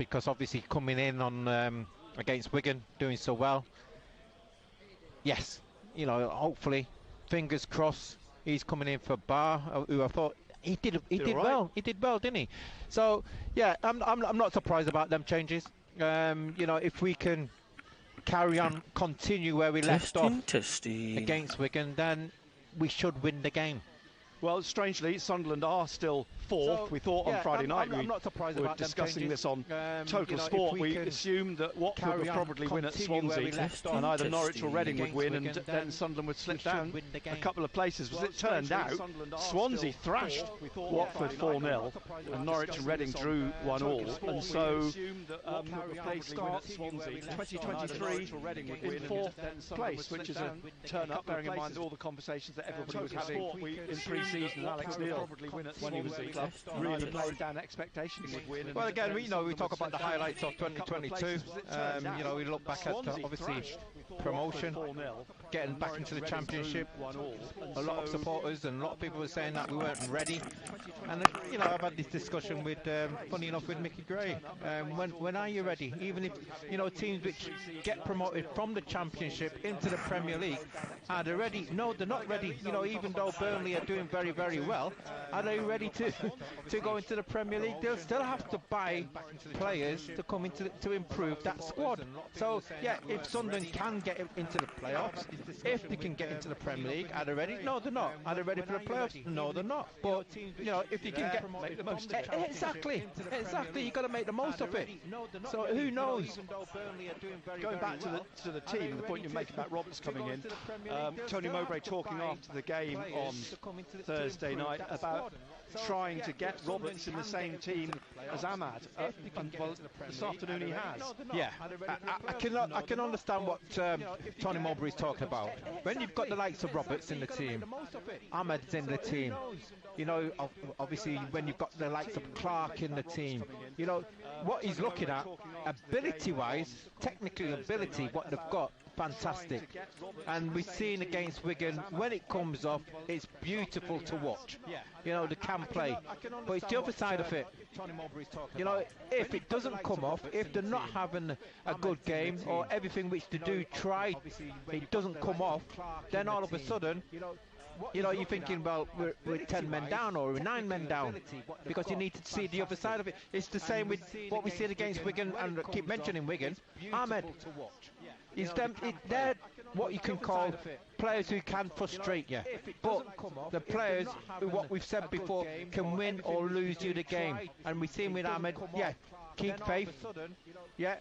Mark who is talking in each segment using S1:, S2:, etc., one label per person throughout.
S1: because obviously coming in on against Wigan, doing so well. Yes, you know, hopefully, fingers crossed, he's coming in for Barr, who I thought he did well. He did well, didn't he? So yeah, I'm not surprised about them changes. You know, if we can carry on, continue where we left off against Wigan, then we should win the game.
S2: Well, strangely, Sunderland are still fourth. So, we thought on Friday night we were discussing this on Total Sport. We assumed that Watford would probably win at Swansea, and either Norwich or Reading would win, and then Sunderland would slip down a couple of places. As it turned out, Swansea thrashed Watford 4-0, and Norwich and Reading drew 1-1, and so they start Swansea 2023 in fourth place, which is a turn-up, bearing in mind all the conversations that everybody was having in pre-season. Alex Neil, when he was at the club, really lowered down expectations.
S1: Well, again, we talk about the highlights of 2022. You know, we look back at obviously promotion, getting back into the Championship. A lot of supporters and a lot of people were saying that we weren't ready. And you know, I've had this discussion with, funny enough, with Mickey Gray. When are you ready? Even if, you know, teams which get promoted from the Championship into the Premier League, are they ready? No, they're not ready. You know, even though Burnley are doing very, very well, are they ready to go into the Premier League? They'll still have to buy players to come to improve that squad. So yeah, if Sunderland can get into the playoffs, if they can get into the Premier League, are they ready? No, they're not. Are they ready for the playoffs? No, they're not. But you know, if you can make the most of it. Exactly, you got to make the most of it. So who knows?
S2: Going back to the team, the point you make about Roberts coming in, Tony Mowbray talking after the game on Thursday night about trying to get Roberts in the same team as Ahmad. Well, this afternoon he has.
S1: Yeah, I can understand what Tony Mowbray is talking about. When you've got the likes of Roberts in the team, Ahmad's in the team, you know, obviously when you've got the likes of Clark in the team, you know, what he's looking at, ability-wise, technical ability, what they've got, fantastic. And we've seen against Wigan, when it comes off, it's beautiful to watch. You know, they can play. But it's the other side of it. You know, if it doesn't come off, if they're not having a good game, or everything which they do try, it doesn't come off, then all of a sudden, you know, you're thinking, well, we're 10 men down or we're 9 men down, because you need to see the other side of it. It's the same with what we see against Wigan, and I keep mentioning Wigan. Ahmed, they're what you can call players who can frustrate you, but the players who, what we've said before, can win or lose you the game. And we've seen with Ahmed, yeah, keep faith, yeah.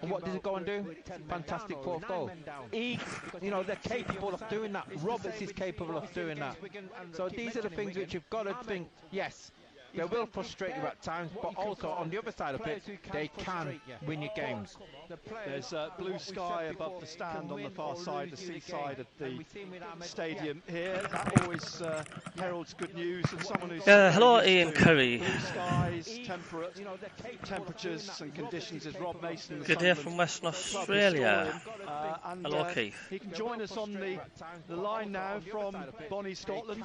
S1: And what does he go and do? Fantastic fourth goal. You know, they're capable of doing that. Roberts is capable of doing that. So these are the things which you've got to think, yes, they will frustrate you at times, but also on the other side of it, they can win your games.
S2: There's blue sky above the stand on the far side, the seaside of the stadium here. That always heralds good news. And someone who's
S3: hello, Ian Curry.
S2: Blue skies, temperate temperatures and conditions is Rob Mason.
S3: Good day from Western Australia. Hello, Keith.
S2: He can join us on the line now from Bonnie, Scotland.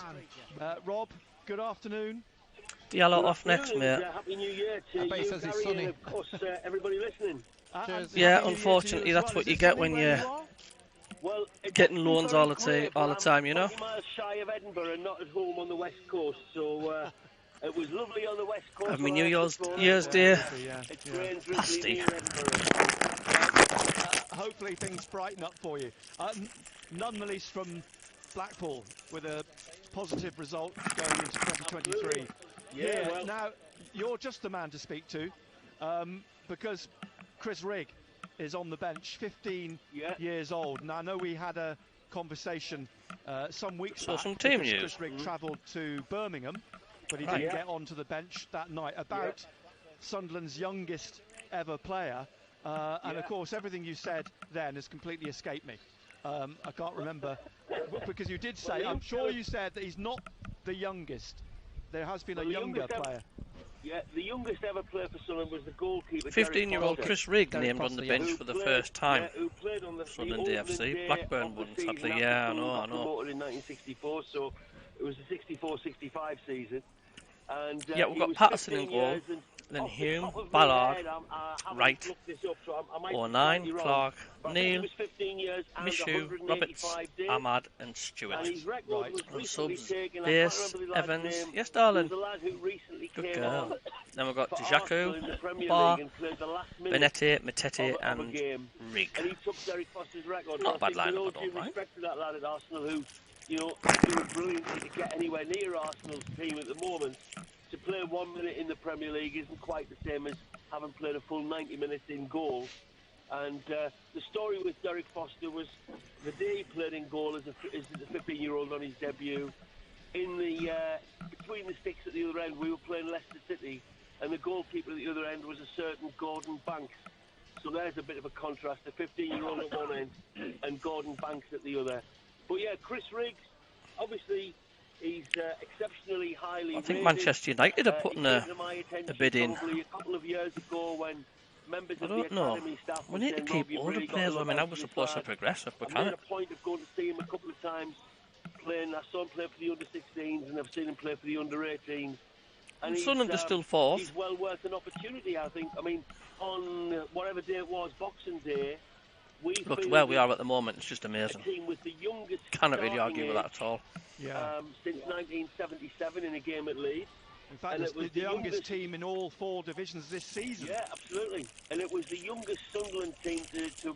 S2: Rob, good afternoon.
S3: Yellow off next, mate.
S4: Happy New Year to you,
S1: says it's sunny.
S4: and of course everybody listening.
S3: Yeah, unfortunately, that's what you get when you're getting loans all the time, you know.
S4: 20 miles shy of Edinburgh and not at home on the west coast, so it was lovely on the west coast.
S3: Have me New Year's Day
S4: pasty.
S2: Hopefully things brighten up for you. None the least from Blackpool with a positive result going into 2023.
S4: Yeah, well,
S2: now you're just the man to speak to, because Chris Rigg is on the bench, 15 years old. Now I know we had a conversation some weeks back.
S3: Some team news.
S2: Chris Rigg travelled to Birmingham, but he didn't get onto the bench that night. About Sunderland's youngest ever player, and of course everything you said then has completely escaped me. I can't remember, because you did say, I'm sure you said that he's not the youngest. There has been a younger player.
S4: Yeah, the youngest ever player for Sunderland was the goalkeeper.
S3: 15-year-old Chris Rigg named on the bench for the first time.
S4: Who played on the
S3: Sunderland AFC. Blackburn won, sadly. Yeah, I know.
S4: Promoted in 1964, so it was the 64-65 season. And,
S3: yeah, we've got Patterson in goal, then Hume, Ballard, Wright, O'Nine, Clark, Neil, Michoud, Roberts, Ahmad and Stewart. And subs, Bass, Evans, yes darling, good girl. Then we've got Djaku, Barr, Benetti, Matete and Rigg.
S4: And he took Derek Foster's record.
S3: Not a bad lineup at all, right?
S4: Respect to that lad at Arsenal who, doing brilliantly to get anywhere near Arsenal's team at the moment. To play 1 minute in the Premier League isn't quite the same as having played a full 90 minutes in goal. And the story with Derek Foster was the day he played in goal as a 15-year-old on his debut. In the between the sticks at the other end, we were playing Leicester City, and the goalkeeper at the other end was a certain Gordon Banks. So there's a bit of a contrast, a 15-year-old at one end and Gordon Banks at the other. But yeah, Chris Rigg, obviously, he's exceptionally highly
S3: I think
S4: rated.
S3: Manchester United are putting a bid in.
S4: Probably a couple of years ago when members
S3: I
S4: of the
S3: don't know.
S4: academy staff
S3: We need to keep older players. I mean, I was supposed to progress if we
S4: I
S3: can.
S4: made a point of going to see him a couple of times playing. I saw him play for the under-16s and I've seen him play for the under-18s. And
S3: Sunderland is still fourth.
S4: He's well worth an opportunity, I think. I mean, on whatever day it was, Boxing Day,
S3: Look, where we are at the moment, it's just amazing.
S4: A team with the youngest
S3: Cannot really argue with that at all.
S2: Yeah.
S4: Since 1977 in a game at Leeds.
S2: In fact, it's the youngest team in all 4 divisions this season.
S4: Yeah, absolutely. And it was the youngest Sunderland team to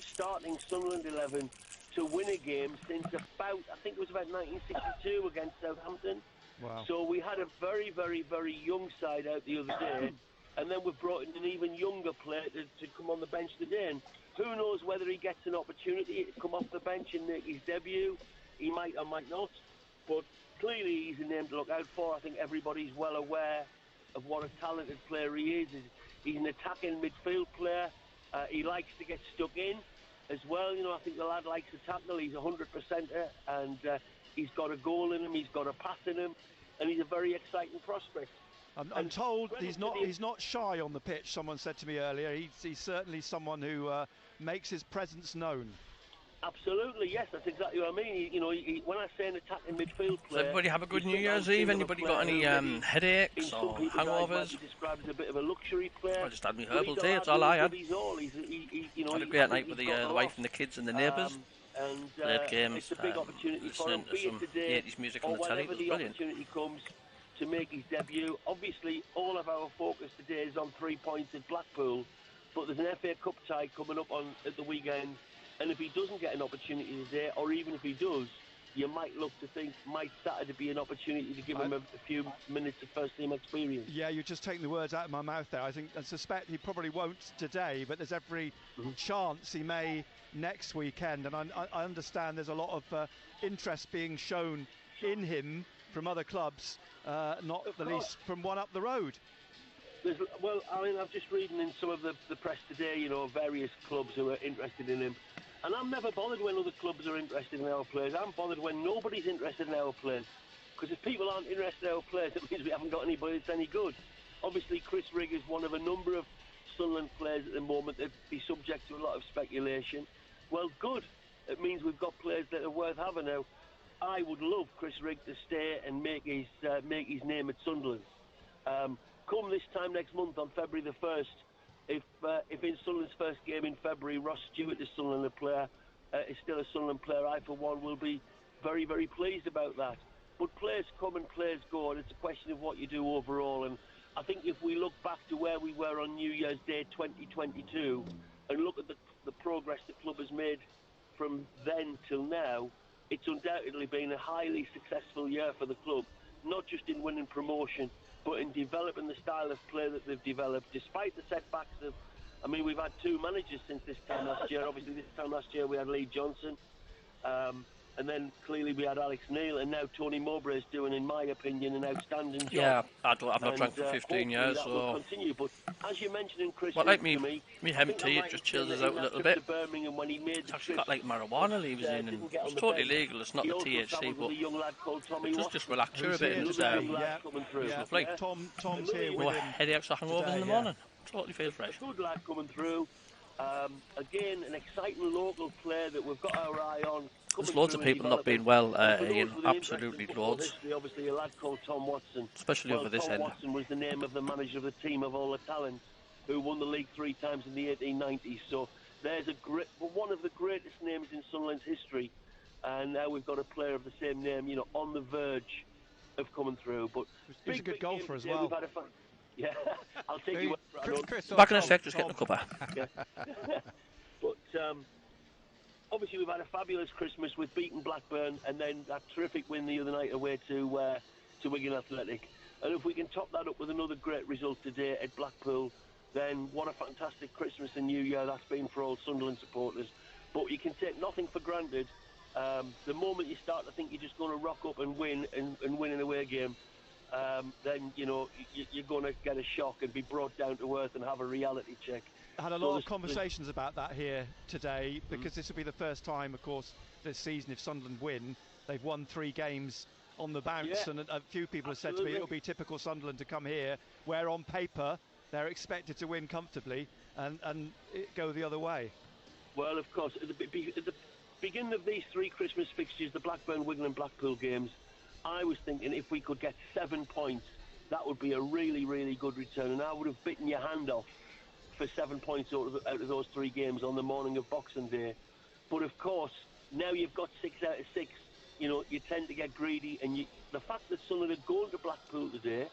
S4: starting Sunderland 11 to win a game since about, I think it was about 1962 against Southampton.
S2: Wow.
S4: So we had a very, very, very young side out the other day, and then we've brought in an even younger player to come on the bench today. And who knows whether he gets an opportunity to come off the bench and make his debut. He might or might not, but clearly he's a name to look out for. I think everybody's well aware of what a talented player he is. He's an attacking midfield player. He likes to get stuck in as well. I think the lad likes to tackle. He's a 100%er, and he's got a goal in him. He's got a pass in him, and he's a very exciting prospect.
S2: I'm told he's not shy on the pitch. Someone said to me earlier. He's certainly someone who makes his presence known.
S4: Absolutely, yes, that's exactly what I mean. When I say an attacking midfield player...
S3: Does everybody have a good New Year's Eve? Anybody got any headaches or hangovers?
S4: Described as a bit of a luxury player.
S3: I just had my herbal tea, that's all I had. Had a great night with the wife and the kids and the neighbours. Played games, listening to some 80s music on the telly. It was brilliant.
S4: Opportunity comes to make his debut. Obviously, all of our focus today is on 3 points at Blackpool, but there's an FA Cup tie coming up at the weekend. And if he doesn't get an opportunity today, or even if he does, you might look to think, might Saturday be an opportunity to give him a few minutes of first-team experience?
S2: Yeah, you're just taking the words out of my mouth there. I suspect he probably won't today, but there's every chance he may next weekend. And I understand there's a lot of interest being shown in him from other clubs, not the least from one up the road.
S4: Well, I mean, I've just reading in some of the press today, various clubs who are interested in him. And I'm never bothered when other clubs are interested in our players. I'm bothered when nobody's interested in our players. Because if people aren't interested in our players, it means we haven't got anybody that's any good. Obviously, Chris Rigg is one of a number of Sunderland players at the moment that be subject to a lot of speculation. Well, good. It means we've got players that are worth having now. I would love Chris Rigg to stay and make his name at Sunderland. Come this time next month on February the 1st, if in Sunderland's first game in February, Ross Stewart is Sunderland player, is still a Sunderland player, I for one will be very, very pleased about that. But players come and players go, and it's a question of what you do overall. And I think if we look back to where we were on New Year's Day 2022 and look at the progress the club has made from then till now, it's undoubtedly been a highly successful year for the club, not just in winning promotion, but in developing the style of play that they've developed, despite the setbacks of... I mean, we've had 2 managers since this time last year. Obviously, this time last year we had Lee Johnson, and then clearly we had Alex Neil, and now Tony Mowbray is doing, in my opinion, an outstanding job.
S3: Yeah, I've not drank for 15 years, so...
S4: Will continue. But as you mentioned in Chris...
S3: Well, like me hemp tea, it just chills us out a little bit. It's actually got like marijuana leaves in, and it's totally legal. It's not the THC, but it does just relax you a bit. And it's lovely.
S2: Tom's here with
S3: no
S2: him.
S3: Headaches or hangovers in the morning. Totally feel fresh.
S4: Good lad coming through. Again, an exciting local player that we've got our eye on.
S3: There's loads of people not being well, Ian. Absolutely loads.
S4: History, obviously, a lad called Tom Watson.
S3: Especially over this
S4: Tom
S3: end.
S4: Watson was the name of the manager of the team of all the talents who won the league 3 times in the 1890s. So there's one of the greatest names in Sunderland's history. And now we've got a player of the same name, you know, on the verge of coming through. But
S2: he's a good golfer as well.
S4: Yeah, I'll take you.
S3: Back in a sec, just getting a cuppa.
S4: Yeah. But obviously we've had a fabulous Christmas with beating Blackburn and then that terrific win the other night away to Wigan Athletic. And if we can top that up with another great result today at Blackpool, then what a fantastic Christmas and New Year that's been for all Sunderland supporters. But you can take nothing for granted. The moment you start to think you're just going to rock up and win and win an away game, then, you know, you're going to get a shock and be brought down to earth and have a reality check.
S2: I had a lot of conversations about that here today, because this will be the first time, of course, this season, if Sunderland win, they've won 3 games on the bounce, and a few people have said to me it'll be typical Sunderland to come here, where on paper they're expected to win comfortably and go the other way. Well, of course, at the beginning of these 3 Christmas fixtures, the Blackburn, Wigan and Blackpool games, I was thinking if we could get 7 points, that would be a really, really good return, and I would have bitten your hand off for 7 points out of those 3 games on the morning of Boxing Day. But of course, now you've got 6 out of 6, you know, you tend to get greedy, and the fact that Sunderland are going to Blackpool today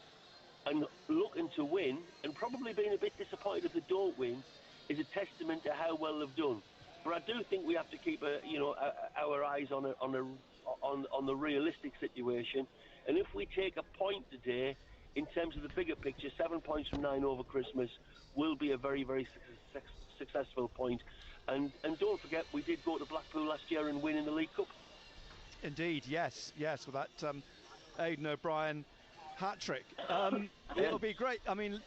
S2: and looking to win, and probably being a bit disappointed if they don't win, is a testament to how well they've done. But I do think we have to keep our eyes on the realistic situation, and if we take a point today, in terms of the bigger picture, 7 points from 9 over Christmas will be a very, very successful point. And don't forget, we did go to Blackpool last year and win in the League Cup. Indeed, yes, with that Aidan O'Brien hat-trick. It'll be great. I mean,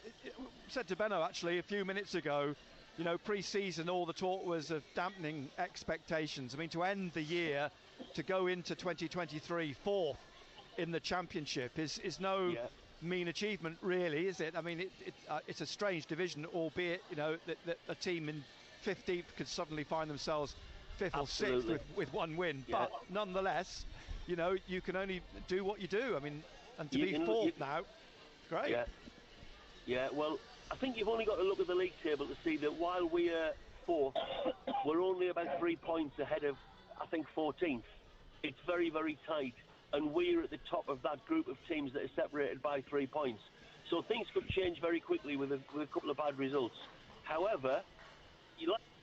S2: said to Benno actually a few minutes ago, you know, pre-season all the talk was of dampening expectations. I mean, to end the year, to go into 2023 4th in the Championship is no mean achievement, really, is it? I mean, it's a strange division, albeit, you know, that a team in 15th could suddenly find themselves 5th or 6th with 1 win. But nonetheless, you know, you can only do what you do. I mean, and to be 4th now, great. Yeah, well, I think you've only got to look at the league table to see that while we are 4th, we're only about 3 points ahead of, I think, 14th. It's very, very tight, and we're at the top of that group of teams that are separated by 3 points. So things could change very quickly with a couple of bad results. However,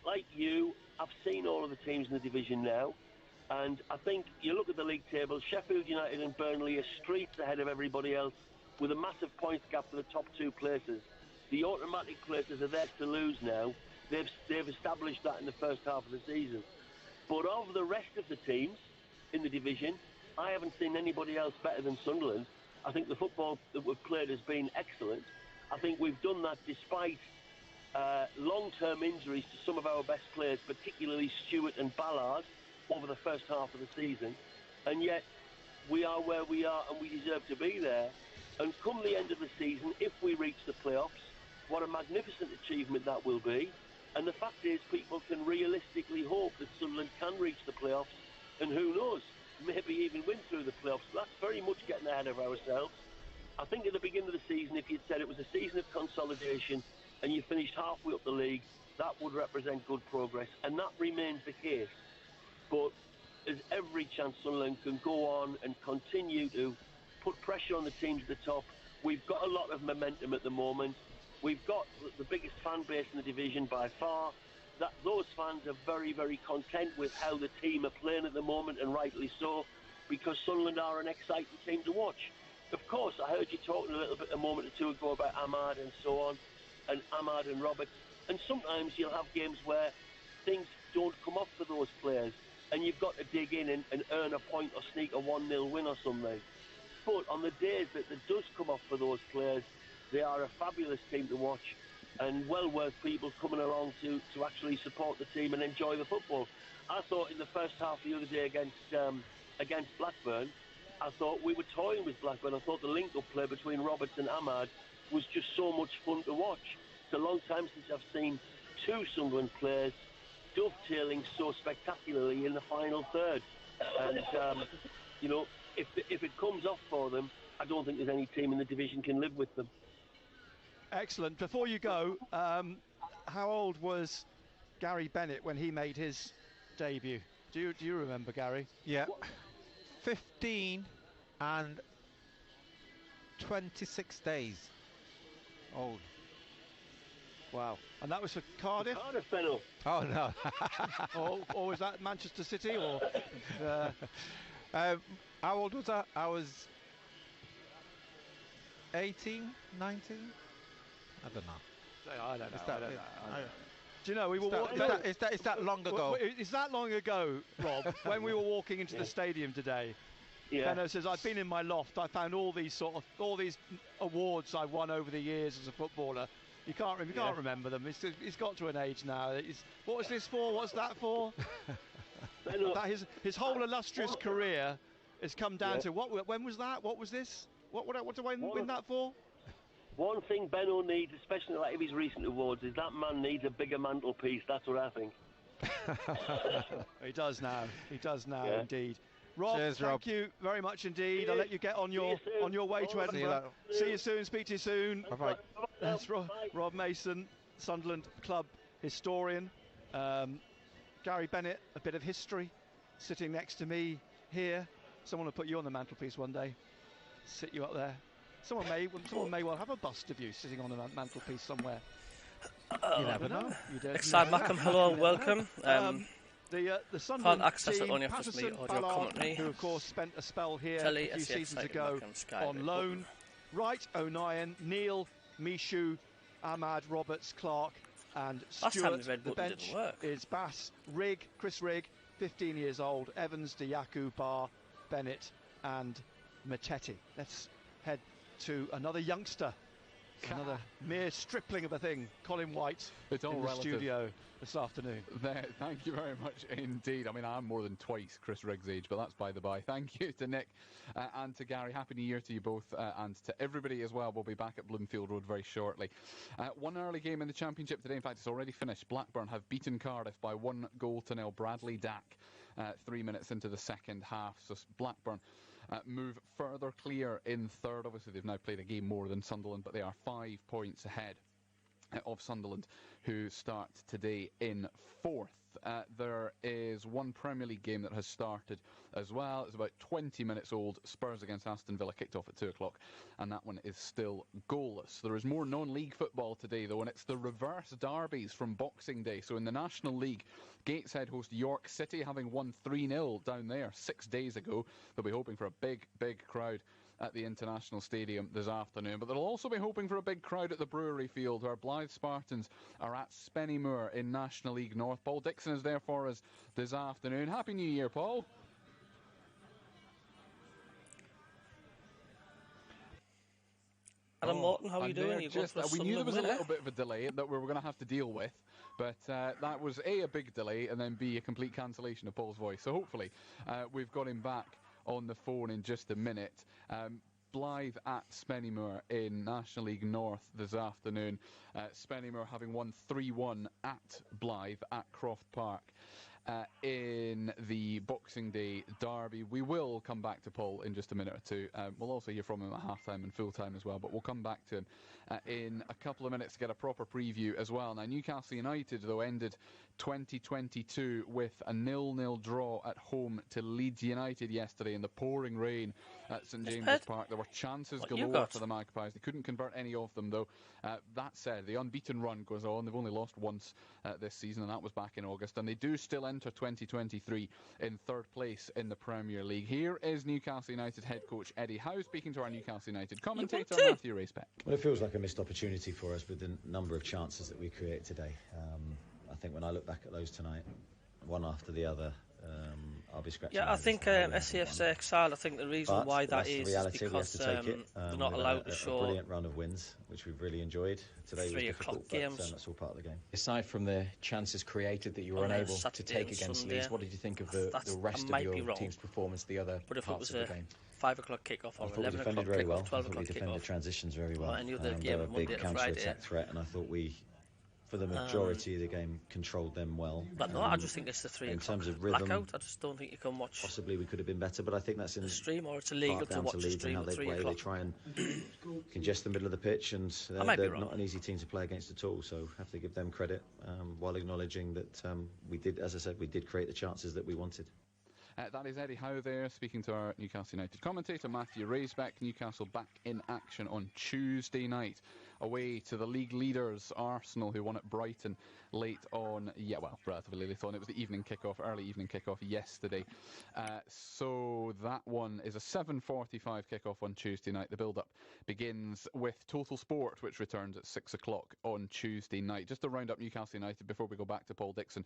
S2: like you, I've seen all of the teams in the division now, and I think you look at the league table, Sheffield United and Burnley are streets ahead of everybody else with a massive points gap for the top 2 places. The automatic places are theirs to lose now. They've established that in the first half of the season. But of the rest of the teams in the division, I haven't seen anybody else better than Sunderland. I think the football that we've played has been excellent. I think we've done that despite long-term injuries to some of our best players, particularly Stewart and Ballard, over the first half of the season. And yet, we are where we are, and we deserve to be there. And come the end of the season, if we reach the playoffs, what a magnificent achievement that will be. And the fact is, people can realistically hope that Sunderland can reach the playoffs, and who knows, maybe even win through the playoffs. But that's very much getting ahead of ourselves. I think at the beginning of the season, if you'd said it was a season of consolidation and you finished halfway up the league, that would represent good progress, and that remains the case. But there's every chance Sunderland can go on and continue to put pressure on the teams at the top. We've got a lot of momentum at the moment. We've got the biggest fan base in the division by far. Those fans are very, very content with how the team are playing at the moment, and rightly so, because Sunderland are an exciting team to watch. Of course, I heard you talking a little bit a moment or two ago about Ahmad and so on, and Ahmad and Roberts, and sometimes you'll have games where things don't come off for those players, and you've got to dig in and earn a point or sneak a 1-0 win or something. But on the days that it does come off for those players, they are a fabulous team to watch, and well worth people coming along to actually support the team and enjoy the football. I thought in the first half the other day against Blackburn, I thought we were toying with Blackburn. I thought the link-up play between Roberts and Ahmad was just so much fun to watch. It's a long time since I've seen 2 Sunderland players dovetailing so spectacularly in the final third.
S4: And you know, if it comes off for them, I don't think there's any team in the division can live with them.
S2: Excellent. Before you go, how old was Gary Bennett when he made his debut? Do you remember, Gary?
S1: Yeah, 15 and 26 days old.
S2: Wow. And that was for Cardiff?
S4: Cardiff, Benno.
S1: Oh, no.
S2: or was that Manchester City? Or
S1: how old was I? I was 18, 19? I don't know.
S2: I don't know. Do you know, we were walking...
S1: Is that long ago?
S2: Is that long ago, Rob, when we were walking into the stadium today? Yeah. Benno says, I've been in my loft, I found all these awards I won over the years as a footballer. You can't remember them. He's got to an age now. What was this for? What's that for? His whole illustrious career has come down to when was that? What was this? What do I win that for?
S4: One thing Benno needs, especially like of his recent awards, is that man needs a bigger mantelpiece. That's what I think.
S2: He does now. He does now,
S4: yeah.
S2: Indeed. Rob,
S1: cheers,
S2: thank you very much indeed. I'll let you get on your way to Edinburgh. See you soon. Speak to you soon.
S1: Bye-bye.
S2: That's Rob Mason, Sunderland club historian. Gary Bennett, a bit of history, sitting next to me here. Someone will put you on the mantelpiece one day. Sit you up there. Someone may well have a bust of you sitting on a mantelpiece somewhere. You never know.
S3: Excited Malcolm, hello, welcome.
S2: The Sunderland
S3: can't access
S2: team,
S3: it, only
S2: Patterson,
S3: the audio commentary.
S2: who of course spent a spell here
S3: Telly,
S2: a few seasons ago on loan. Wright, O'Nien, Neil, Mishu, Ahmad, Roberts, Clark and Stewart. The bench is Bass, Rigg, Chris Rigg, 15 years old, Evans, Diaku, Barr, Bennett and Matete. Let's head to another youngster, another mere stripling of a thing, Colin White,
S5: it's all
S2: in the studio this afternoon.
S5: Thank you very much indeed. I mean, I'm more than twice Chris Rigg's age, but that's by the by. Thank you to Nick and to Gary. Happy New Year to you both and to everybody as well. We'll be back at Bloomfield Road very shortly. One early game in the Championship today. In fact, it's already finished. Blackburn have beaten Cardiff by 1-0. Bradley Dack 3 minutes into the second half. So Blackburn move further clear in third. Obviously, they've now played a game more than Sunderland, but they are 5 points ahead of Sunderland, who start today in fourth. There is one Premier League game that has started as well. It's about 20 minutes old. Spurs against Aston Villa kicked off at 2 o'clock, and that one is still goalless. There is more non-league football today, though, and it's the reverse derbies from Boxing Day. So in the National League, Gateshead host York City, having won 3-0 down there 6 days ago. They'll be hoping for a big crowd at the International Stadium this afternoon, but they'll also be hoping for a big crowd at the Brewery Field, where Blythe Spartans are at Spennymoor in National League North. Paul Dixon is there for us this afternoon. Happy New Year, Paul.
S3: Adam Morton, how are you doing?
S5: We knew there was a little bit of a delay that we were going to have to deal with, but that was A, a big delay, and then B, a complete cancellation of Paul's voice. So hopefully we've got him back on the phone in just a minute. Blythe at Spennymoor in National League North this afternoon. Spennymoor having won 3-1 at Blythe at Croft Park in the Boxing Day derby. We will come back to Paul in just a minute or two. We'll also hear from him at half-time and full-time as well, but we'll come back to him in a couple of minutes to get a proper preview as well. Now, Newcastle United, though, ended 2022 with a 0-0 draw at home to Leeds United yesterday in the pouring rain at St James's Park. There were chances galore for the Magpies. They couldn't convert any of them, though. That said, the unbeaten run goes on. They've only lost once this season, and that was back in August, and they do still enter 2023 in third place in the Premier League. Here is Newcastle United head coach Eddie Howe speaking to our Newcastle United commentator Matthew Racebeck.
S6: Well, it feels like a missed opportunity for us with the number of chances that we create today. I think when I look back at those tonight, one after the other, I'll be scratching.
S3: Yeah, I think SCF's excelled. I think the reason why that is because they're not allowed to show
S6: a brilliant run of wins, which we've really enjoyed. Today was difficult, but that's all part of the game.
S7: Aside from the chances created that you were unable to take against Leeds, what did you think of the rest of your team's performance, the other parts of the game?
S3: 5 o'clock kickoff or 11 o'clock kickoff, 12 o'clock kickoff.
S6: We defended transitions very well.
S3: Any other game,
S6: they were a big
S3: Monday to Friday.
S6: counter-attack threat, and I thought we for the majority of the game, controlled them well.
S3: But no, I just think it's the 3 o'clock
S6: terms of rhythm,
S3: blackout. I just don't think you can watch.
S6: Possibly we could have been better, but I think that's in
S3: the stream, or it's illegal to watch the stream
S6: how they play. They try and congest the middle of the pitch, and they're not an easy team to play against at all. So have to give them credit, while acknowledging that we did, as I said, we did create the chances that we wanted.
S5: That is Eddie Howe there, speaking to our Newcastle United commentator, Matthew Raisbeck. Newcastle back in action on Tuesday night, away to the league leaders, Arsenal, who won at Brighton late on, relatively late on. It was the early evening kickoff yesterday. So that one is a 7:45 kickoff on Tuesday night. The build-up begins with Total Sport, which returns at 6 o'clock on Tuesday night. Just to round up Newcastle United before we go back to Paul Dixon.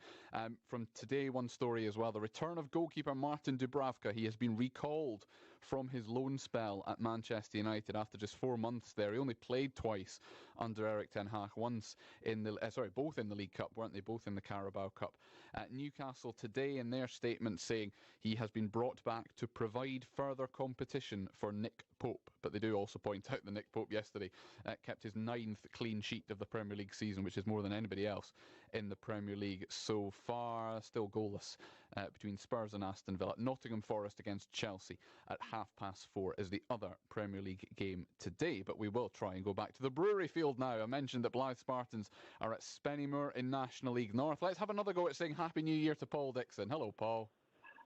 S5: From today, one story as well, the return of goalkeeper Martin Dubravka. He has been recalled from his loan spell at Manchester United after just 4 months there. He only played twice under Erik ten Hag, once in the both in the League Cup, weren't they? Both in the Carabao Cup. Newcastle today in their statement saying he has been brought back to provide further competition for Nick Pope. But they do also point out that Nick Pope yesterday kept his 9th clean sheet of the Premier League season, which is more than anybody else in the Premier League so far. Still goalless between Spurs and Aston Villa. Nottingham Forest against Chelsea at 4:30 is the other Premier League game today. But we will try and go back to the Brewery Field now. I mentioned that Blyth Spartans are at Spennymoor in National League North. Let's have another go at saying Happy New Year to Paul Dixon. Hello, Paul.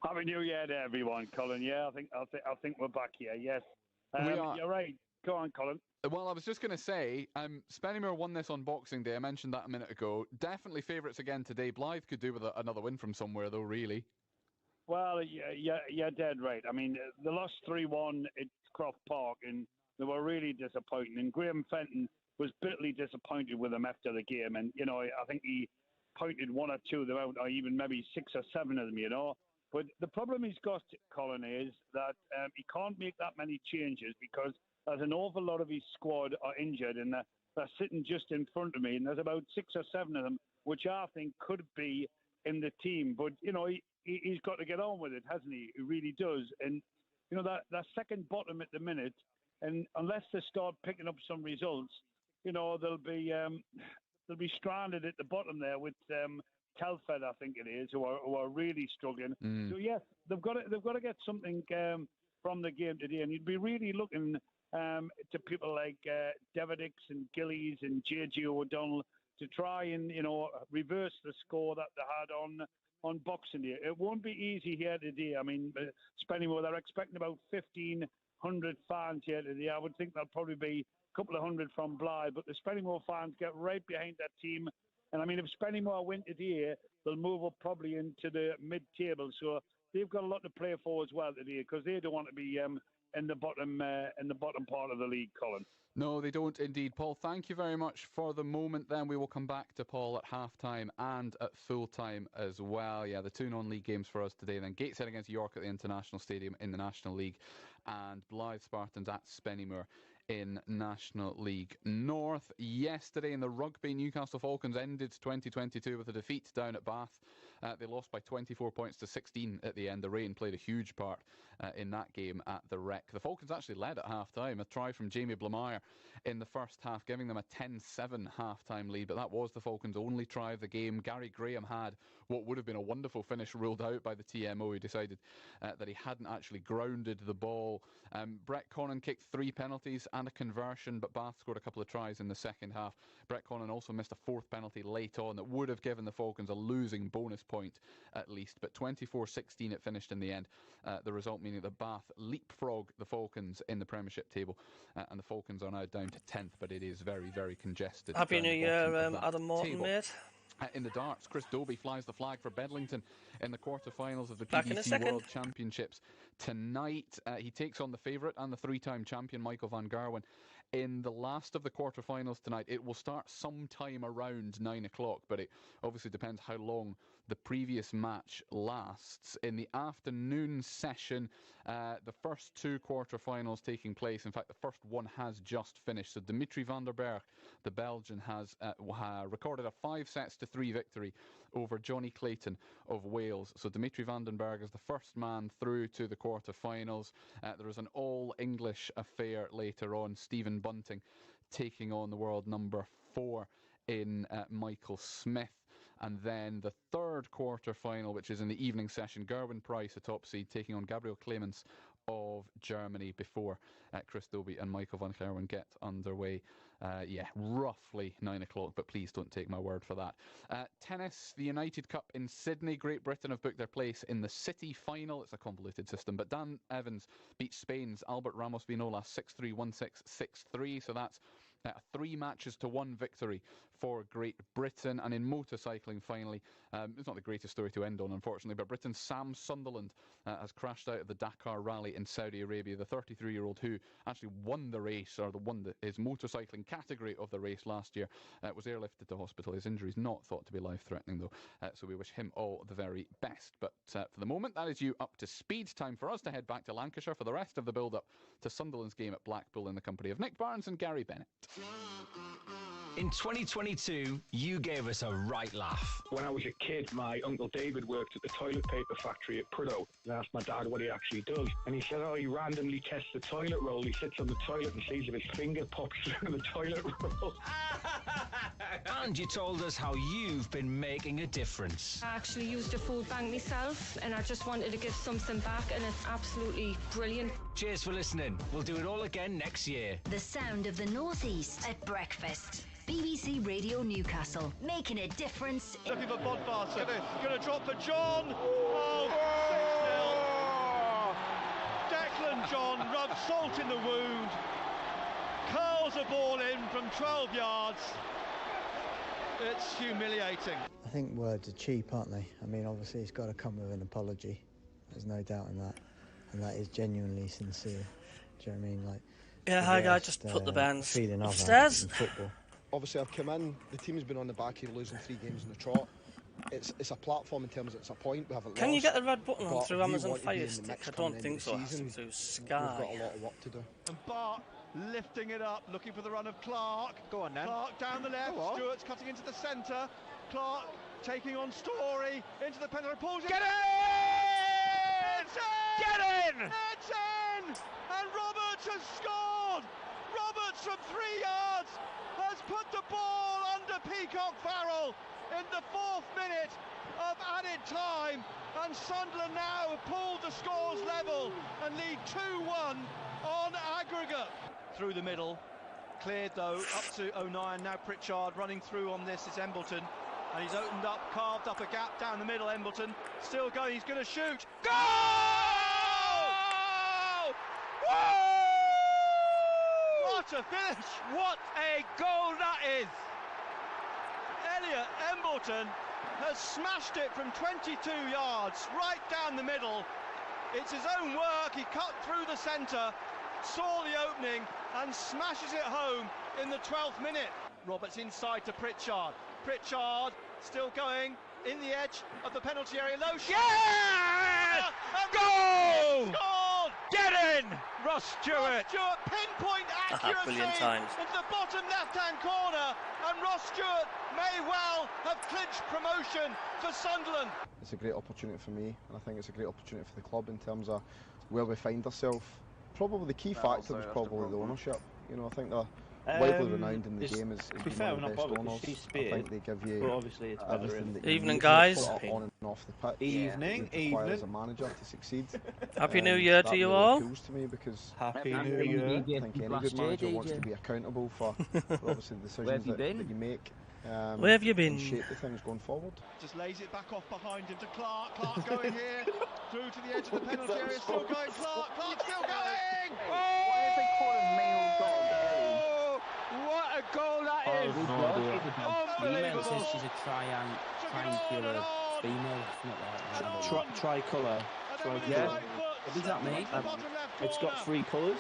S8: Happy New Year to everyone, Colin. Yeah, I think we're back here. Yes,
S5: we are.
S8: You're right. Go on, Colin.
S5: Well, I was just going to say, Spennymoor won this on Boxing Day. I mentioned that a minute ago. Definitely favourites again today. Blyth could do with another win from somewhere, though, really.
S8: Well, you're dead right. I mean, they lost 3-1 at Croft Park, and they were really disappointing. And Graham Fenton was bitterly disappointed with them after the game. And, I think he pointed 1 or 2 of them out, or even maybe 6 or 7 of them, But the problem he's got, Colin, is that he can't make that many changes because there's an awful lot of his squad are injured, and they're sitting just in front of me, and there's about 6 or 7 of them, which I think could be in the team. But, he's got to get on with it, hasn't he? He really does. And, that second bottom at the minute, and unless they start picking up some results, they'll be stranded at the bottom there with Telford, I think it is, who are really struggling. So yes, they've got to get something from the game today, and you'd be really looking to people like Deverdix and Gillies and JJ O'Donnell to try and reverse the score that they had on Boxing Day. It won't be easy here today. I mean, Spennymoor, they're expecting about 1,500 fans here today. I would think there'll probably be a couple of hundred from Blyth, but the Spennymoor fans get right behind that team. And I mean, if Spennymoor win today, they'll move up probably into the mid-table. So they've got a lot to play for as well today, because they don't want to be in the bottom part of the league, Colin.
S5: No, they don't indeed. Paul, thank you very much for the moment. Then we will come back to Paul at half-time and at full-time as well. Yeah, the 2 non-league games for us today. Then Gateshead against York at the International Stadium in the National League, and Blyth Spartans at Spennymoor in National League North. Yesterday in the rugby, Newcastle Falcons ended 2022 with a defeat down at Bath. They lost by 24 points to 16 at the end. The rain played a huge part in that game at the Rec. The Falcons actually led at half-time. A try from Jamie Blamire in the first half, giving them a 10-7 half-time lead. But that was the Falcons' only try of the game. Gary Graham had what would have been a wonderful finish ruled out by the TMO. He decided that he hadn't actually grounded the ball. Brett Connon kicked 3 penalties and a conversion, but Bath scored a couple of tries in the second half. Brett Connon also missed a 4th penalty late on that would have given the Falcons a losing bonus point at least. But 24-16 it finished in the end. The result meaning that Bath leapfrog the Falcons in the Premiership table, and the Falcons are now down to 10th, but it is very, very congested.
S3: Happy New Year, Adam Morton, mate.
S5: In the darts, Chris Dobie flies the flag for Bedlington in the quarter-finals of the PDC World Championships tonight. He takes on the favourite and the 3-time champion Michael van Gerwen in the last of the quarter-finals tonight. It will start sometime around 9 o'clock, but it obviously depends how long the previous match lasts. In the afternoon session, the first 2 quarter-finals taking place. In fact, the first one has just finished. So Dimitri van der Berg, the Belgian, has recorded a 5-3 victory over Johnny Clayton of Wales. So Dimitri van den Berg is the first man through to the quarter-finals. There is an all-English affair later on. Stephen Bunting taking on the world number 4 in Michael Smith. And then the third quarter-final, which is in the evening session, Gerwin Price, a top seed, taking on Gabriel Clemens of Germany before Chris Dobie and Michael van Gerwen get underway. Roughly 9 o'clock, but please don't take my word for that. Tennis, the United Cup in Sydney. Great Britain have booked their place in the City final. It's a convoluted system, but Dan Evans beat Spain's Albert Ramos Vinola 6-3, 1-6, 6-3, so that's 3 matches to 1 victory for Great Britain. And in motorcycling, finally, it's not the greatest story to end on, unfortunately, but Britain's Sam Sunderland has crashed out of the Dakar Rally in Saudi Arabia. The 33-year-old who actually won the race, or won his motorcycling category of the race last year, was airlifted to hospital. His injury is not thought to be life-threatening, though, so we wish him all the very best. But for the moment, that is you up to speed. Time for us to head back to Lancashire for the rest of the build-up to Sunderland's game at Blackpool in the company of Nick Barnes and Gary Bennett.
S9: In 2022, you gave us a right laugh.
S10: When I was a kid, my Uncle David worked at the toilet paper factory at Prudhoe. I asked my dad what he actually does, and he said, he randomly tests the toilet roll. He sits on the toilet and sees if his finger pops through the toilet roll.
S9: And you told us how you've been making a difference.
S11: I actually used a food bank myself, and I just wanted to give something back, and it's absolutely brilliant.
S9: Cheers for listening. We'll do it all again next year.
S12: The sound of the North East at breakfast. BBC Radio Newcastle, making a difference.
S2: Looking for Bodvarsson, going to drop for John. Declan John rubs salt in the wound, curls a ball in from 12 yards. It's humiliating.
S13: I think words are cheap, aren't they? I mean, obviously it's got to come with an apology. There's no doubt in that, and that is genuinely sincere. Do you know what I mean? Like,
S3: yeah, hi guys, just put the bands upstairs.
S14: Obviously, I've come in. The team's been on the back here, losing 3 games in the trot. It's a platform in terms of it's a point. We haven't
S3: Can
S14: lost,
S3: you get the red button on through Amazon Fire Stick? I don't think so.
S14: Season,
S3: through Sky.
S14: We've got a lot of work to do.
S2: And Bart lifting it up, looking for the run of Clark.
S1: Go on then.
S2: Clark down the left. Stewart's cutting into the centre. Clark taking on Story into the penalty pool.
S1: Get in! Get in!
S2: It's in! And Roberts has scored! Roberts from 3 yards has put the ball under Peacock Farrell in the 4th minute of added time, and Sunderland now have pulled the scores level and lead 2-1 on aggregate. Through the middle, cleared though, up to O'Nien. Now Pritchard running through on this is Embleton, and he's opened up, carved up a gap down the middle. Embleton still going, he's going to shoot. Goal! Woo! What a finish!
S1: What a goal that is!
S2: Elliot Embleton has smashed it from 22 yards right down the middle. It's his own work. He cut through the centre, saw the opening and smashes it home in the 12th minute. Roberts inside to Pritchard. Pritchard still going in the edge of the penalty area. Low shot.
S1: Yes! Goal!
S2: Scored!
S1: Get in! Ross Stewart!
S2: Pinpoint accuracy
S3: brilliant times.
S2: into the bottom left-hand corner, and Ross Stewart may well have clinched promotion for Sunderland.
S15: It's a great opportunity for me, and I think it's a great opportunity for the club in terms of where we find ourselves. Probably the key factor was probably the ownership. You know, I think they're widely renowned in the game as one of the best owners. I think they give you everything that you
S3: Evening,
S15: need
S3: guys.
S15: on and off the pitch.
S1: Evening.
S15: As a manager to succeed.
S3: Happy New Year to you all.
S15: Appeals to me because
S1: Happy New Year.
S15: I think any good manager wants to be accountable for obviously the decisions that you make.
S3: Where have you been?
S15: And shape the things going forward.
S2: Just lays it back off behind him to Clark. Clark going here through to the edge of the penalty area. Still going. Clark still going.
S1: What a goal that is!
S2: Unbelievable.
S16: She's a triangular female. It's not like
S17: Tricolour.
S16: Yeah. What does that mean?
S17: It's got 3 colours.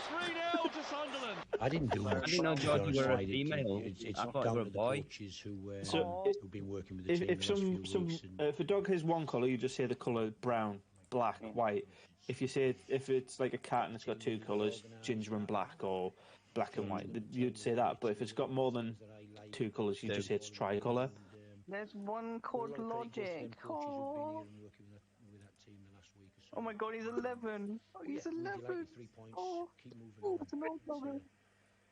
S2: 3-0 to Sunderland.
S18: I didn't do much.
S16: I didn't know George, you were a female.
S18: It's
S16: I
S18: down
S16: thought you were a
S18: to the
S16: boy.
S18: coaches who've been working with the team
S17: If
S18: the last few weeks.
S17: if a dog has one colour, you just say the colour brown, black, white. If it's like a cat and it's got 2 colours, ginger and black, or black and white, you'd say that. But if it's got more than 2 colours, you just say it's tricolour.
S19: There's one called Logic. Oh my god, he's 11. Oh, he's 11. Oh, it's an old dogger.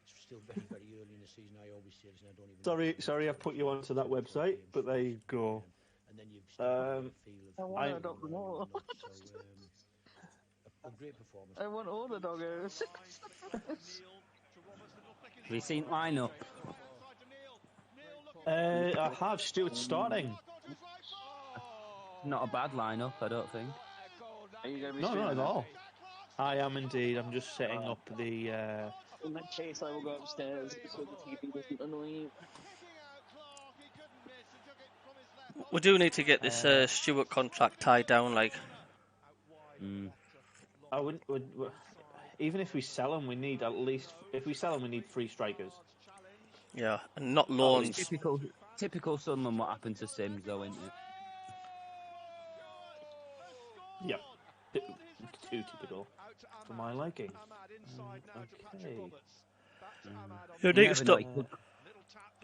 S16: it's still very, very early in the season. I always say this, and I don't even.
S17: Sorry, I've put you onto that website, but there you go.
S16: And then you've still
S19: I want to adopt them all.
S16: A great performance.
S19: I want all the doggos.
S20: Have you seen lineup?
S17: I have Stuart starting.
S20: Not a bad lineup, I don't think.
S19: Are you going to be
S17: not at all. I am indeed. I'm just setting up the.
S19: In that case, I will go upstairs so the TV doesn't annoy you.
S3: We do need to get this Stewart contract tied down, like.
S17: I wouldn't. Even if we sell him, we need at least. If we sell him, we need 3 strikers.
S3: Yeah, and not loans.
S20: Typical Sunderland. What happened to Sims, though, isn't it?
S17: Yep. Too typical for my liking. Okay.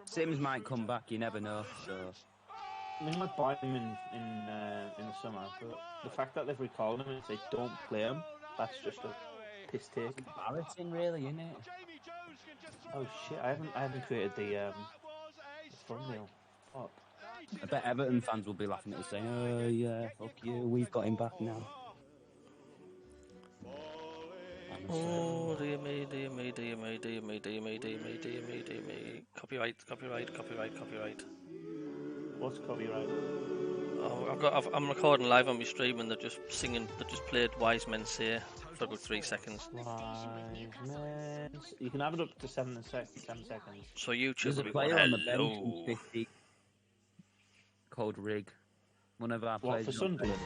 S20: Sims might come back. You never know. So.
S17: I mean, I might buy him in the summer, but the fact that they've recalled him and they don't play him, that's just a piss take.
S20: Embarrassing, really, isn't it?
S17: Oh shit! I haven't created the thumbnail. Fuck.
S20: I bet Everton fans will be laughing at us saying, "Oh yeah, fuck you, we've got him back now."
S3: Oh, dear me. Copyright.
S17: What's copyright?
S3: Oh, I'm recording live on my stream and they're just singing. They just played Wise Men Say for about 3 seconds.
S17: Wise Men. You can have it up to 7 seconds.
S3: So YouTube.
S20: There's a player on the bench who's 50 called Rigg. One of our players.
S17: For Sunderland?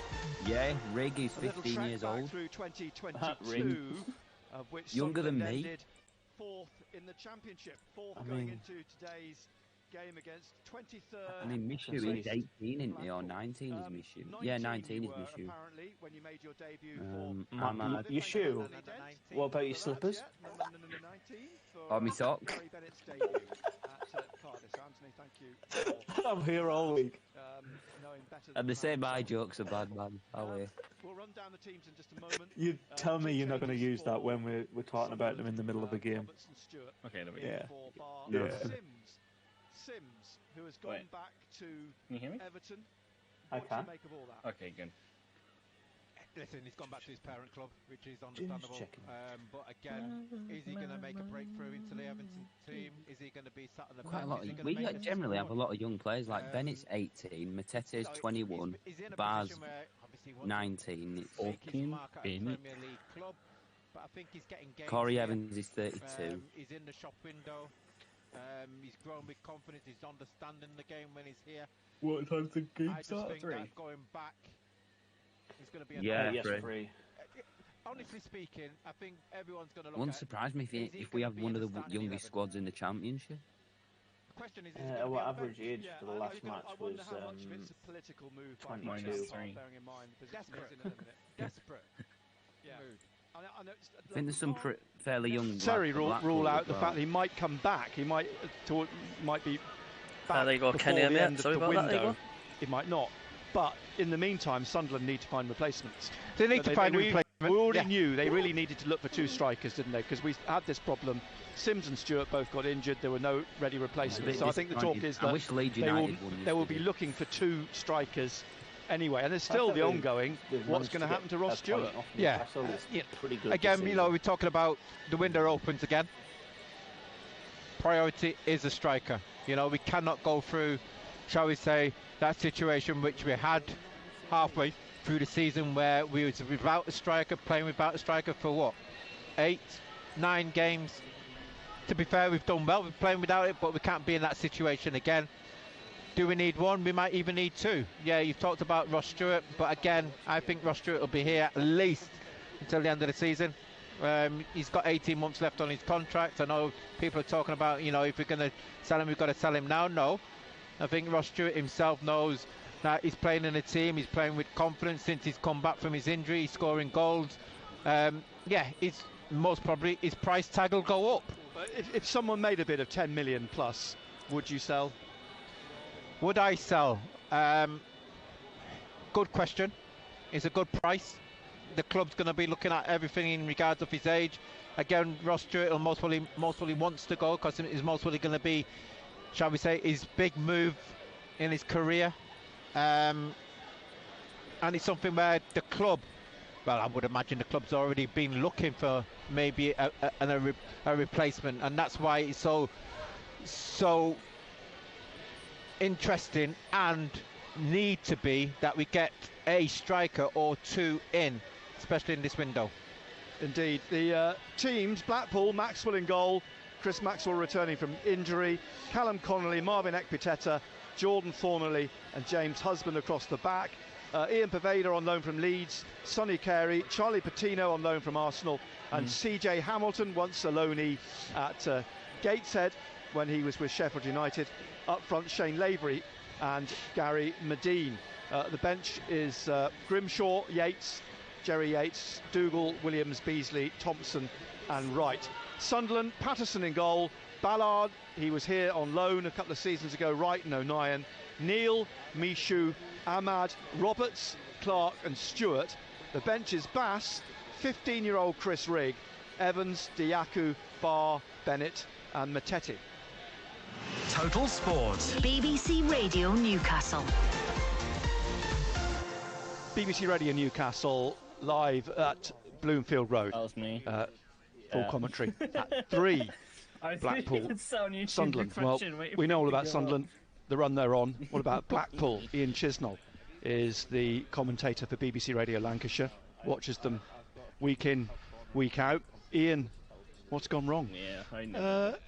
S20: Yeah, Rigg is 15 years old.
S2: Through 2022, of which
S20: younger than me.
S2: Ended 4th in the championship. 4th going into today's game against 23rd.
S20: I mean, Mishu is 18, isn't he? Or 19 is Mishu. Yeah, 19 is Mishu.
S2: When you made your debut
S17: your shoe? What about your slippers?
S20: Or my socks?
S17: I'm here all week.
S20: And they say my jokes are bad, man. Are we?
S2: We'll run down the teams in just a moment.
S17: You tell me you're not going to use that when we're talking about them in the middle of the game.
S5: Okay, there we
S17: go. Yeah.
S2: Sims, who has gone back to Everton.
S5: I
S2: can. What do you make of all that?
S5: Okay, good.
S1: Listen, he's gone back to his parent club, which is understandable. But again, is he going to make a breakthrough into the Everton team? Is he going to be sat on the bench?
S20: Quite a lot. We generally have a lot of young players. Like Bennett's 18, Matete's 21, Baz 19. Corey Evans is 32.
S1: He's in the shop window. He's grown with confidence. He's understanding the game when he's here.
S17: What time's the game
S1: start? I just think that going back is going to be
S17: free.
S1: Honestly speaking, I think everyone's going to look.
S20: Wouldn't surprise me if we have one of the youngest squads in the championship.
S1: The question is
S17: what average age for the last match was 22.
S1: Desperate. Yeah.
S20: I think there's some fairly young.
S2: Terry rule out the fact that he might come back. He might be back
S3: there you go,
S2: before
S3: Kenny,
S2: the end of the window.
S3: That,
S2: it might not. But in the meantime, Sunderland need to find replacements.
S1: They need to find a replacement.
S2: We already knew they really needed to look for 2 strikers, didn't they? Because we had this problem. Sims and Stewart both got injured. There were no ready replacements. So I think the talk is that they will be looking for 2 strikers anyway. And there's still the ongoing, what's going to happen to Ross Stewart?
S1: Yeah.
S17: Pretty good
S1: again, we're talking about the window opens again. Priority is a striker. We cannot go through, shall we say, that situation which we had halfway through the season where we was without a striker, playing without a striker for what? 8, 9 games. To be fair, we've done well with playing without it, but we can't be in that situation again. Do we need 1? We might even need 2. Yeah, you've talked about Ross Stewart, but again, I think Ross Stewart will be here at least until the end of the season. He's got 18 months left on his contract. I know people are talking about, if we're going to sell him, we've got to sell him now. No. I think Ross Stewart himself knows that he's playing in a team. He's playing with confidence since he's come back from his injury. He's scoring goals. It's most probably his price tag will go up.
S2: If someone made a bid of 10 million plus, would you sell?
S1: Would I sell? Good question. It's a good price. the club's going to be looking at everything in regards of his age. Again, Ross Stewart will most probably wants to go because it's most probably going to be, shall we say, his big move in his career. And it's something where the club, well, I would imagine the club's already been looking for maybe a replacement, and that's why it's so interesting and need to be that we get a striker or two in, especially in this window.
S2: Indeed. The teams, Blackpool, Maxwell in goal, Chris Maxwell returning from injury, Callum Connolly, Marvin Ekpiteta, Jordan Thornley and James Husband across the back. Ian Pervader on loan from Leeds, Sonny Carey, Charlie Patino on loan from Arsenal, and CJ Hamilton, once a loanee at Gateshead when he was with Sheffield United. Up front, Shane Lavery and Gary Medine. The bench is Grimshaw, Yates, Jerry Yates, Dougal, Williams, Beasley, Thompson and Wright. Sunderland, Patterson in goal, Ballard, he was here on loan a couple of seasons ago, Wright and O'Nien, Neil, Michoud, Ahmad, Roberts, Clark and Stewart. The bench is Bass, 15-year-old Chris Rigg, Evans, Diaku, Barr, Bennett and Matete.
S12: Total Sport. BBC Radio Newcastle.
S2: BBC Radio Newcastle live at Bloomfield Road.
S16: That was me.
S2: Full commentary at 3. Blackpool, Sunderland. Well, we know all about Sunderland, the run they're on. What about Blackpool? Ian Chisnell is the commentator for BBC Radio Lancashire. Watches them week in, week out. Ian, what's gone wrong?
S21: Yeah, I never.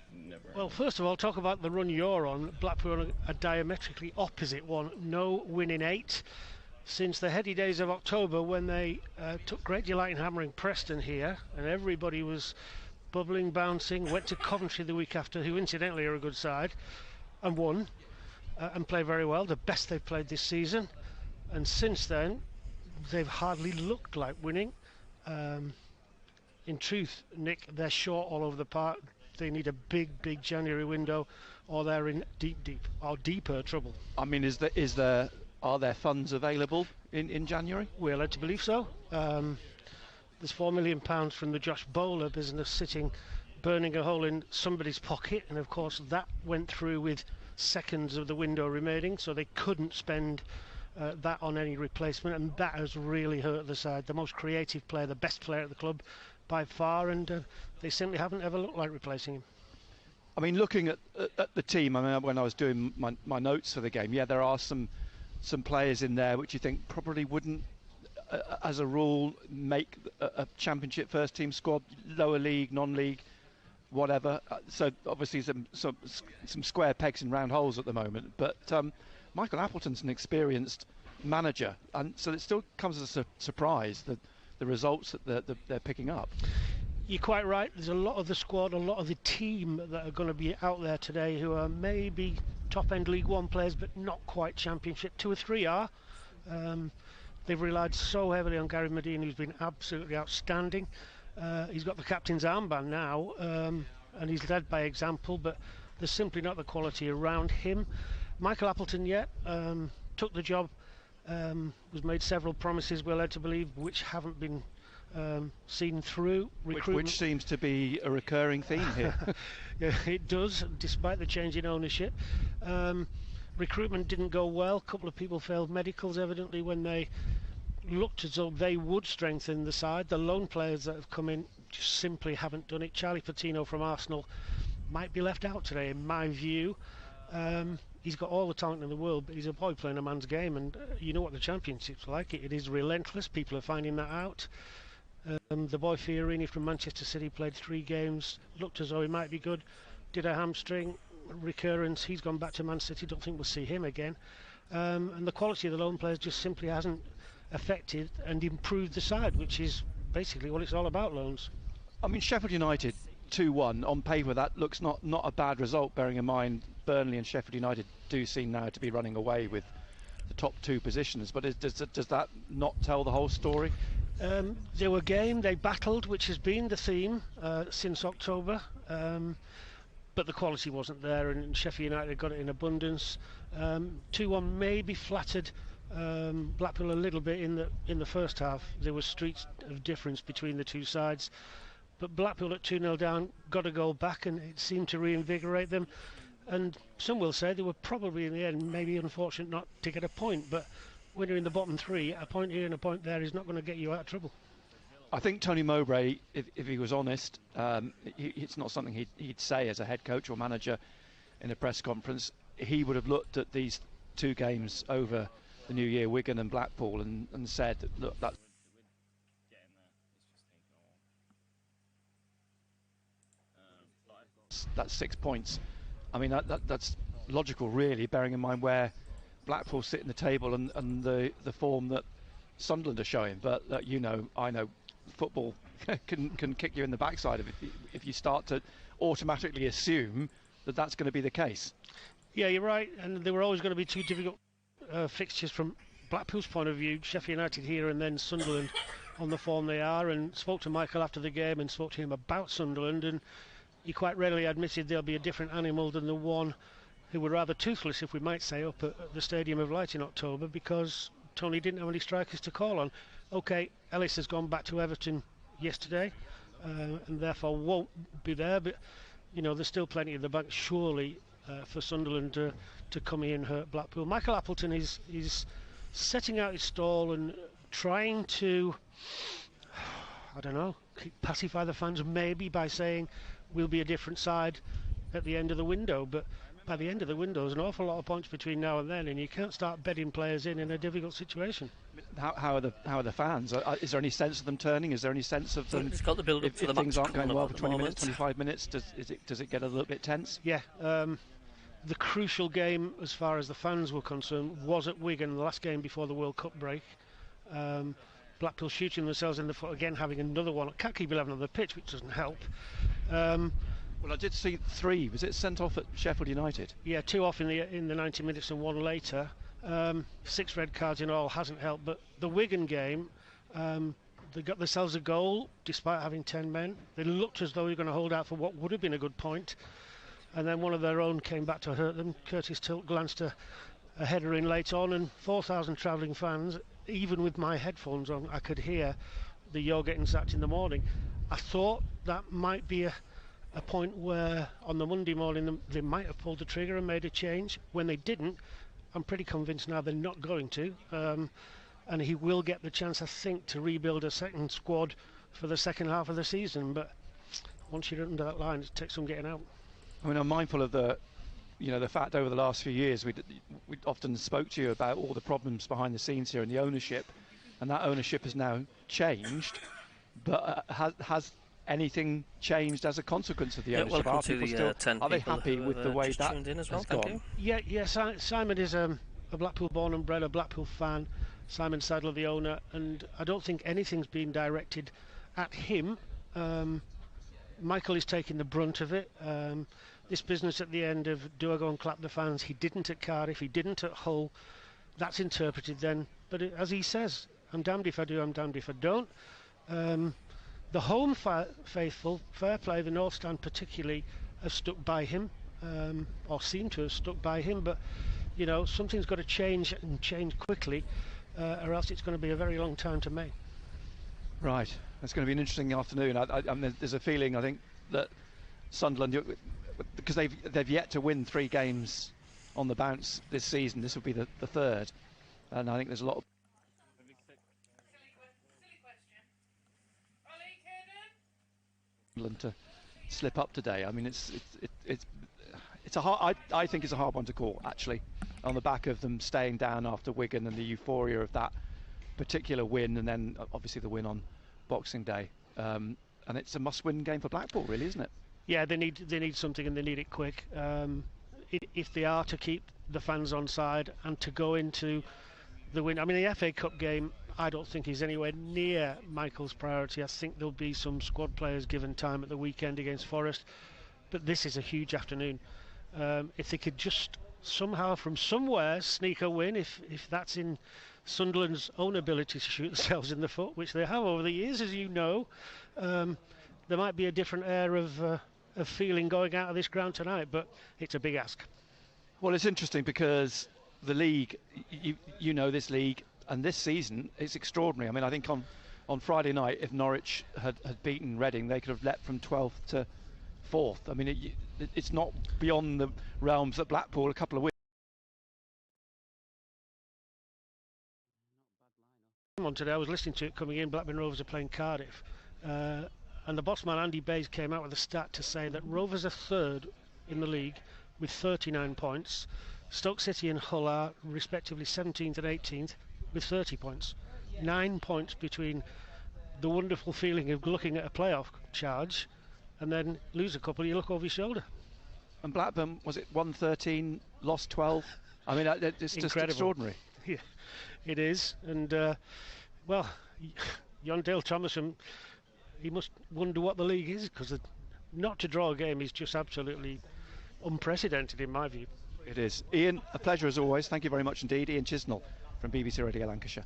S21: Well, first of all, talk about the run you're on. Blackpool are diametrically opposite one. No win in 8 since the heady days of October, when they took great delight in hammering Preston here, and everybody was bubbling, bouncing. Went to Coventry the week after, who incidentally are a good side, and won and played very well, the best they've played this season. And since then, they've hardly looked like winning. In truth, Nick, they're short all over the park. They need a big January window, or they're in deeper trouble. I mean,
S2: are there funds available in January?
S21: We're led to believe so. There's £4 million from the Josh Bowler business sitting, burning a hole in somebody's pocket, and of course that went through with seconds of the window remaining, so they couldn't spend that on any replacement, and that has really hurt the side. The most creative player, the best player at the club by far, and they simply haven't ever looked like replacing him.
S2: I mean, looking at the team, I mean, when I was doing my notes for the game, yeah, there are some players in there which you think probably wouldn't, as a rule, make a championship first team squad, lower league, non-league, whatever. So obviously some square pegs in round holes at the moment. But Michael Appleton's an experienced manager, and so it still comes as a surprise that the results that they're picking up.
S21: You're quite right. There's a lot of the squad, a lot of the team that are going to be out there today who are maybe top-end League One players, but not quite Championship. 2 or 3 are. They've relied so heavily on Gary Medine, who's been absolutely outstanding. He's got the captain's armband now, and he's led by example, but there's simply not the quality around him. Michael Appleton, took the job, was made several promises, we're led to believe, which haven't been seen through.
S2: Which seems to be a recurring theme here.
S21: Yeah, it does, despite the change in ownership. Recruitment didn't go well. A couple of people failed medicals, evidently, when they looked as though they would strengthen the side. The loan players that have come in just simply haven't done it. Charlie Patino from Arsenal might be left out today, in my view. He's got all the talent in the world, but he's a boy playing a man's game, and you know what the Championship's like. It is relentless. People are finding that out. The boy Fiorini from Manchester City played 3 games, looked as though he might be good, did a hamstring recurrence. He's gone back to Man City. Don't think we'll see him again. And the quality of the loan players just simply hasn't affected and improved the side, which is basically what it's all about, loans.
S2: I mean, Sheffield United 2-1 on paper, that looks not a bad result, bearing in mind Burnley and Sheffield United do seem now to be running away with the top 2 positions. But does that not tell the whole story?
S21: They were game, they battled, which has been the theme since October, but the quality wasn't there, and Sheffield United got it in abundance. 2-1 maybe flattered Blackpool a little bit in the first half. There was streets of difference between the two sides, but Blackpool at 2-0 down got a goal back, and it seemed to reinvigorate them. And some will say they were probably in the end maybe unfortunate not to get a point, but when you're in the bottom three, a point here and a point there is not going to get you out of trouble.
S2: I think Tony Mowbray, if he was honest, it's not something he'd say as a head coach or manager in a press conference. He would have looked at these two games over the New Year, Wigan and Blackpool, and said, look, that's 6 points. I mean, that's logical, really, bearing in mind where Blackpool sit in the table and the form that Sunderland are showing. But I know football can kick you in the backside if you start to automatically assume that that's going to be the case.
S21: Yeah, you're right, and there were always going to be two difficult fixtures from Blackpool's point of view. Sheffield United here and then Sunderland on the form they are, and spoke to Michael after the game and spoke to him about Sunderland, and he quite readily admitted they'll be a different animal than the one who were rather toothless, if we might say, up at the Stadium of Light in October, because Tony didn't have any strikers to call on. OK, Ellis has gone back to Everton yesterday, and therefore won't be there, but there's still plenty in the bank, surely, for Sunderland to come in and hurt Blackpool. Michael Appleton is setting out his stall and trying to, I don't know, pacify the fans maybe by saying we'll be a different side at the end of the window, but by the end of the window there's an awful lot of points between now and then, and you can't start bedding players in a difficult situation.
S2: How are the fans? Is there any sense of them turning? Is there any sense of them?
S3: It's got the build up
S2: if things aren't going well for 20 minutes, 25 minutes, does it get a little bit tense?
S21: Yeah. The crucial game, as far as the fans were concerned, was at Wigan, the last game before the World Cup break. Blackpool shooting themselves in the foot again, having another one. Can't keep 11 on the pitch, which doesn't help.
S2: Well, I did see 3. Was it sent off at Sheffield United?
S21: Yeah, 2 off in the 90 minutes and 1 later. 6 red cards in all hasn't helped. But the Wigan game, they got themselves a goal despite having 10 men. They looked as though they were going to hold out for what would have been a good point. And then one of their own came back to hurt them. Curtis Tilt glanced a header in late on, and 4,000 travelling fans, even with my headphones on, I could hear the "you're getting sacked" in the morning. I thought that might be a point where on the Monday morning they might have pulled the trigger and made a change. When they didn't, I'm pretty convinced now they're not going to, and he will get the chance, I think, to rebuild a second squad for the second half of the season. But once you're under that line, it takes some getting out.
S2: I mean, I'm mindful of the fact over the last few years we often spoke to you about all the problems behind the scenes here and the ownership, and that ownership has now changed. But has anything changed as a consequence of the ownership? Are they happy with the way that has gone?
S21: Yeah. Simon is a Blackpool-born and bred, a Blackpool fan. Simon Sadler, the owner, and I don't think anything's been directed at him. Michael is taking the brunt of it. This business at the end of do I go and clap the fans? He didn't at Cardiff, he didn't at Hull. That's interpreted then. But as he says, I'm damned if I do, I'm damned if I don't. The home faithful, fair play, the North Stand particularly, have stuck by him, or seem to have stuck by him. But, something's got to change, and change quickly, or else it's going to be a very long time to make.
S2: Right. It's going to be an interesting afternoon. I mean, there's a feeling, I think, that Sunderland, because they've yet to win 3 games on the bounce this season, this will be the 3rd, and I think there's a lot of Sunderland to slip up today. I mean, it's a hard. I think it's a hard one to call, actually, on the back of them staying down after Wigan and the euphoria of that particular win, and then obviously the win on Boxing Day, and it's a must-win game for Blackpool, really, isn't it?
S21: Yeah, they need something, and they need it quick. If they are to keep the fans on side and to go into the win, I mean, the FA Cup game, I don't think is anywhere near Michael's priority. I think there'll be some squad players given time at the weekend against Forest, but this is a huge afternoon. If they could just somehow from somewhere sneak a win, if that's in Sunderland's own ability to shoot themselves in the foot, which they have over the years, as you know, there might be a different air of feeling going out of this ground tonight, but it's a big ask.
S2: Well, it's interesting because the league, you know this league, and this season, it's extraordinary. I mean, I think on Friday night, if Norwich had beaten Reading, they could have leapt from 12th to 4th. I mean, it's not beyond the realms that Blackpool, a couple of weeks.
S21: Today, I was listening to it coming in. Blackburn Rovers are playing Cardiff, and the boss man Andy Bays came out with a stat to say that Rovers are third in the league with 39 points. Stoke City and Hull are respectively 17th and 18th with 30 points. 9 points between the wonderful feeling of looking at a playoff charge and then lose a couple, you look over your shoulder.
S2: And Blackburn, was it 113, lost 12? I mean, it's just extraordinary.
S21: Yeah, it is. And, well, Jon Dale Thomason, he must wonder what the league is, because not to draw a game is just absolutely unprecedented in my view.
S2: It is. Ian, a pleasure as always. Thank you very much indeed. Ian Chisnell from BBC Radio Lancashire.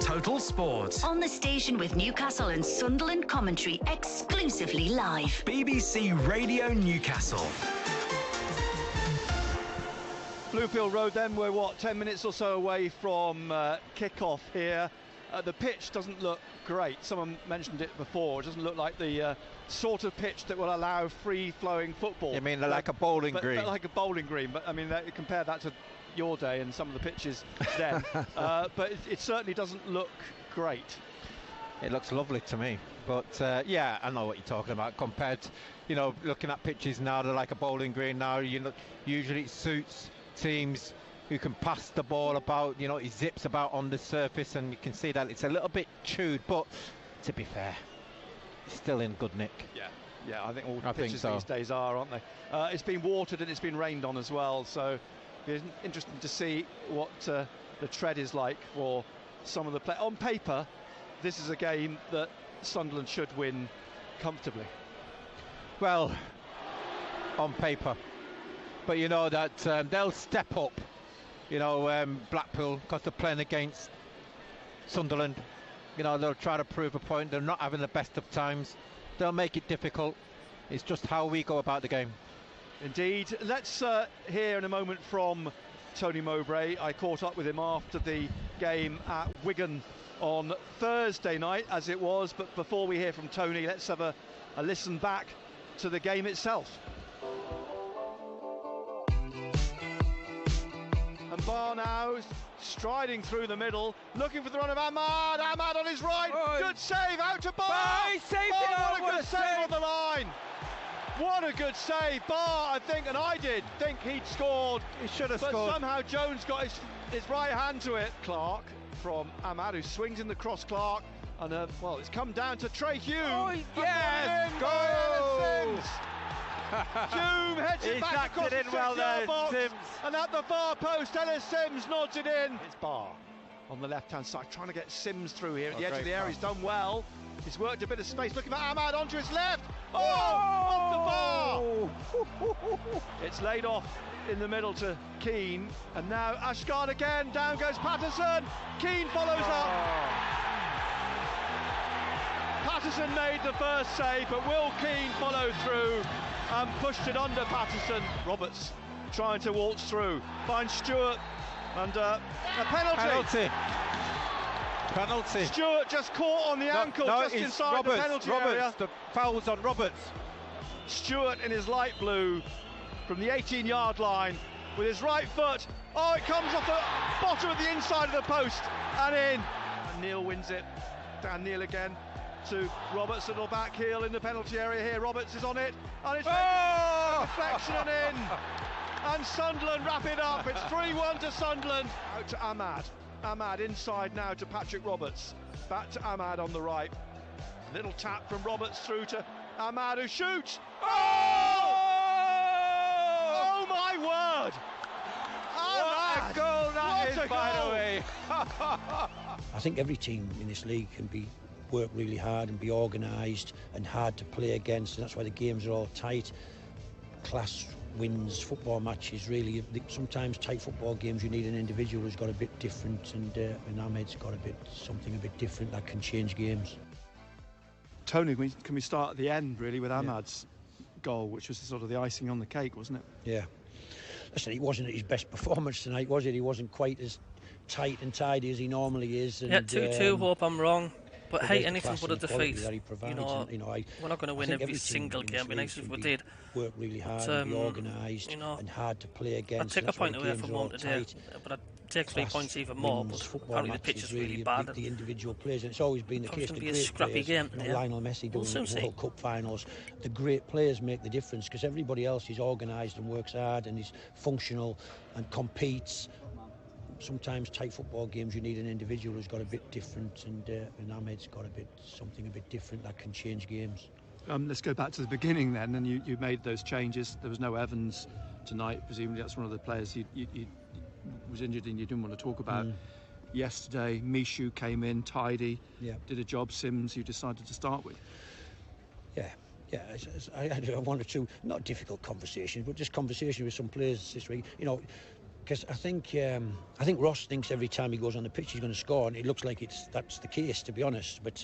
S12: Total Sport. On the station with Newcastle and Sunderland commentary exclusively live.
S9: BBC Radio Newcastle.
S2: Bluefield Road then, we're 10 minutes or so away from kick-off here. The pitch doesn't look great. Someone mentioned it before. It doesn't look like the sort of pitch that will allow free-flowing football.
S1: You mean like a bowling green?
S2: Like a bowling green, but I mean, compare that to your day and some of the pitches then. But it certainly doesn't look great.
S1: It looks lovely to me. But yeah, I know what you're talking about. Compared, looking at pitches now, they're like a bowling green now. Usually it suits teams who can pass the ball about, it zips about on the surface, and you can see that it's a little bit chewed, but to be fair, it's still in good nick.
S2: Yeah, I think all pitches these days are, aren't they? It's been watered and it's been rained on as well, so it's interesting to see what the tread is like for some of the play. On paper, this is a game that Sunderland should win comfortably.
S1: Well, on paper, but you know that they'll step up. Blackpool, because they're playing against Sunderland. They'll try to prove a point. They're not having the best of times. They'll make it difficult. It's just how we go about the game.
S2: Indeed. Let's hear in a moment from Tony Mowbray. I caught up with him after the game at Wigan on Thursday night, as it was. But before we hear from Tony, let's have a listen back to the game itself. And Barr now striding through the middle, looking for the run of Ahmad. Ahmad on his right. Good save out to Barr.
S4: He saved it.
S2: What a good save on the line. What a good save. Barr, I think, and I did think he'd scored.
S1: He should have scored.
S2: But somehow Jones got his right hand to it. Clark from Ahmad, who swings in the cross. Clark, and it's come down to Trey Hume.
S4: Oh, yes,
S2: go! Hume heads it back across the
S4: well
S2: box, and at the far post, Ellis Sims nods it in. It's Barr on the left-hand side, trying to get Sims through here at the edge of the area. He's done well. He's worked a bit of space, looking for Ahmad onto his left. Off the bar! It's laid off in the middle to Keane, and now Ashgard again. Down goes Patterson. Keane follows up. Patterson made the first save, but Will Keane followed through and pushed it under Patterson. Roberts trying to waltz through, finds Stewart, and a penalty. Stewart just caught on the ankle just inside
S1: Roberts,
S2: the penalty area.
S1: The foul's on Roberts.
S2: Stewart in his light blue from the 18-yard line with his right foot. Oh, it comes off the bottom of the inside of the post and in. And Neil wins it. Dan Neil again to Roberts, little back heel in the penalty area here. Roberts is on it, and it's deflection and in. And Sunderland wrap it up. It's 3-1 to Sunderland. Out to Ahmad. Ahmad inside now to Patrick Roberts. Back to Ahmad on the right. Little tap from Roberts through to Ahmad, who shoots. Oh my word!
S1: What a goal that is, by the way.
S18: I think every team in this league can work really hard and be organised and hard to play against, and that's why the games are all tight. Class wins football matches, really. Sometimes tight football games you need an individual who's got a bit different, and Ahmed's got something a bit different that can change games.
S2: Tony, can we start at the end really with Ahmad's goal, which was sort of the icing on the cake, wasn't it?
S18: Yeah. listen, it wasn't his best performance tonight, was it? He wasn't quite as tight and tidy as he normally is. And,
S3: 2-2, hope I'm wrong. But hey, anything but a defeat. We're not going to win every single game. It'd be nice if we did.
S18: Work really hard, and be organised, and hard to play against.
S3: I'd take a point away from home today, but I'd take 3 points even more. But apparently the pitch is really bad.
S18: The individual players, and it's always been the case.
S3: It's going to be a scrappy game.
S18: Lionel Messi doing the World Cup finals. The great players make the difference because everybody else is organised and works hard and is functional and competes. Sometimes tight football games you need an individual who's got a bit different, and Ahmed's got something a bit different that can change games.
S2: Let's go back to the beginning then, and you made those changes. There was no Evans tonight. Presumably that's one of the players you was injured and you didn't want to talk about. Yesterday, Mishu came in, tidy, did a job. Sims, you decided to start with.
S18: Yeah, I had one or two, not difficult conversations, but just conversations with some players this week. Because I think Ross thinks every time he goes on the pitch he's going to score, and it looks like that's the case, to be honest. But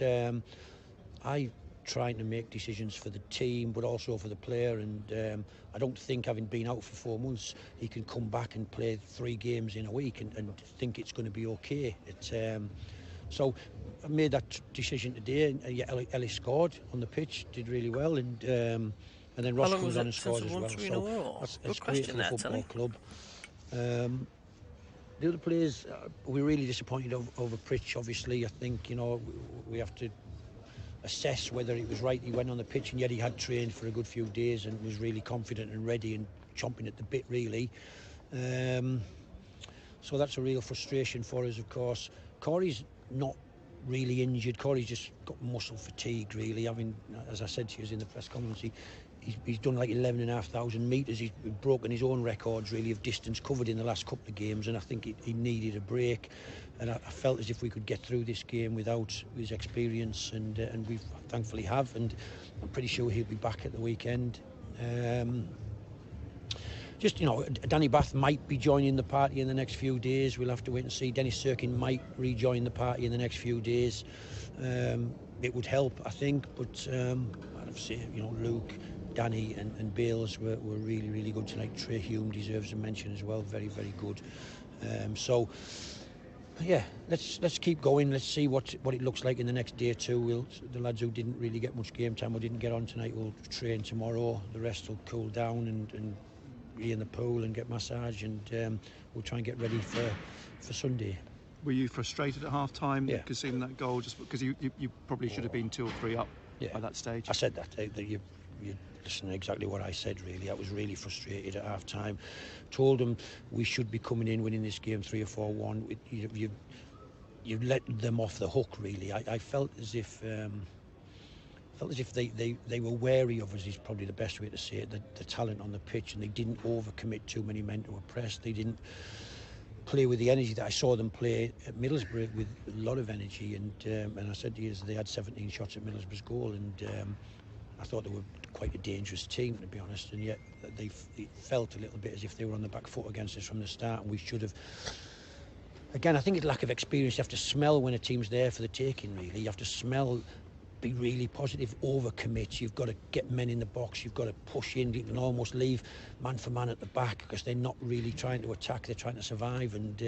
S18: I trying to make decisions for the team, but also for the player, and I don't think, having been out for 4 months, he can come back and play 3 games in a week and think it's going to be okay. So I made that decision today, and Ellis scored on the pitch, did really well, and then Ross comes on and scores as well. So that's great for the football club. The other players, we're really disappointed over Pritch. Obviously, I think we have to assess whether it was right he went on the pitch, and yet he had trained for a good few days and was really confident and ready and chomping at the bit, really. So that's a real frustration for us, of course. Corey's not really injured. Corey's just got muscle fatigue, really. As I said to you in the press conference, he's done like 11,500 metres. He's broken his own records, really, of distance covered in the last couple of games, and I think he needed a break. And I felt as if we could get through this game without his experience, and we thankfully have, and I'm pretty sure he'll be back at the weekend. Danny Bath might be joining the party in the next few days. We'll have to wait and see. Dennis Sirkin might rejoin the party in the next few days. It would help, I think, but I'd say, Luke, Danny and Bales were really, really good tonight. Trey Hume deserves a mention as well. Very, very good. Let's keep going. Let's see what it looks like in the next day or two. The lads who didn't really get much game time or didn't get on tonight will train tomorrow. The rest will cool down and be in the pool and get massage, and we'll try and get ready for Sunday.
S2: Were you frustrated at half time conceding that goal, just because you probably should have been 2 or 3 up by that stage?
S18: I said that you listen, exactly what I said, really. I was really frustrated at half time. Told them we should be coming in winning this game 3 or 4-1. You let them off the hook, really. I felt as if they were wary of us, is probably the best way to say it, the talent on the pitch, and they didn't overcommit too many men to a press. They didn't play with the energy that I saw them play at Middlesbrough, with a lot of energy, and I said to you, they had 17 shots at Middlesbrough's goal, and I thought they were quite a dangerous team, to be honest, and yet it felt a little bit as if they were on the back foot against us from the start, and we should have. Again, I think it's lack of experience. You have to smell when a team's there for the taking, really. You have to smell, be really positive, overcommit. You've got to get men in the box. You've got to push in. You can almost leave man for man at the back because they're not really trying to attack. They're trying to survive. And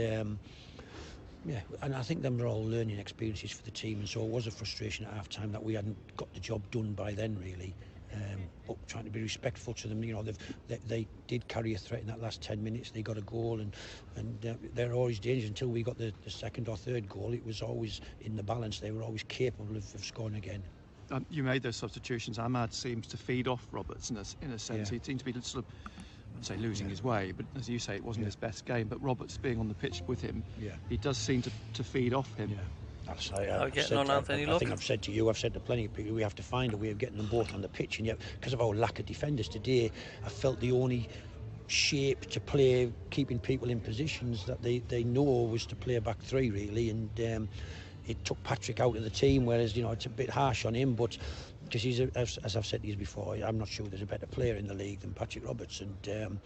S18: and I think them were all learning experiences for the team. And so it was a frustration at half time that we hadn't got the job done by then, really. But trying to be respectful to them, they did carry a threat in that last 10 minutes. They got a goal, and they're always dangerous. Until we got the second or third goal, it was always in the balance. They were always capable of scoring again.
S2: You made those substitutions. Ahmad seems to feed off Roberts in a sense. He seemed to be sort of, I'd say, losing his way, but as you say, it wasn't his best game. But Roberts being on the pitch with him, he does seem to feed off him.
S18: I think I've said to you, I've said to plenty of people, we have to find a way of getting them both on the pitch, and yet because of our lack of defenders today, I felt the only shape to play, keeping people in positions that they know, was to play a back three, really, and it took Patrick out of the team, whereas it's a bit harsh on him, but because he's as I've said to you before, I'm not sure there's a better player in the league than Patrick Roberts, and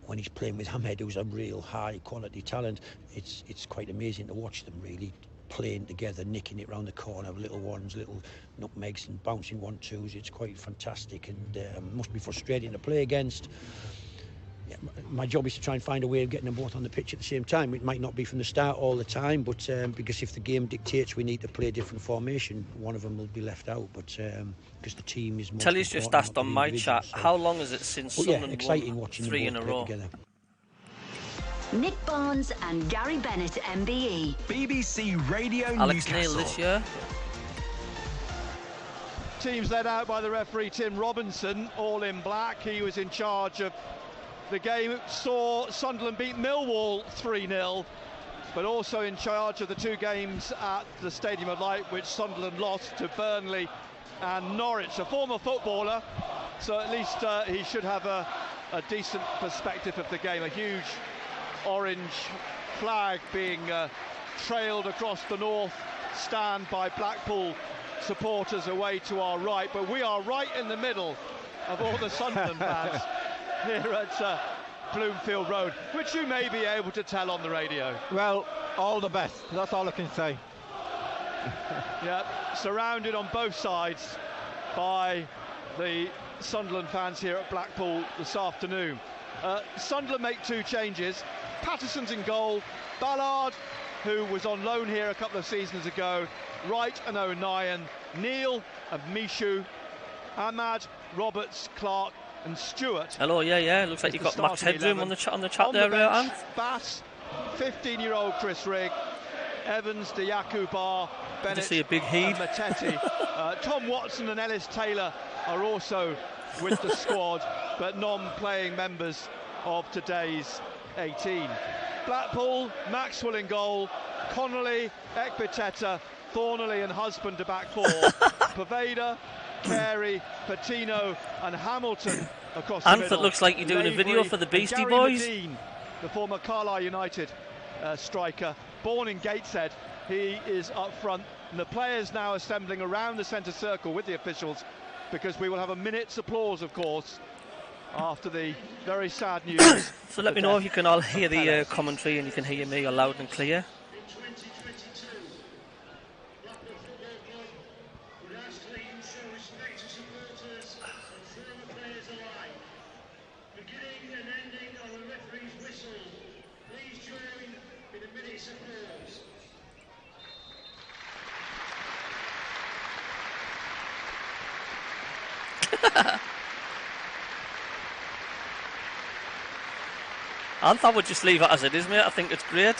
S18: when he's playing with Ahmed, who's a real high quality talent, it's quite amazing to watch them really playing together, nicking it round the corner, little ones, little nutmegs and bouncing 1-2s. It's quite fantastic, and must be frustrating to play against. my job is to try and find a way of getting them both on the pitch at the same time. It might not be from the start all the time, but because if the game dictates we need to play a different formation, one of them will be left out. But because the team is more.
S3: Telly's just asked on my chat, so. How long is it since Sunderland won 3 in a row?
S18: Together.
S12: Nick Barnes and Gary Bennett, MBE.
S9: BBC Radio
S3: Alex
S9: Newcastle.
S3: Neil this year.
S2: Teams led out by the referee Tim Robinson, all in black. He was in charge of the game. Saw Sunderland beat Millwall 3-0, but also in charge of the 2 games at the Stadium of Light, which Sunderland lost to Burnley and Norwich. A former footballer, so at least he should have a decent perspective of the game. A huge orange flag being trailed across the north stand by Blackpool supporters away to our right, but we are right in the middle of all the Sunderland fans here at Bloomfield Road, which you may be able to tell on the radio.
S1: Well, all the best, that's all I can say.
S2: Yeah, surrounded on both sides by the Sunderland fans here at Blackpool this afternoon. Sunderland make 2 changes. Patterson's in goal. Ballard, who was on loan here a couple of seasons ago. Wright and O'Nien. Neil and Mishu. Ahmad, Roberts, Clark and Stewart.
S3: Hello, yeah. Looks like you've got Max Headroom on the chat there,
S2: Ant. Bass, 15-year-old Chris Rigg. Evans, Diakubar, Bennett,
S3: just see a big heave.
S2: And Matete. Tom Watson and Ellis Taylor are also with the squad, but non-playing members of today's 18. Blackpool, Maxwell in goal, Connolly, Ekpiteta, Thornley and Husband to back 4. Paveda, Carey, Patino and Hamilton across the middle.
S3: It looks like you're doing a video for the Beastie Boys.
S2: Medine, the former Carlisle United striker, born in Gateshead, he is up front, and the players now assembling around the centre circle with the officials, because we will have a minute's applause, of course, after the very sad news.
S3: So let me know if you can all hear the commentary and you can hear me loud and clear. I thought we'd just leave it as it is, mate. I think it's great.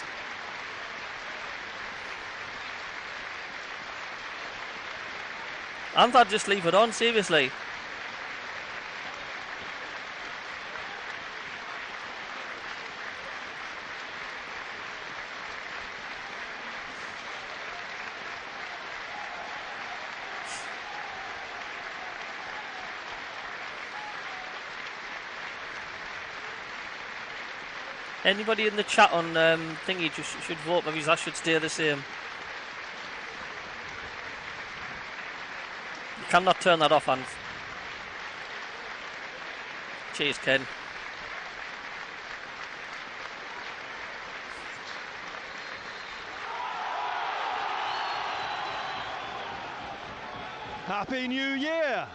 S3: I thought just leave it on, seriously. Anybody in the chat on thingy just should vote, maybe that should stay the same. You cannot turn that off, Anne. Cheers, Ken.
S2: Happy New Year!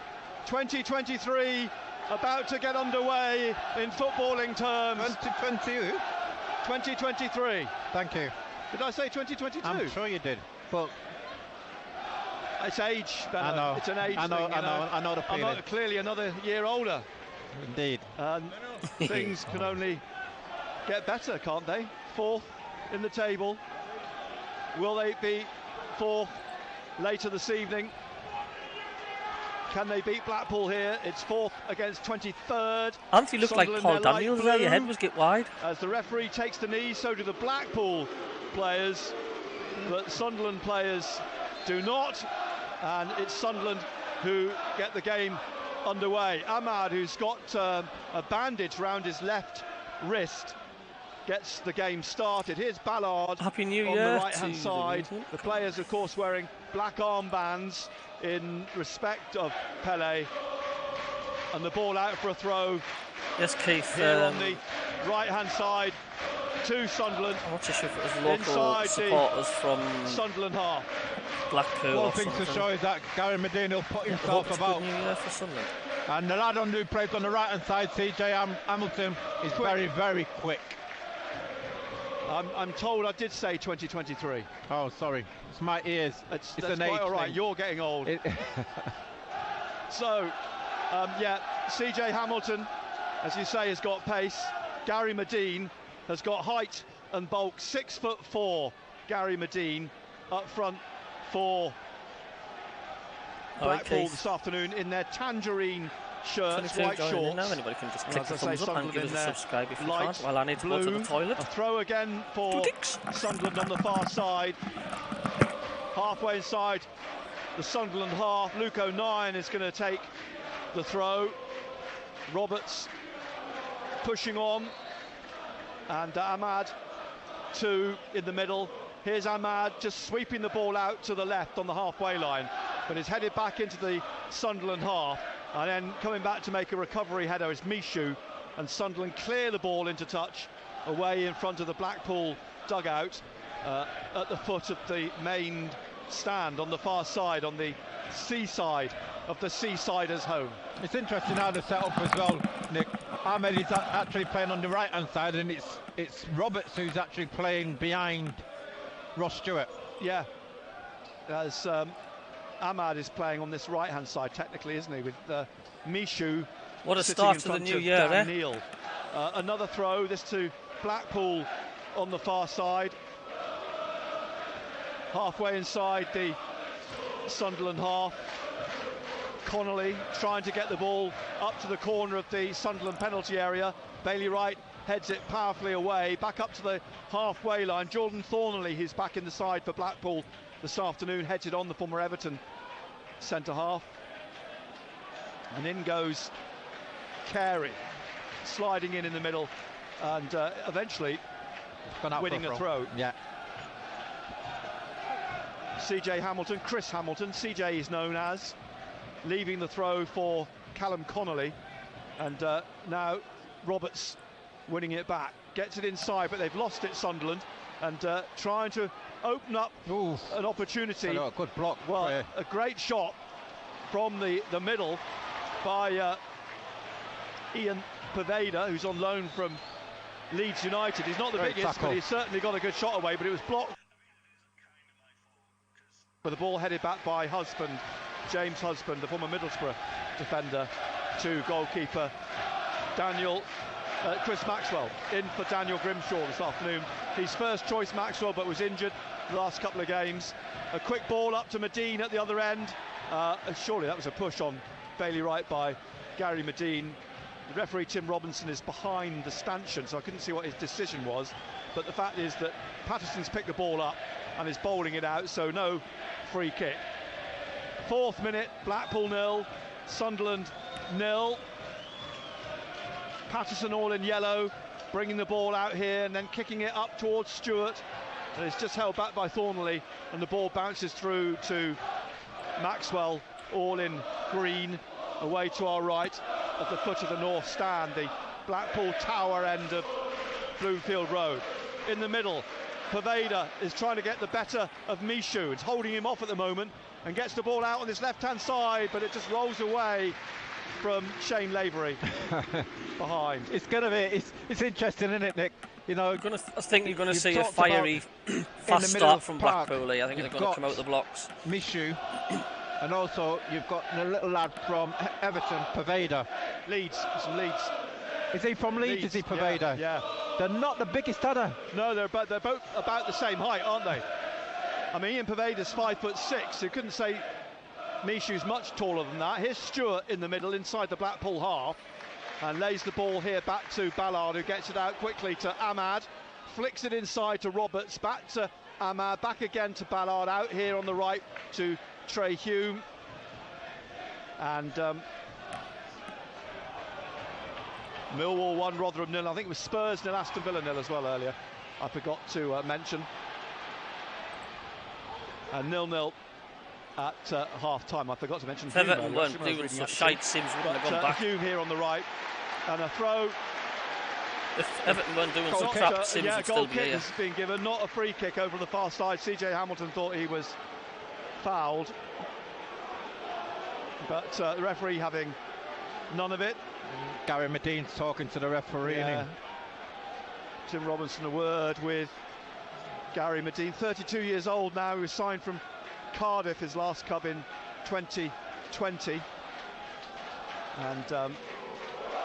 S2: 2023 about to get underway in footballing terms. 2023.
S1: Thank you.
S2: Did I say 2022?
S1: I'm sure you did, but
S2: it's age.
S1: I know.
S2: It's an age
S1: I know.
S2: thing.
S1: I know the feeling.
S2: I'm clearly another year older.
S1: Indeed.
S2: Things can only get better, can't they? 4th in the table. Will they be 4th later this evening? Can they beat Blackpool here? It's 4th against 23rd.
S3: Anthony looked like Paul Daniels there. Your head was get wide.
S2: As the referee takes the knee, so do the Blackpool players. But Sunderland players do not. And it's Sunderland who get the game underway. Ahmad, who's got a bandage round his left wrist, gets the game started. Here's Ballard
S3: Happy New
S2: on
S3: Year
S2: the right-hand side. The players, of course, wearing black armbands in respect of Pele. And the ball out for a throw.
S3: Yes, Keith.
S2: Here on the right-hand side to Sunderland.
S3: I'm not too sure if it was local supporters from
S2: Sunderland half.
S3: Blackpool.
S1: One thing to show is that Gary Medina will put himself about.
S3: New Year for Sunderland.
S1: And the lad who plays on the right-hand side, CJ Hamilton, is very, very quick.
S2: I'm told I did say 2023.
S1: Oh, sorry. It's my ears.
S2: It's
S1: an
S2: quite
S1: age
S2: all right.
S1: thing.
S2: You're getting old. So, yeah, CJ Hamilton, as you say, has got pace. Gary Medine has got height and bulk. 6'4", Gary Medine up front for Blackpool this afternoon in their tangerine shirts, white shorts.
S3: Now anybody can just click the thumbs up and give us a subscribe if you
S2: light
S3: can't. While I need to go to the toilet.
S2: A throw again for Sunderland on the far side. Halfway inside the Sunderland half. Luke O'Nien is going to take the throw. Roberts pushing on. And Ahmad, two in the middle. Here's Ahmad just sweeping the ball out to the left on the halfway line. But it's headed back into the Sunderland half. And then coming back to make a recovery header is Michu. And Sunderland clear the ball into touch away in front of the Blackpool dugout at the foot of the main stand on the far side, on the seaside of the Seasiders' home.
S1: It's interesting how they're set up as well, Nick. Ahmed is actually playing on the right-hand side, and it's Roberts who's actually playing behind Ross Stewart.
S2: Yeah, as Ahmad is playing on this right-hand side, technically, isn't he, with Michu.
S3: What a start to the new year,
S2: eh? Neil. Another throw, this to Blackpool on the far side. Halfway inside the Sunderland half. Connolly trying to get the ball up to the corner of the Sunderland penalty area. Bailey Wright heads it powerfully away, back up to the halfway line. Jordan Thornley, who's back in the side for Blackpool this afternoon, heads it on, the former Everton centre half. And in goes Carey, sliding in the middle, and eventually winning a throw.
S1: Yeah.
S2: CJ Hamilton, Chris Hamilton, CJ is known as, leaving the throw for Callum Connolly. And now Roberts winning it back, gets it inside, but they've lost it, Sunderland, and trying to open up an opportunity.
S1: A good block.
S2: Well, a great shot from the middle by Ian Poveda, who's on loan from Leeds United. He's not the biggest, but he's certainly got a good shot away, but it was blocked. But the ball headed back by Husband, James Husband, the former Middlesbrough defender, to goalkeeper Chris Maxwell, in for Daniel Grimshaw this afternoon. His first choice Maxwell, but was injured the last couple of games. A quick ball up to Medine at the other end. Surely that was a push on Bailey Wright by Gary Medine. The referee Tim Robinson is behind the stanchion, so I couldn't see what his decision was. But the fact is that Patterson's picked the ball up and is bowling it out, so no free kick. 4th minute, Blackpool 0, Sunderland 0. Patterson all in yellow, bringing the ball out here and then kicking it up towards Stewart. And it's just held back by Thornley, and the ball bounces through to Maxwell, all in green, away to our right at the foot of the north stand, the Blackpool Tower end of Bloomfield Road. In the middle, Poveda is trying to get the better of Michu. It's holding him off at the moment and gets the ball out on this left-hand side, but it just rolls away from Shane Lavery behind.
S1: It's going to be, it's interesting, isn't it, Nick? You know,
S3: I think you're going to see a fiery fast start from Blackpool. I think they're going to come out the blocks.
S1: Michu, and also you've got the little lad from Everton, Poveda.
S2: Leeds.
S1: Is he from Leeds? Is he Poveda?
S2: Yeah.
S1: They're not the biggest, are they?
S2: No, they're both about the same height, aren't they? I mean, Ian Poveda's 5'6". You couldn't say Michu's much taller than that. Here's Stewart in the middle, inside the Blackpool half, and lays the ball here back to Ballard, who gets it out quickly to Ahmad, flicks it inside to Roberts, back to Ahmad, back again to Ballard, out here on the right to Trey Hume, and Millwall 1, Rotherham 0. I think it was Spurs 0, Aston Villa 0 as well earlier. I forgot to mention. And 0-0 at half-time. I forgot to mention Hume.
S3: Everton weren't doing so shite, Sims wouldn't have gone back.
S2: Hume here on the right, and a throw.
S3: If Everton weren't doing so crap, Sims would still be here.
S2: Goal kick is being given, not a free kick over the far side. CJ Hamilton thought he was fouled, but the referee having none of it.
S1: Gary Medine's talking to the referee.
S2: Yeah. Tim Robinson a word with Gary Medine, 32 years old now. He was signed from Cardiff, his last club in 2020. And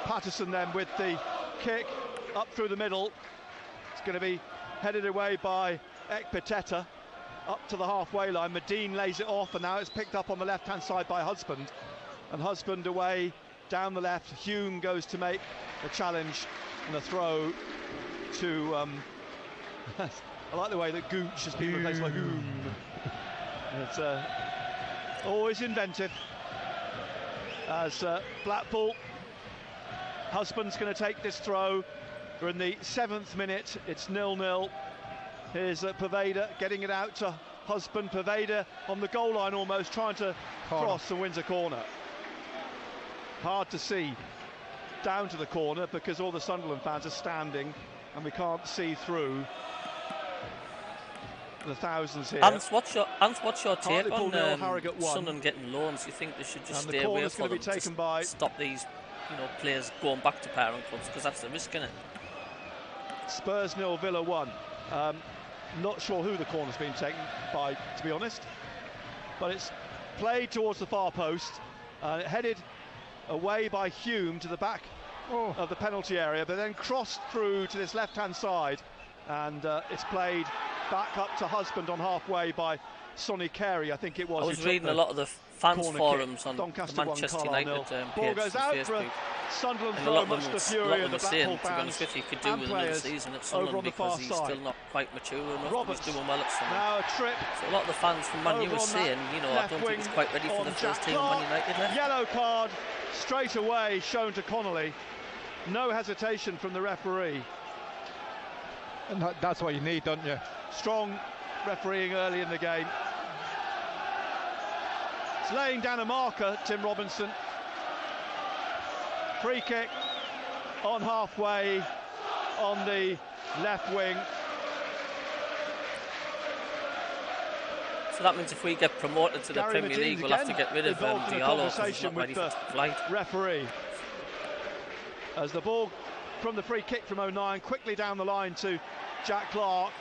S2: Patterson then with the kick up through the middle. It's going to be headed away by Ekpiteta up to the halfway line. Medine lays it off, and now it's picked up on the left-hand side by Husband. And Husband away down the left. Hume goes to make a challenge and a throw to I like the way that Gooch has been replaced by Hume. It's always inventive. As Blackpool, Husband's going to take this throw. We're in the 7th minute. It's 0-0. Here's Poveda getting it out to Husband. Poveda on the goal line almost, trying to cross and wins a corner. Hard to see down to the corner because all the Sunderland fans are standing and we can't see through the thousands here.
S3: Hans, what's your take on Sunderland getting loans? You think they should just stay away from them, just stop these players going back to parent clubs, because that's the risk, isn't it?
S2: Spurs 0, Villa 1. Not sure who the corner's been taken by, to be honest, but it's played towards the far post, headed away by Hume to the back of the penalty area, but then crossed through to this left-hand side, and it's played back up to Husband on halfway by Sonny Carey, I think it was.
S3: I was reading a lot of the fans forums on
S2: Doncaster
S3: the Manchester United
S2: ball goes out
S3: Facebook.
S2: For a Sunderland
S3: and
S2: throw,
S3: a lot
S2: much
S3: of
S2: the fury of the
S3: saying,
S2: Blackpool
S3: to be honest with you, he could do with another season at Sunderland because he's still not quite mature enough. Roberts, he's doing well at Sunderland.
S2: Now a trip.
S3: So a lot of the fans from Man U were saying, I don't think he's quite ready for the first team of Man United left.
S2: Yellow card straight away shown to Connolly. No hesitation from the referee.
S1: And that's what you need, don't you?
S2: Strong refereeing early in the game. It's laying down a marker, Tim Robinson. Free kick on halfway on the left wing.
S3: So that means if we get promoted to the Premier League, we'll have to get rid of Diallo because he's not ready for flight.
S2: Referee. As the ball from the free kick from O'Nien quickly down the line to Jack Clark,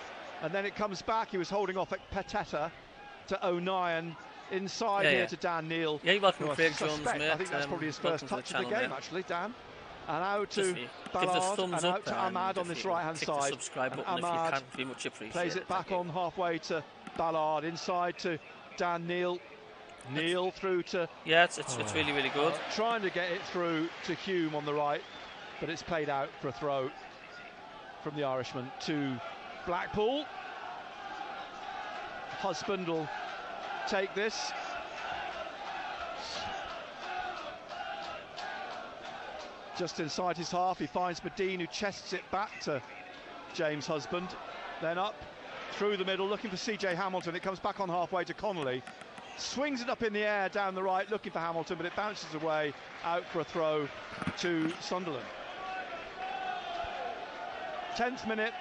S2: and then it comes back. He was holding off at Pateta to O'Nien. Inside here to Dan Neal.
S3: Yeah, you're welcome, Craig Jones, mate.
S2: I think that's probably his first touch of the game, actually, Dan. And out to Ballard, and out to Ahmad on this right-hand side.
S3: Subscribe button if you can, very much appreciated.
S2: Plays it back on halfway to Ballard, inside to Dan Neal. Neal through to...
S3: Yeah, it's really, really good.
S2: Trying to get it through to Hume on the right, but it's played out for a throw from the Irishman to Blackpool. Husband will take this. Just inside his half, he finds Medine, who chests it back to James Husband. Then up through the middle, looking for CJ Hamilton. It comes back on halfway to Connolly. Swings it up in the air down the right, looking for Hamilton, but it bounces away, out for a throw to Sunderland. 10th minute,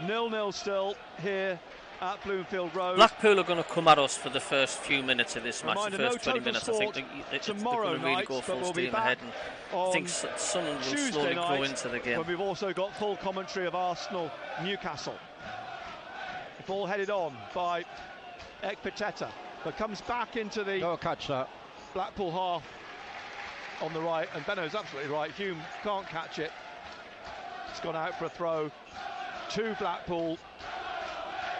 S2: 0-0 still here at Bloomfield Road.
S3: Blackpool are going to come at us for the first few minutes of this match, the first 20 minutes. I think they're going to really go full steam ahead, and I think Sunderland will slowly grow into the game.
S2: But we've also got full commentary of Arsenal Newcastle. The ball headed on by Ekpiteta, but comes back into the Blackpool half on the right, and Benno's absolutely right. Hume can't catch it. It's gone out for a throw to Blackpool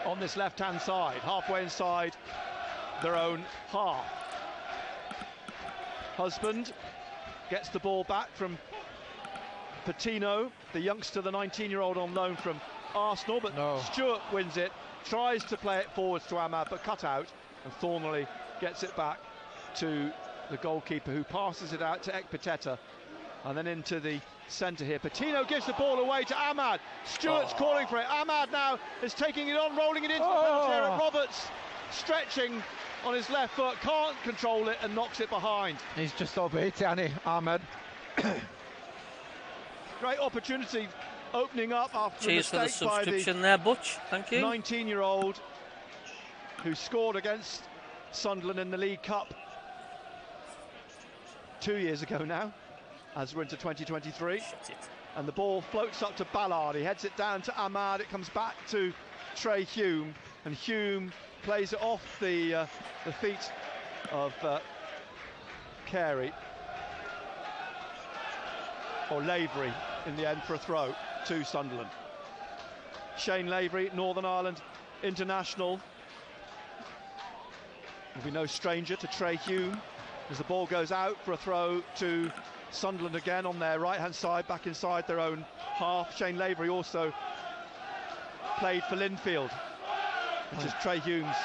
S2: on this left-hand side, halfway inside their own half. Husband gets the ball back from Patino, the youngster, the 19-year-old on loan from Arsenal, but Stewart wins it, tries to play it forwards to Ahmad, but cut out, and Thornley gets it back to the goalkeeper, who passes it out to Ekpiteta, and then into the centre here. Patino gives the ball away to Ahmad. Stewart's calling for it. Ahmad now is taking it on, rolling it into the penalty area. Roberts stretching on his left foot, can't control it and knocks it behind.
S1: He's just overhit, hasn't he, Ahmad?
S2: Great opportunity opening up after
S3: Cheers
S2: the mistake
S3: for the subscription there, Butch. Thank you.
S2: 19-year-old who scored against Sunderland in the League Cup 2 years ago now. as we're into 2023. And the ball floats up to Ballard. He heads it down to Ahmad. It comes back to Trey Hume, and Hume plays it off the feet of Carey, or Lavery in the end, for a throw to Sunderland. Shane Lavery, Northern Ireland international, will be no stranger to Trey Hume as the ball goes out for a throw to Sunderland again on their right-hand side, back inside their own half. Shane Lavery also played for Linfield, which is Trey Hume's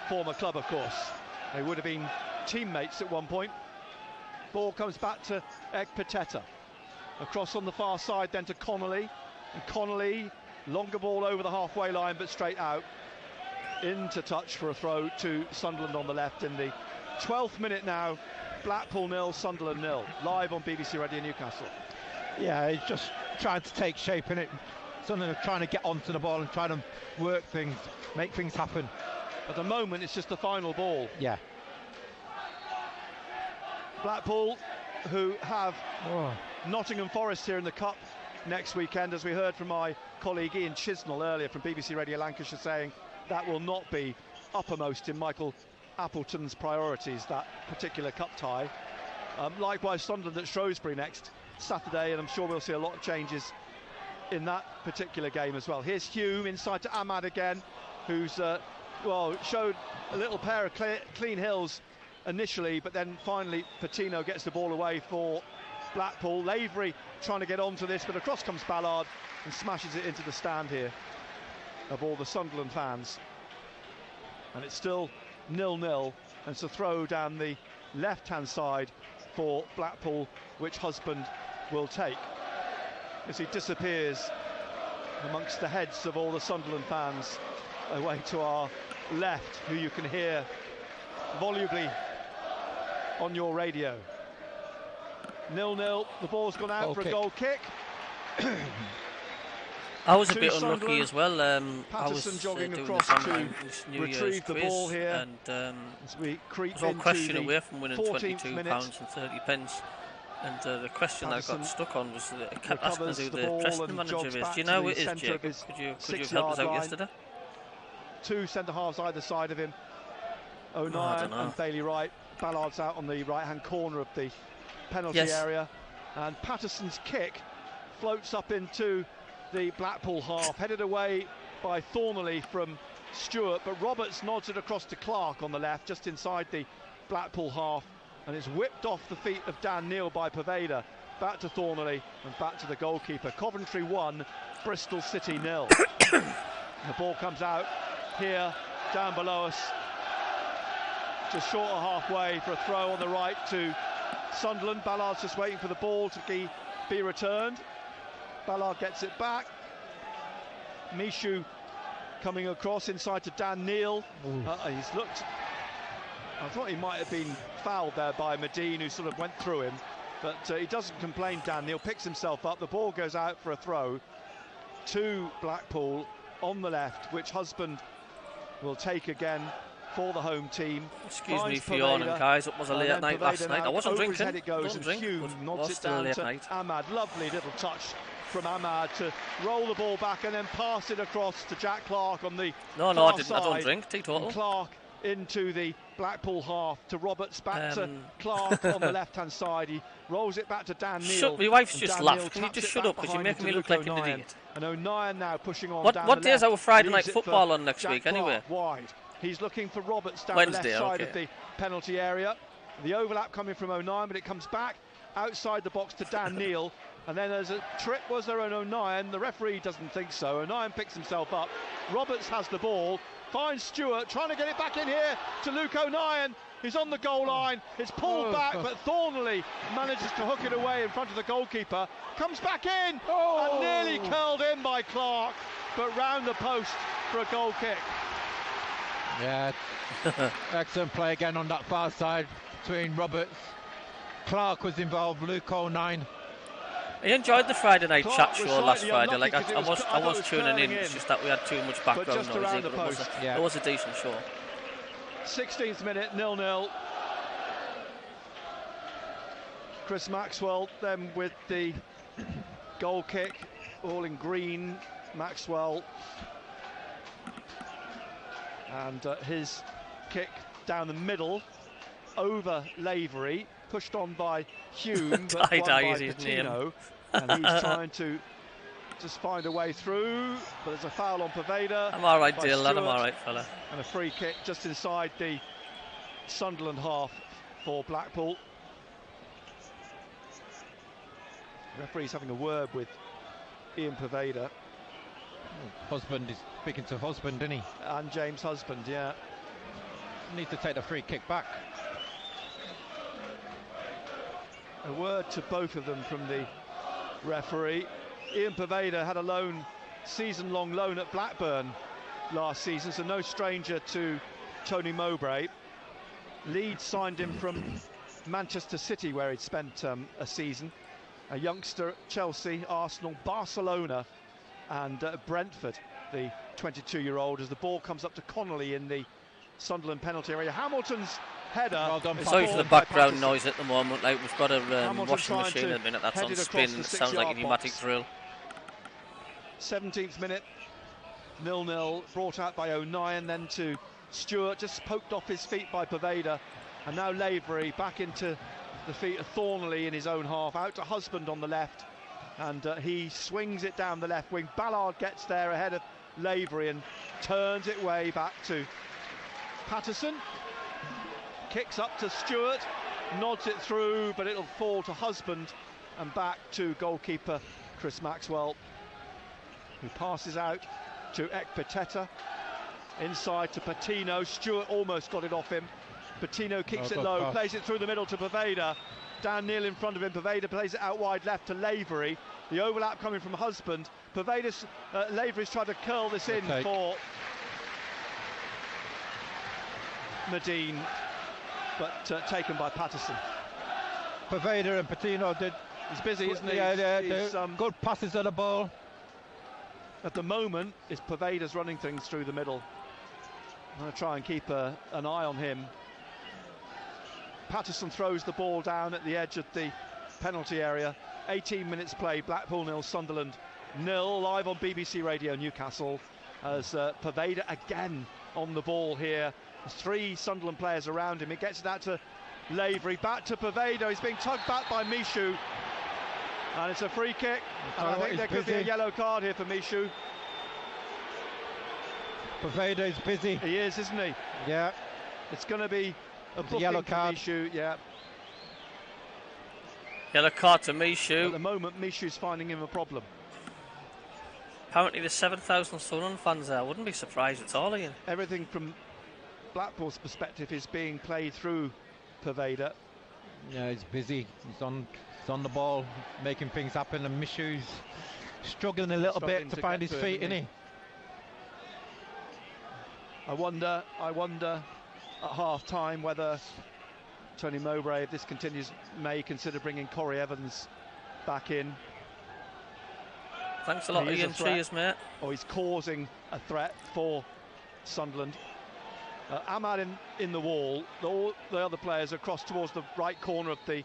S2: former club, of course. They would have been teammates at one point. Ball comes back to Ekpiteta. Across on the far side then to Connolly. And Connolly, longer ball over the halfway line, but straight out. Into touch for a throw to Sunderland on the left in the 12th minute now. Blackpool 0, Sunderland 0. Live on BBC Radio Newcastle.
S1: Yeah, he's just trying to take shape in it. Sunderland are trying to get onto the ball and trying to work things, make things happen.
S2: At the moment, it's just the final ball.
S1: Yeah.
S2: Blackpool, who have Nottingham Forest here in the Cup next weekend, as we heard from my colleague Ian Chisnell earlier from BBC Radio Lancashire, saying that will not be uppermost in Michael Appleton's priorities, that particular cup tie. Likewise, Sunderland at Shrewsbury next Saturday, and I'm sure we'll see a lot of changes in that particular game as well. Here's Hume inside to Ahmad again, who's showed a little pair of clean hills initially, but then finally Patino gets the ball away for Blackpool. Lavery trying to get onto this, but across comes Ballard and smashes it into the stand here of all the Sunderland fans. And it's still 0-0, and it's a throw down the left-hand side for Blackpool, which Husband will take as he disappears amongst the heads of all the Sunderland fans away to our left, who you can hear volubly on your radio. 0-0, the ball's gone out for a goal kick.
S3: I was a bit unlucky as well.
S2: I was jogging
S3: doing
S2: across
S3: to
S2: retrieve the ball here,
S3: and
S2: as we creep
S3: I was one question away from winning
S2: £22.30.
S3: And the question I got stuck on was that it kept asking who the dressing manager is. Do you know who it is, Jake? Could you help us out yesterday?
S2: Two centre-halves either side of him, O'Neill and Bailey Wright. Ballard's out on the right-hand corner of the penalty area, and Patterson's kick floats up into the Blackpool half, headed away by Thornley from Stewart, but Roberts nods it across to Clark on the left, just inside the Blackpool half, and it's whipped off the feet of Dan Neil by Poveda, back to Thornley and back to the goalkeeper. Coventry 1, Bristol City 0. The ball comes out here, down below us, just short of halfway for a throw on the right to Sunderland. Ballard's just waiting for the ball to be returned. Ballard gets it back. Mishu coming across inside to Dan Neil. He's looked, I thought he might have been fouled there by Medine, who sort of went through him, but he doesn't complain. Dan Neil picks himself up. The ball goes out for a throw to Blackpool on the left, which Husband will take again for the home team.
S3: Excuse me for yawning, guys. It was a late night last night. I wasn't drinking.
S2: It goes, and Hume nods it down to Ahmad. Lovely little touch from Ahmad to roll the ball back and then pass it across to Jack Clark on the
S3: I don't drink. Teetotal.
S2: Clark into the Blackpool half to Roberts, back to Clark on the left-hand side. He rolls it back to Dan Neil.
S3: My wife's just laughed. Can you just shut up, because you're making me look like an idiot.
S2: And O'Neill now pushing on.
S3: What day is our Friday night football on next week anyway?
S2: Wide. He's looking for Roberts down
S3: Wednesday,
S2: the left side of the penalty area. The overlap coming from O'Neill, but it comes back outside the box to Dan Neil. And then there's a trip, was there, on O'Neill? The referee doesn't think so. O'Neill picks himself up. Roberts has the ball, finds Stewart, trying to get it back in here to Luke O'Neill. He's on the goal line. It's pulled back, but Thornley manages to hook it away in front of the goalkeeper. Comes back in, and nearly curled in by Clark, but round the post for a goal kick.
S1: Yeah, excellent play again on that far side between Roberts. Clark was involved, Luke O'Neill.
S3: I enjoyed the Friday night chat show last Friday. Like I was tuning in. It's just that we had too much background noise. It was a decent show.
S2: 16th minute, 0-0. Chris Maxwell then with the goal kick, all in green. Maxwell, and his kick down the middle over Lavery, pushed on by Hume, but won by Patino, and he's trying to just find a way through, but there's a foul on Poveda.
S3: I'm all right, dear lad, I'm all right, fella.
S2: And a free kick just inside the Sunderland half for Blackpool. The referee's having a word with Ian Poveda.
S1: Husband is speaking to Husband, isn't he?
S2: And James Husband, yeah.
S1: Needs to take the free kick back.
S2: A word to both of them from the referee. Ian Poveda had a season-long loan at Blackburn last season, so no stranger to Tony Mowbray. Leeds signed him from Manchester City, where he'd spent a season. A youngster at Chelsea, Arsenal, Barcelona and Brentford, the 22-year-old, as the ball comes up to Connolly in the Sunderland penalty area. Hamilton's header.
S3: Well done, sorry for the background noise at the moment. Like, we've got a washing machine at the minute that's on spin. It sounds like a pneumatic drill.
S2: 17th minute, 0-0, brought out by O'Nien, then to Stewart, just poked off his feet by Poveda, and now Lavery back into the feet of Thornley in his own half, out to Husband on the left, and he swings it down the left wing. Ballard gets there ahead of Lavery and turns it way back to Patterson. Kicks up to Stewart, nods it through, but it'll fall to Husband and back to goalkeeper Chris Maxwell, who passes out to Ekpiteta, inside to Patino. Stewart almost got it off him. Patino kicks it low, plays it through the middle to Poveda. Dan Neal in front of him. Poveda plays it out wide left to Lavery. The overlap coming from Husband. Lavery's tried to curl this in for Medine, but taken by Patterson.
S1: Poveda and Patino did.
S2: He's busy, isn't he?
S1: Yeah, he's good passes on the ball.
S2: At the moment, is Poveda's running things through the middle. I'm going to try and keep an eye on him. Patterson throws the ball down at the edge of the penalty area. 18 minutes played, Blackpool 0, Sunderland 0, live on BBC Radio Newcastle, as Poveda again on the ball here. There's 3 Sunderland players around him. He gets it out to Lavery, back to Poveda. He's being tugged back by Michu, and it's a free kick. And I think there could be a yellow card here for Michu.
S1: Poveda is busy.
S2: He is, isn't he?
S1: Yeah.
S2: It's going to be a
S1: yellow card.
S2: Michu, yeah.
S3: Yellow card to Michu.
S2: At the moment, Michu's finding him a problem.
S3: Apparently there's 7,000 Sunderland fans there. I wouldn't be surprised at all, Ian.
S2: Everything from Blackpool's perspective is being played through Poveda.
S1: Yeah, he's busy. He's on the ball, making things happen, and Michu's struggling a little bit to find his feet, isn't he?
S2: I wonder at half-time whether Tony Mowbray, if this continues, may consider bringing Corey Evans back in.
S3: Thanks a lot, Ian. Cheers, mate.
S2: Or he's causing a threat for Sunderland. Ahmad in the wall. All the other players are across towards the right corner of the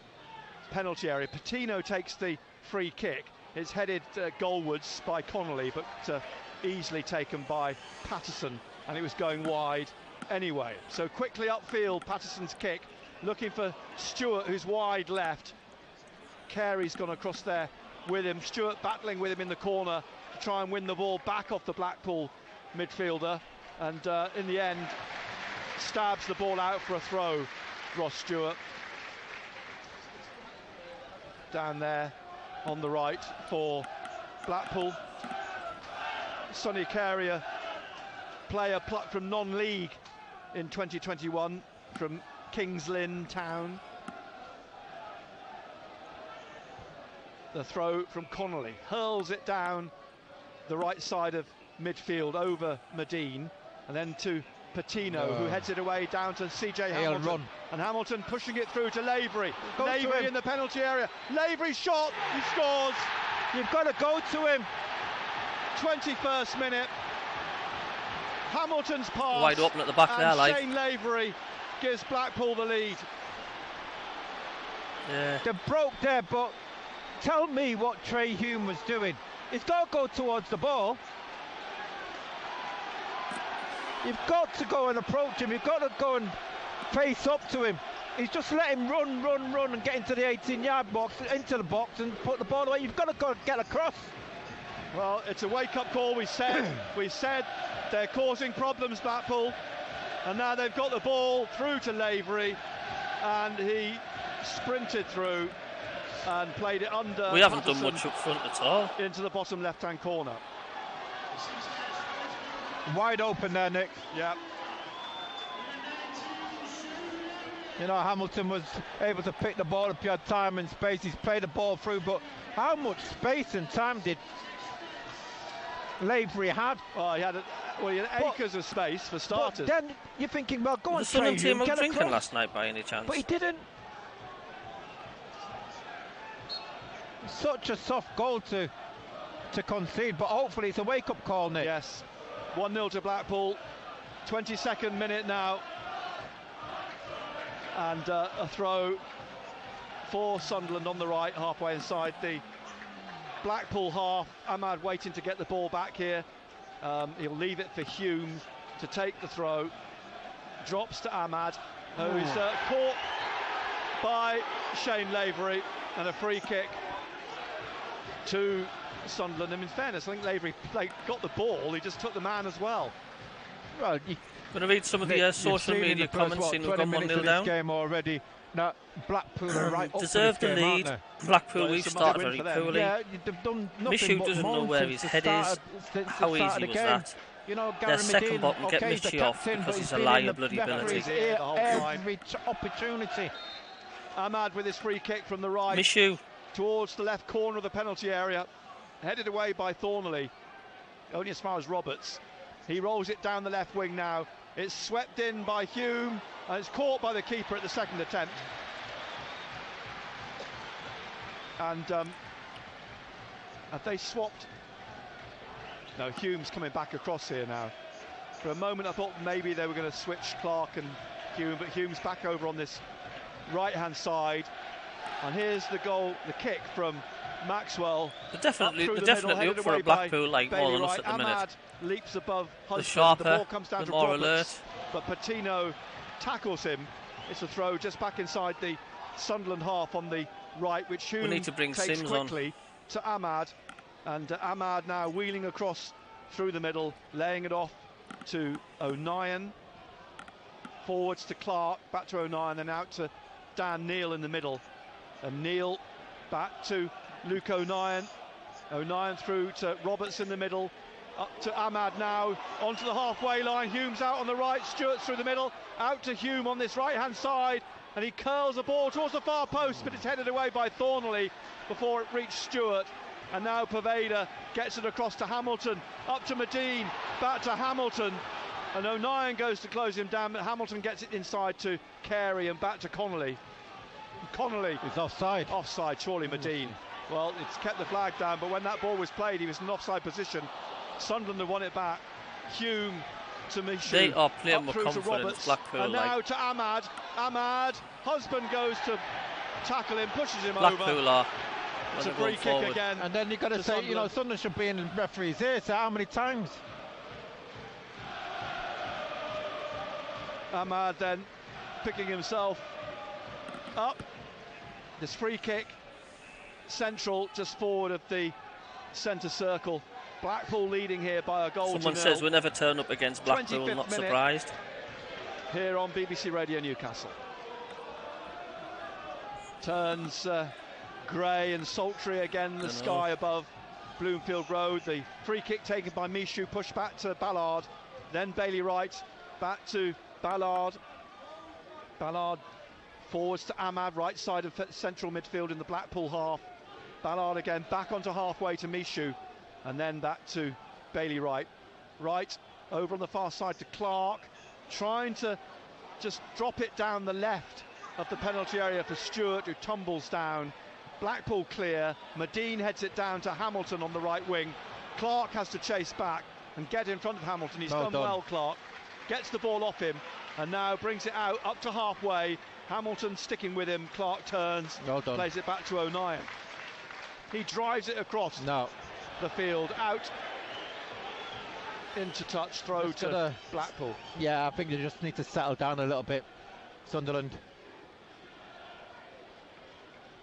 S2: penalty area. Patino takes the free kick. It's headed goalwards by Connolly, but easily taken by Patterson, and it was going wide anyway. So quickly upfield, Patterson's kick, looking for Stewart, who's wide left. Carey's gone across there with him. Stewart battling with him in the corner to try and win the ball back off the Blackpool midfielder, and in the end stabs the ball out for a throw. Ross Stewart down there on the right for Blackpool. Sonny Carey, a player plucked from non-league in 2021 from Kings Lynn Town. The throw from Connolly, hurls it down the right side of midfield over Medine, and then to Patino, who heads it away down to CJ Hamilton. And Hamilton pushing it through to Lavery. Lavery in the penalty area. Lavery shot, he scores.
S1: You've got to go to him.
S2: 21st minute. Hamilton's pass.
S3: Wide open at the back there, like.
S2: Shane Lavery gives Blackpool the lead.
S1: Yeah. They broke there, but tell me what Trey Hume was doing. He's got to go towards the ball. You've got to go and approach him. You've got to go and face up to him. He's just let him run and get into the 18-yard box, into the box and put the ball away. You've got to go get across.
S2: Well, it's a wake-up call. We said they're causing problems, Blackpool, and now they've got the ball through to Lavery, and he sprinted through and played it under.
S3: We haven't done much up front at all.
S2: Into the bottom left-hand corner.
S1: Wide open there, Nick.
S2: Yeah.
S1: You know, Hamilton was able to pick the ball up. He had time and space. He's played the ball through, but how much space and time did Lavery have?
S2: Oh, he had acres of space for starters.
S1: But then you're thinking, well, go on,
S3: the Sunderland team were drinking last night by any chance?
S1: But he didn't. Such a soft goal to concede, but hopefully it's a wake-up call, Nick.
S2: Yes. 1-0 to Blackpool. 22nd minute now. And a throw for Sunderland on the right, halfway inside the Blackpool half. Ahmad waiting to get the ball back here. He'll leave it for Hume to take the throw. Drops to Ahmad, who's caught by Shane Lavery, and a free kick to Sunderland. And in fairness, I think Lavery got the ball, he just took the man as well.
S1: Well,
S3: going to read some of the social media comments. We've gone 1-0 down.
S1: Game already. Now Blackpool are right up
S3: deserved the lead. Blackpool we started very poorly.
S1: Yeah, they've done nothing.
S3: Michu doesn't know where his head is. How easy was that?
S1: You know,
S3: their second bottom get Michu off because he's a liability.
S1: Every opportunity.
S2: Ahmad with his free kick from the right.
S3: Michu
S2: towards the left corner of the penalty area, headed away by Thornley, only as far as Roberts. He rolls it down the left wing now. It's swept in by Hume, and it's caught by the keeper at the second attempt. And have they swapped? No, Hume's coming back across here now. For a moment I thought maybe they were going to switch Clark and Hume, but Hume's back over on this right-hand side. And here's the goal, the kick from Maxwell.
S3: They're definitely up for a Blackpool like more than us at the minute.
S2: Ahmad leaps above Hudson.
S3: The sharper,
S2: the ball comes down
S3: the
S2: to
S3: more
S2: Roberts,
S3: alert.
S2: But Patino tackles him. It's a throw just back inside the Sunderland half on the right, which Hume
S3: need to bring
S2: takes
S3: Sims
S2: quickly
S3: on
S2: to Ahmad. And Ahmad now wheeling across through the middle, laying it off to O'Nien. Forwards to Clark, back to O'Nien, and out to Dan Neal in the middle. And Neal back to Luke O'Nien. O'Nien through to Roberts in the middle. Up to Ahmad now, onto the halfway line. Hume's out on the right, Stewart's through the middle. Out to Hume on this right-hand side. And he curls the ball towards the far post, but it's headed away by Thornley before it reached Stewart. And now Poveda gets it across to Hamilton. Up to Medine, back to Hamilton. And O'Nien goes to close him down, but Hamilton gets it inside to Carey and back to Connolly. Connolly
S1: is offside.
S2: Offside, surely Medine. Well, it's kept the flag down, but when that ball was played, he was in an offside position. Sunderland have won it back. Hume to Michu.
S3: They are playing with confidence, Blackpool.
S2: And now to Ahmad. Ahmad, husband goes to tackle him, pushes him
S3: Blackpool
S2: over.
S3: Are
S2: it's a free kick again.
S1: And then you've got to say, Sunderland. You know, Sunderland should be in the referee's ear. So how many times?
S2: Ahmad then picking himself up. This free kick, central, just forward of the centre circle. Blackpool leading here by a goal.
S3: Someone says we'll never turn up against Blackpool, not surprised.
S2: Here on BBC Radio Newcastle. Turns grey and sultry again, the sky above Bloomfield Road. The free kick taken by Michu, pushed back to Ballard. Then Bailey Wright, back to Ballard. Ballard forwards to Ahmad, right side of central midfield in the Blackpool half. Ballard again, back onto halfway to Michu. And then back to Bailey Wright. Wright over on the far side to Clark, trying to just drop it down the left of the penalty area for Stewart, who tumbles down. Blackpool clear. Medine heads it down to Hamilton on the right wing. Clark has to chase back and get in front of Hamilton. He's done well, Clark. gets the ball off him, and now brings it out up to halfway. Hamilton sticking with him. Clark turns, plays it back to O'Nien. He drives it across the field, out into touch, throw to Blackpool.
S1: Yeah, I think they just need to settle down a little bit, Sunderland.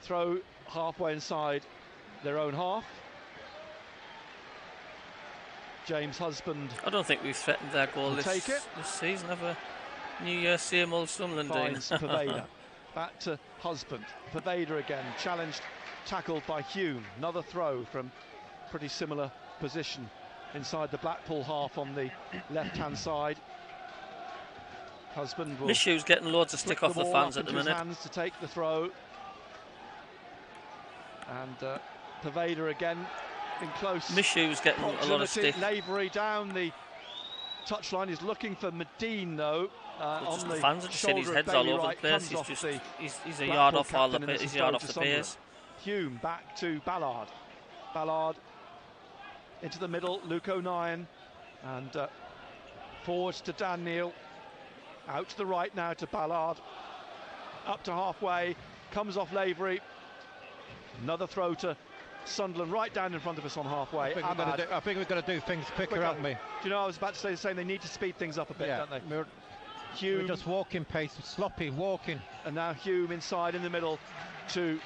S2: Throw halfway inside their own half. James Husband.
S3: I don't think we've threatened their goal this season, have we? New Year, same old Sunderland.
S2: Finds Paveda. Back to Husband. Paveda again, challenged, tackled by Hume. Another throw from pretty similar position inside the Blackpool half on the left-hand side. Husband will.
S3: Mishu's getting loads of stick off the fans at the minute.
S2: Hands to take the throw. And Paveda again in close.
S3: Mishu's getting a lot of stick.
S2: Lavery down the touchline. He's looking for Medine though. On the
S3: fans are just seeing his heads all over the place. He's a yard off all the pace. He's a yard off the pace.
S2: Hume back to Ballard. Ballard into the middle. Luke O'Nien and forwards to Dan Neil. Out to the right now to Ballard. Up to halfway. Comes off Lavery. Another throw to Sunderland right down in front of us on halfway.
S1: I think we're going to do things quicker, aren't we?
S2: Do you know, I was about to say the same, they need to speed things up a bit, don't they?
S1: We're just walking pace, sloppy walking.
S2: And now Hume inside in the middle to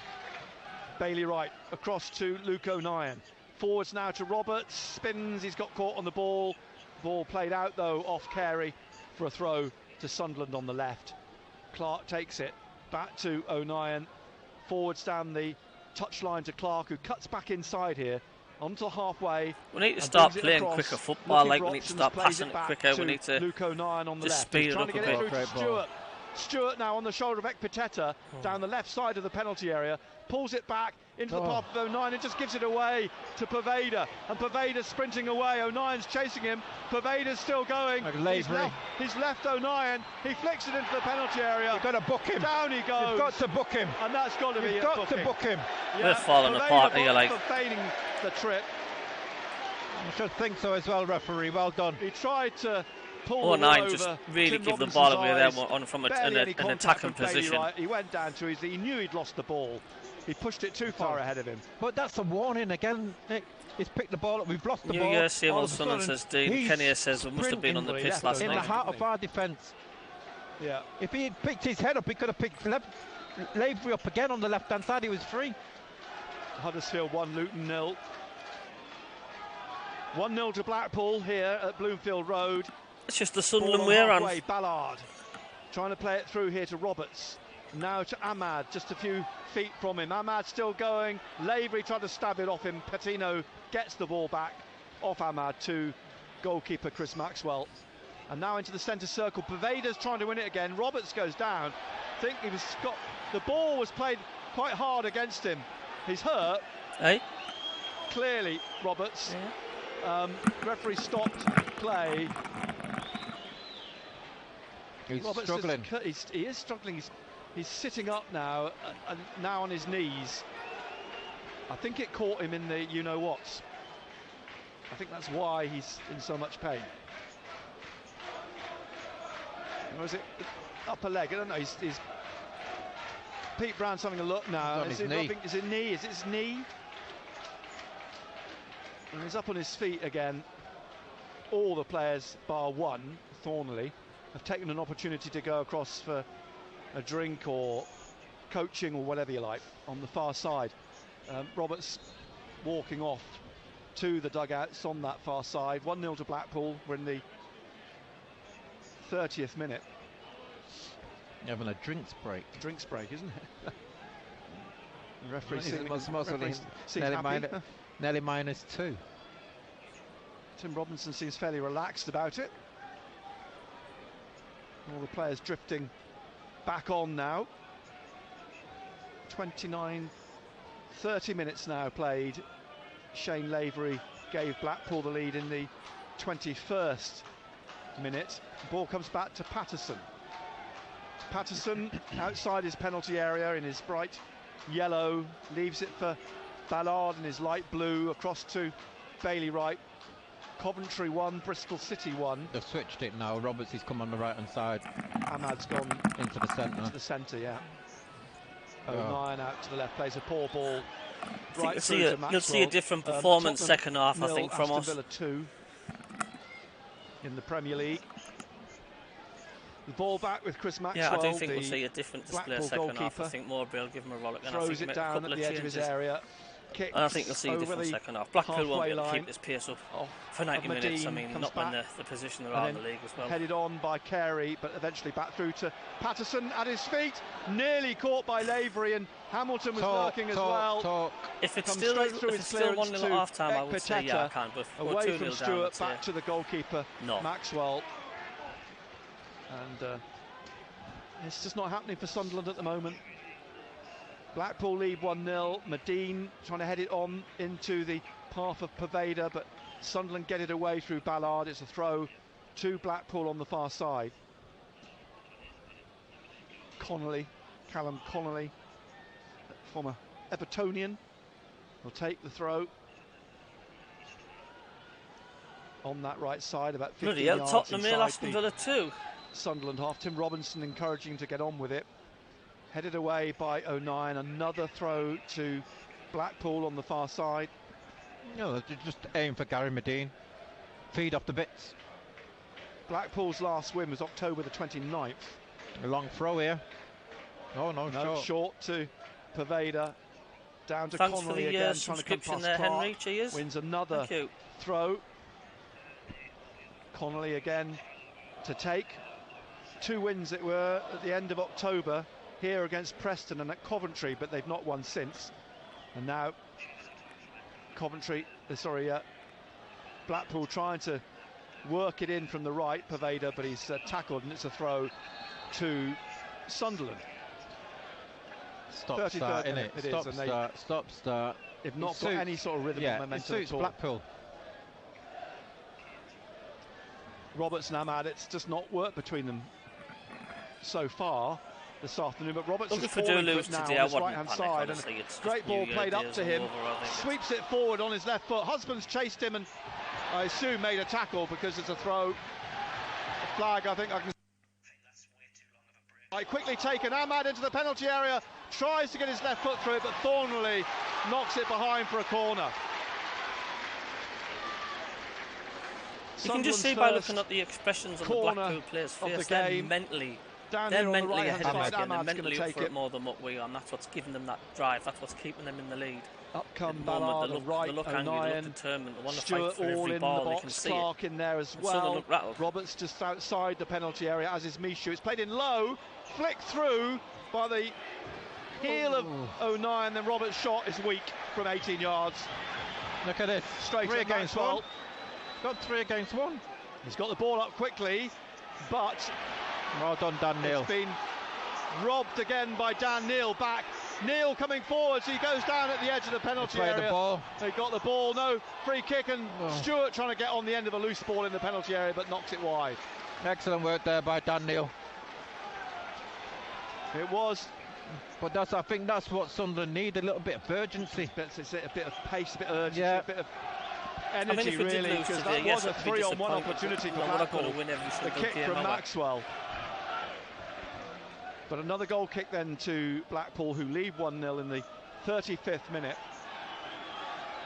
S2: Bailey Wright, across to Luke O'Nien. Forwards now to Roberts, spins, he's got caught on the ball. Ball played out though off Carey for a throw to Sunderland on the left. Clark takes it, back to O'Nien, forwards down the touchline to Clark, who cuts back inside here onto halfway.
S3: We need to start playing quicker football, like we need to start passing it quicker. We need to
S2: Luke O'Nien on the left.
S3: Speed it up a
S2: bit. Stewart now on the shoulder of Ekpiteta down the left side of the penalty area, pulls it back into the path of O'Nien and just gives it away to Paveda, and Paveda's sprinting away. O'Nien's chasing him. Paveda's still going. He's left O'Nien. He flicks it into the penalty area.
S1: You've got to book him.
S2: Down he goes.
S1: You've got to book him.
S2: And that's got to be
S1: You've got to book him.
S3: Yeah, they're falling apart here, like.
S2: For feigning the trip.
S1: I should think so as well, referee. Well done.
S2: He tried to pull
S3: O'Nien just really give the ball away there on from an attacking position.
S2: He went down to he knew he'd lost the ball. He pushed it too far ahead of him.
S1: But that's a warning again, Nick. He's picked the ball up. We've lost the ball.
S3: New Year, same old Sunderland, says Dean. Kenny says we must have been on the pitch last night.
S1: In the heart of our defence.
S2: Yeah.
S1: If he had picked his head up, he could have picked Lavery up again on the left-hand side. He was free.
S2: Huddersfield 1, Luton 0. 1-0 to Blackpool here at Bloomfield Road.
S3: It's just the Sunderland we're on.
S2: Ballard trying to play it through here to Roberts. Now to Ahmad, just a few feet from him. Ahmad still going. Lavery tried to stab it off him. Patino gets the ball back off Ahmad to goalkeeper Chris Maxwell. And now into the centre circle. Paveda's trying to win it again. Roberts goes down. I think the ball was played quite hard against him. He's hurt.
S3: Hey?
S2: Clearly, Roberts. Yeah. Referee stopped play.
S1: He's struggling.
S2: He is struggling. He's sitting up now, and now on his knees. I think it caught him in the you-know-whats. I think that's why he's in so much pain. Or is it upper leg? I don't know. He's Pete Brown's having a look now.
S1: Is it knee?
S2: Is it knee? Is it his knee? And he's up on his feet again. All the players, bar one, Thornley, have taken an opportunity to go across for a drink or coaching or whatever you like on the far side. Roberts walking off to the dugouts on that far side. 1-0 to Blackpool. We're in the 30th minute.
S1: You're having a drinks break.
S2: Drinks break, isn't it? The referee
S1: nearly -2.
S2: Tim Robinson seems fairly relaxed about it. All the players drifting back on now. 30 minutes now played. Shane Lavery gave Blackpool the lead in the 21st minute. The ball comes back to Patterson. Patterson outside his penalty area in his bright yellow, leaves it for Ballard in his light blue, across to Bailey Wright. Coventry 1, Bristol City 1.
S1: They've switched it now. Roberts has come on the right-hand side.
S2: Ahmad's gone
S1: into the centre.
S2: Into the centre, yeah. 09 out to the left, plays a poor ball.
S3: Right you'll see a different performance second half, I think, from us.
S2: Villa 2 in the Premier League. The ball back with Chris Maxwell.
S3: Yeah, I do think we'll see a different display second half. I think Mowbray will give him a rollick.
S2: Throws it down at the edge of his area.
S3: And I think you'll see a different second half. Blackpool won't be able to keep this pace up for 90 minutes. I mean, not when the position they're in the league as well.
S2: Headed on by Carey, but eventually back through to Patterson at his feet. Nearly caught by Lavery, and Hamilton was lurking as well.
S3: If it's still 1-0 at half time, I would say yeah, I can. But
S2: away from Stewart, back to the goalkeeper, Maxwell. And it's just not happening for Sunderland at the moment. Blackpool lead 1-0. Medine trying to head it on into the path of Poveda, but Sunderland get it away through Ballard. It's a throw to Blackpool on the far side. Callum Connolly, former Evertonian, will take the throw on that right side, about 50 yards
S3: Tottenham
S2: inside
S3: Aston Villa 2.
S2: Sunderland half. Tim Robinson encouraging to get on with it. Headed away by 09. Another throw to Blackpool on the far side.
S1: No, just aim for Gary Medine. Feed off the bits.
S2: Blackpool's last win was October the 29th.
S1: A long throw here. No,
S2: short to Poveda. Down to
S3: Thanks
S2: Connolly
S3: for the
S2: again, trying to come past
S3: there,
S2: Clark.
S3: Henry. Cheers.
S2: Wins another throw. Connolly again to take. 2 wins it were at the end of October here against Preston and at Coventry, but they've not won since. And now Blackpool trying to work it in from the right, Poveda, but he's tackled, and it's a throw to Sunderland.
S1: Stop start, innit? Stop start.
S2: They've not got any sort of rhythm or momentum
S1: at all. Blackpool.
S2: Roberts and Ahmad, it's just not worked between them so far this afternoon, but Roberts is falling for it now on his right-hand side, and great ball played up to him, sweeps it forward on his left foot. Husbands chased him and I assume made a tackle because it's a throw. A flag, I think I can... Quickly taken, Ahmad into the penalty area, tries to get his left foot through it, but Thornley knocks it behind for a corner.
S3: You can just see by looking at the expressions on the Blackpool players' face, they're mentally ahead of the game. They're mentally up for it more than what we are, and that's what's giving them that drive. That's what's keeping them in the lead.
S2: Up come Ballard,
S3: they look angry, they look determined, they want to fight for every
S2: in
S3: ball
S2: the box,
S3: they can see.
S2: Clark in there as well. Roberts just outside the penalty area, as is Mishu. It's played in low, flicked through by the heel of 09, then Roberts' shot is weak from 18 yards.
S1: Look at this.
S2: Straight
S1: 3 against 1. Got 3 against 1.
S2: He's got the ball up quickly, but
S1: well done, Dan Neil.
S2: It's been robbed again by Dan Neil. Back, Neil coming forwards. He goes down at the edge of the penalty area.
S1: The ball.
S2: They got the ball. No free kick, and Stewart trying to get on the end of a loose ball in the penalty area, but knocks it wide.
S1: Excellent work there by Dan Neil.
S2: It was.
S1: But I think that's what Sunderland need, a little bit of urgency.
S2: It's a bit of pace, a bit of urgency, a bit of energy, really, because that was a 3-on-1 opportunity for Blackpool. The kick from Maxwell. But another goal kick then to Blackpool, who lead 1-0 in the 35th minute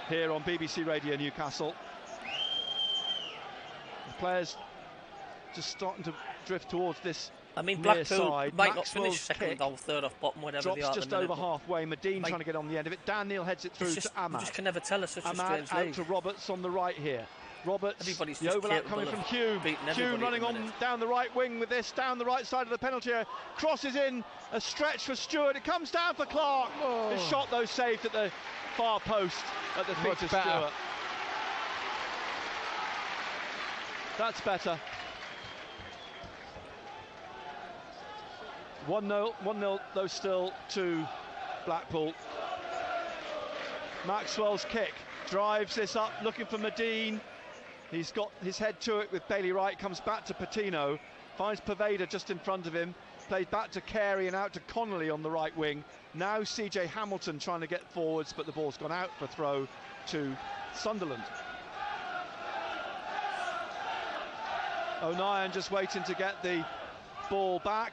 S2: here on BBC Radio Newcastle. The players just starting to drift towards this.
S3: I mean, Blackpool might not finish second or third off bottom, whatever they are.
S2: Drops just over halfway. Medine trying to get on the end of it. Dan Neil heads it through to Ahmad.
S3: You just can never tell us such a strange
S2: out
S3: league.
S2: to Roberts on the right here. Roberts,
S3: everybody's
S2: the overlap coming from Hume. Hume running on down the right wing with this, down the right side of the penalty area. Crosses in, a stretch for Stewart. It comes down for Clark. His shot, though, saved at the far post at the feet of Stewart. That's better. 1-0 though still to Blackpool. Maxwell's kick drives this up, looking for Medine. He's got his head to it with Bailey Wright, comes back to Patino, finds Poveda just in front of him, plays back to Carey and out to Connolly on the right wing. Now CJ Hamilton trying to get forwards, but the ball's gone out for throw to Sunderland. O'Nien just waiting to get the ball back.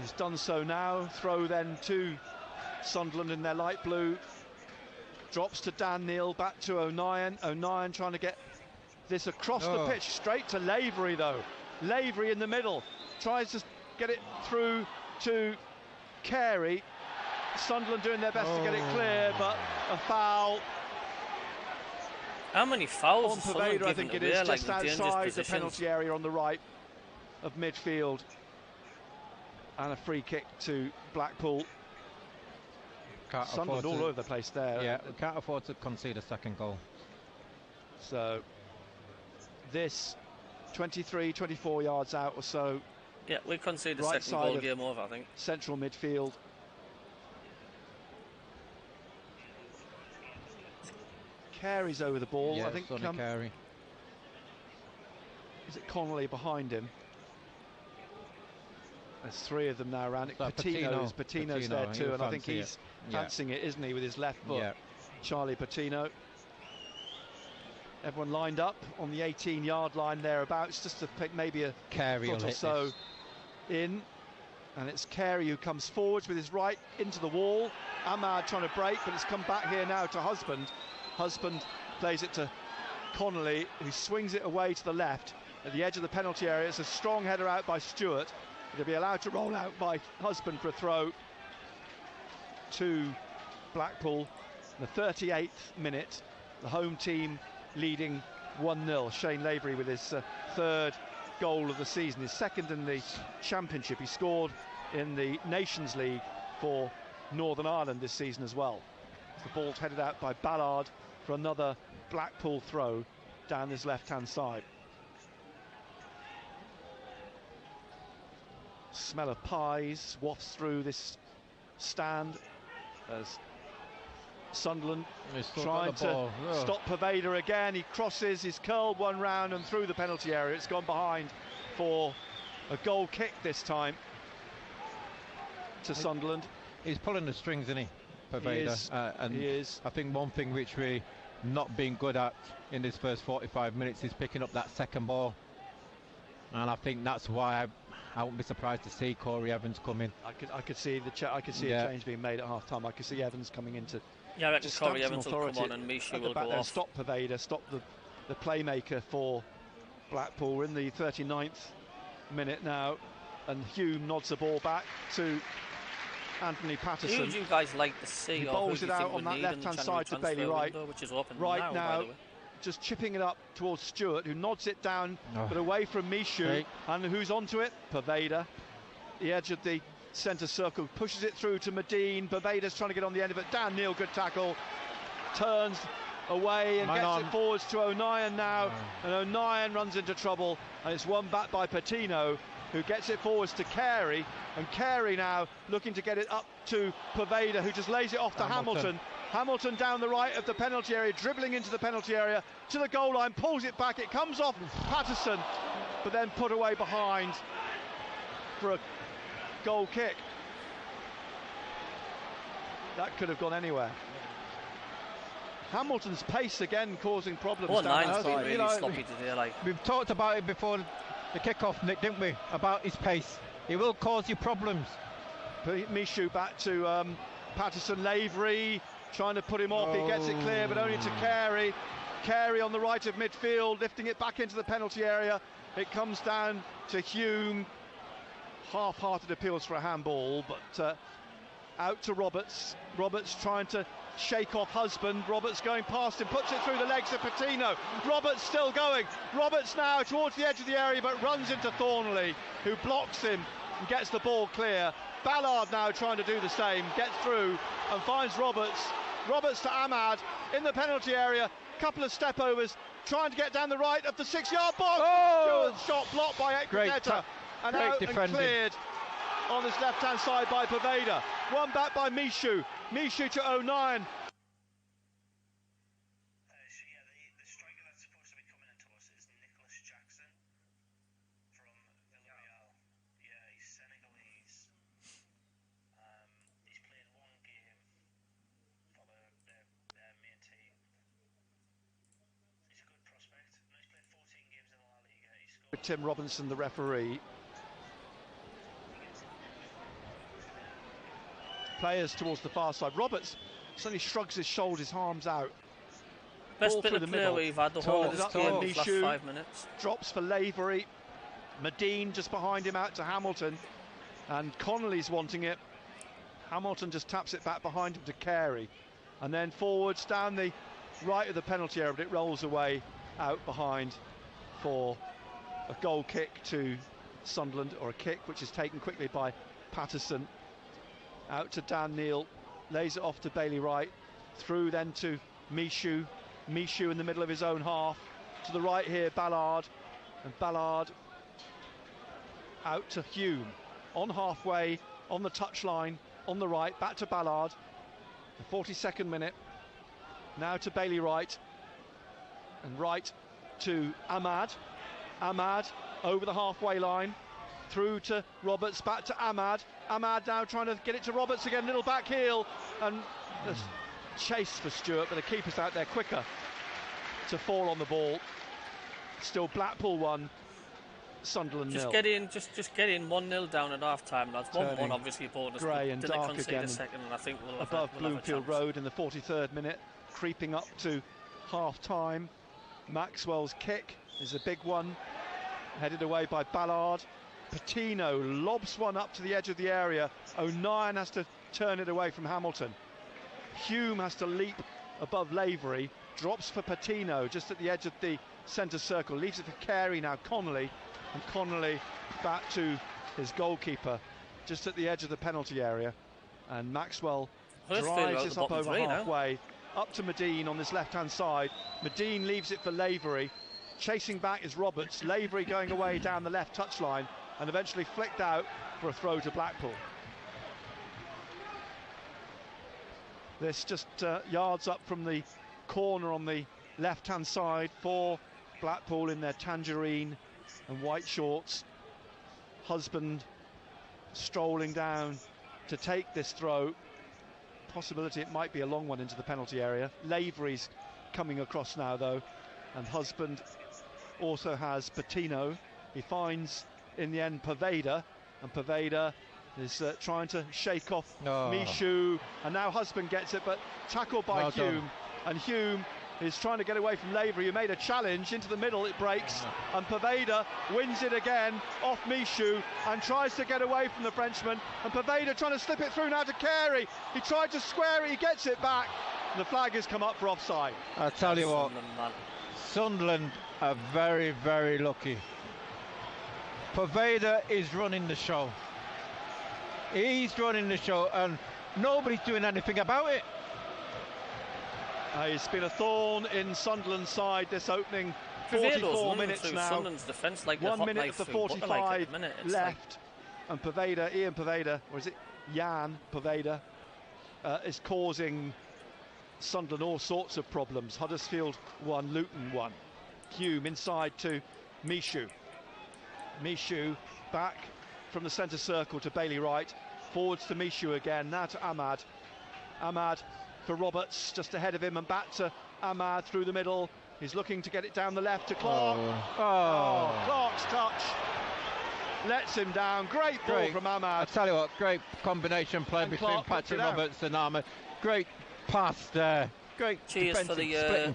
S2: He's done so now. Throw then to Sunderland in their light blue. Drops to Dan Neil, back to O'Nien. O'Nien trying to get this across the pitch, straight to Lavery though. Lavery in the middle, tries to get it through to Carey. Sunderland doing their best to get it clear, but a foul.
S3: How many fouls
S2: on Paveda, I think it is, just outside the penalty area on the right of midfield. And a free kick to Blackpool. Sunderland all over the place there.
S1: Yeah, can't afford to concede a second goal.
S2: So this 23, 24 yards out or so.
S3: Yeah, we conceded a second goal, game over, I think.
S2: Central midfield. Carey's over the ball.
S1: Yeah,
S2: I think
S1: Carey.
S2: Is it Connolly behind him? There's three of them now around it. Patino's there too, and I think he's fancying it, isn't he, with his left foot?
S1: Yeah.
S2: Charlie Patino. Everyone lined up on the 18-yard line thereabouts, just to pick maybe a foot or so in. And it's Carey who comes forwards with his right into the wall. Ahmad trying to break, but it's come back here now to Husband. Husband plays it to Connolly, who swings it away to the left at the edge of the penalty area. It's a strong header out by Stewart. It'll be allowed to roll out by Husband for a throw to Blackpool. The 38th minute, the home team leading 1-0. Shane Lavery with his third goal of the season, his second in the Championship. He scored in the Nations League for Northern Ireland this season as well. The ball's headed out by Ballard for another Blackpool throw down this left-hand side. Smell of pies wafts through this stand as Sunderland trying to stop Paveda again. He crosses, he's curled one round and through the penalty area. It's gone behind for a goal kick this time to Sunderland.
S1: He's pulling the strings, isn't he, Paveda?
S2: He is.
S1: I think one thing which we're not being good at in this first 45 minutes is picking up that second ball. And I think that's why I wouldn't be surprised to see Corey Evans come in.
S2: I could see a change being made at half time. I could see Evans coming into.
S3: Yeah, I reckon Corey Evans will come on and Mishu will go off.
S2: Stop Paveda, stop the playmaker for Blackpool. We're in the 39th minute now, and Hume nods the ball back to Anthony Patterson.
S3: Who would you guys like to see?
S2: He bowls it out on that left-hand side to Bailey Wright.
S3: Which is open
S2: right
S3: now, by the way.
S2: Just chipping it up towards Stewart, who nods it down, but away from Mishu. And who's onto it? Paveda. The edge of the centre circle, pushes it through to Medine. Paveda's trying to get on the end of it. Dan Neil, good tackle. Turns away and gets it forwards to O'Nien now. And O'Nien runs into trouble, and it's won back by Patino, who gets it forwards to Carey. And Carey now looking to get it up to Paveda, who just lays it off to Hamilton. Hamilton down the right of the penalty area, dribbling into the penalty area to the goal line, pulls it back. It comes off Patterson, but then put away behind for a goal kick. That could have gone anywhere. Hamilton's pace again causing problems down that side.
S3: Really sloppy today, like.
S1: We've talked about it before the kick-off, Nick, didn't we? About his pace. It will cause you problems.
S2: Mishu back to Patterson. Lavery trying to put him off. He gets it clear, but only to Carey. Carey on the right of midfield, lifting it back into the penalty area. It comes down to Hume. Half-hearted appeals for a handball, but out to Roberts. Roberts trying to shake off Husband. Roberts going past him, puts it through the legs of Patino. Roberts still going. Roberts now towards the edge of the area, but runs into Thornley, who blocks him and gets the ball clear. Ballard now trying to do the same, gets through and finds Roberts. Roberts to Ahmad in the penalty area. Couple of step overs, trying to get down the right of the 6-yard box. Stewart's shot blocked by Ekpiteta and out and cleared on this left-hand side by Paveda. One back by Mishu. Mishu to O'Nien. With Tim Robinson, the referee. Players towards the far side. Roberts suddenly shrugs his shoulders, his arms out.
S3: Best bit of play we've had the whole of this game, the last 5 minutes.
S2: Drops for Lavery. Medine just behind him out to Hamilton. And Connolly's wanting it. Hamilton just taps it back behind him to Carey. And then forwards down the right of the penalty area, but it rolls away out behind for a goal kick to Sunderland, or a kick which is taken quickly by Patterson. Out to Dan Neil, lays it off to Bailey Wright, through then to Michoud. Michoud in the middle of his own half. To the right here, Ballard. And Ballard out to Hume. On halfway, on the touchline, on the right, back to Ballard. The 42nd minute. Now to Bailey Wright. And Wright to Ahmad. Ahmad over the halfway line, through to Roberts, back to Ahmad. Ahmad now trying to get it to Roberts again, little back heel, and the chase for Stewart, but the keeper's out there quicker to fall on the ball. Still Blackpool 1, Sunderland 0.
S3: Just get in 1-0 down at half time, lads. 1-1 obviously for us.
S2: Grey and dark again.
S3: A second, and I think we'll
S2: above Bloomfield Road in the 43rd minute, creeping up to half time. Maxwell's kick is a big one, headed away by Ballard. Patino lobs one up to the edge of the area. O'Nien has to turn it away from Hamilton. Hume has to leap above Lavery, drops for Patino just at the edge of the centre circle, leaves it for Carey now, Connolly, and Connolly back to his goalkeeper just at the edge of the penalty area, and Maxwell drives this up over halfway, up to Medine on this left-hand side. Medine leaves it for Lavery. Chasing back is Roberts. Lavery going away down the left touchline and eventually flicked out for a throw to Blackpool. This just yards up from the corner on the left-hand side for Blackpool in their tangerine and white shorts. Husband strolling down to take this throw. Possibility it might be a long one into the penalty area. Lavery's coming across now though, and Husband also has Patino. He finds in the end Poveda, and Poveda is trying to shake off Michoud, and now Husband gets it, but tackled by Hume, and Hume is trying to get away from Lavery, who made a challenge into the middle. It breaks, and Poveda wins it again off Michoud and tries to get away from the Frenchman, and Poveda trying to slip it through now to Carey. He tried to square it, he gets it back. The flag has come up for offside.
S1: I'll tell you what, Sunderland are very, very lucky. Poveda is running the show. He's running the show and nobody's doing anything about it.
S2: It's been a thorn in Sunderland's side this opening 44 minutes now.
S3: Sunderland's defence like
S2: 1 minute of the 45 left, and Poveda, Ian Poveda, or is it Jan Poveda, is causing Sunderland all sorts of problems. Huddersfield 1, Luton 1. Hume inside to Michoud. Michoud back from the centre circle to Bailey Wright. Forwards to Michoud again, now to Ahmad. Ahmad for Roberts, just ahead of him, and back to Ahmad through the middle. He's looking to get it down the left to Clark. Clark's touch lets him down. Great ball from Ahmad.
S1: I tell you what, great combination play between Patrick Roberts and Ahmad. Great pass there. Great.
S3: Cheers for the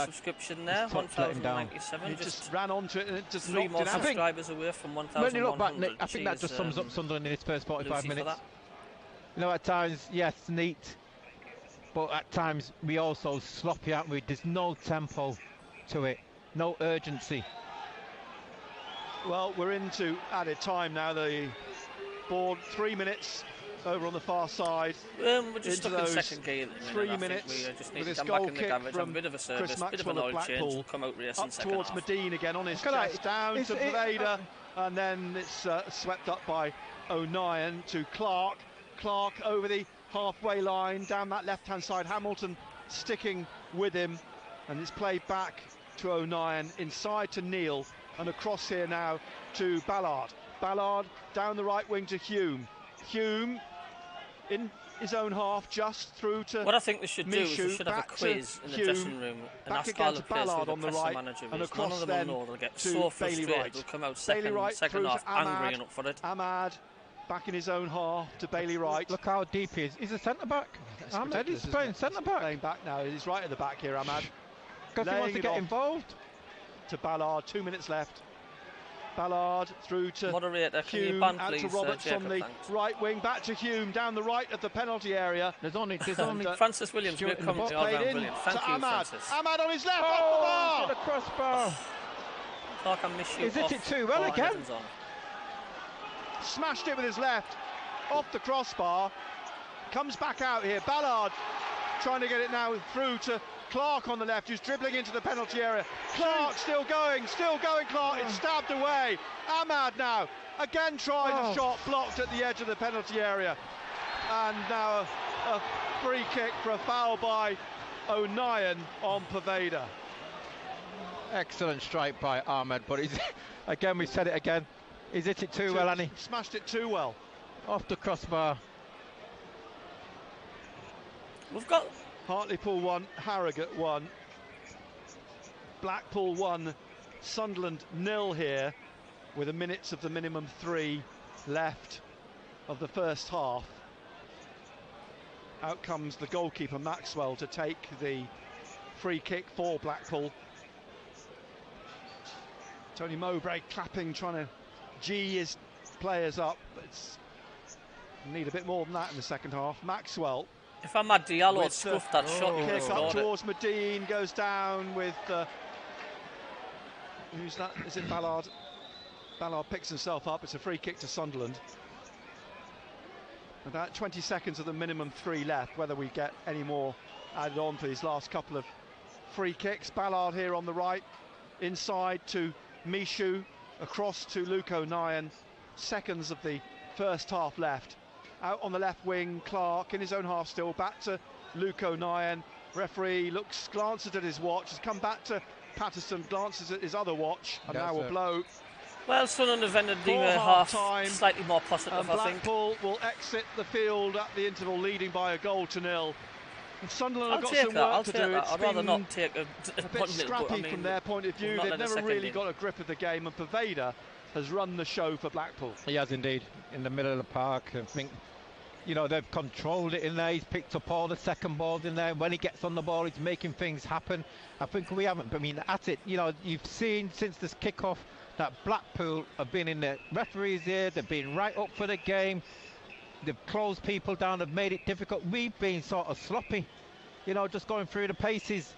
S3: subscription there. 1,097.
S2: He just ran onto it and it just
S3: knocked it out. Subscribers away from 1,100.
S1: When you look back, Nick, I think that just sums up Sunderland in its first 45 minutes. You know, at times, yes, neat, but at times we also sloppy out. There's no tempo to it, no urgency.
S2: Well, we're into added time now. The board 3 minutes over on the far side.
S3: We're just stuck in second gear.
S2: 3 minutes.
S3: We just need to come back in the garage, have a bit of a service, bit of an oil change, come out racing
S2: up towards Medine again on his chest, down to Poveda, and then it's swept up by O'Nien to Clark. Clark over the halfway line, down that left-hand side. Hamilton sticking with him, and it's played back to O'Nien, inside to Neil, and across here now to Ballard. Ballard down the right wing to Hume. Hume in his own half, just through to
S3: what I think they should
S2: Mishu,
S3: do is they should have a quiz in the dressing room and ask all the players who the pressing manager is. None of them will know. They'll get so frustrated. They'll come out second half angry and up for it.
S2: Ahmad back in his own half to Bailey Wright.
S1: Look how deep he is. He's a centre-back. Ahmad is playing centre-back.
S2: Playing back now. He's right at the back here, Ahmad.
S1: Because he wants to get involved.
S2: To Ballard, 2 minutes left. Ballard through to
S3: Moderator,
S2: Hume, out to Roberts on the right wing, back to Hume, down the right of the penalty area.
S1: There's only
S3: Francis Williams, great commentary all round, brilliant. Thank you,
S2: Ahmad.
S3: Francis.
S2: Ahmad on his left, off
S1: the crossbar.
S3: Clark and Mishu
S1: Is it too well again?
S2: Smashed it with his left, off the crossbar. Comes back out here. Ballard trying to get it now through to Clark on the left, who's dribbling into the penalty area. Clark still going, Clark. It's stabbed away. Ahmad now again tries a shot, blocked at the edge of the penalty area. And now a free kick for a foul by O'Nien on Poveda.
S1: Excellent strike by Ahmed, but he's again, we said it again. He's hit it too well, hasn't he?
S2: Smashed it too well.
S1: Off the crossbar.
S3: We've got
S2: Hartlepool 1, Harrogate 1, Blackpool 1, Sunderland 0 here, with a minutes of the minimum 3 left of the first half. Out comes the goalkeeper Maxwell to take the free kick for Blackpool. Tony Mowbray clapping, trying to gee his players up, but need a bit more than that in the second half. Maxwell.
S3: If Amad Diallo had scuffed that shot, he would have
S2: kick up towards Medine, goes down with who's that? Is it Ballard? Ballard picks himself up. It's a free kick to Sunderland. About 20 seconds of the minimum 3 left. Whether we get any more added on for these last couple of free kicks. Ballard here on the right, inside to Mishu, across to Luke O'Nien. Seconds of the first half left. Out on the left wing, Clark in his own half still, back to Luke O'Nien. Referee glances at his watch, has come back to Patterson, glances at his other watch, and now will blow.
S3: Well, Sunderland have ended the half slightly more positive, I think.
S2: Blackpool will exit the field at the interval, leading by 1-0. And Sunderland have got some work to do.
S3: I'd rather not take a
S2: bit scrappy from their point of view. They've never really got a grip of the game, and Poveda has run the show for Blackpool.
S1: He has indeed, in the middle of the park. I think, you know, they've controlled it in there. He's picked up all the second balls in there. When he gets on the ball, he's making things happen. I think we haven't, I mean, at it, you know, you've seen since this kick-off that Blackpool have been in the referees' ear. They've been right up for the game. They've closed people down. They've made it difficult. We've been sort of sloppy, you know, just going through the paces.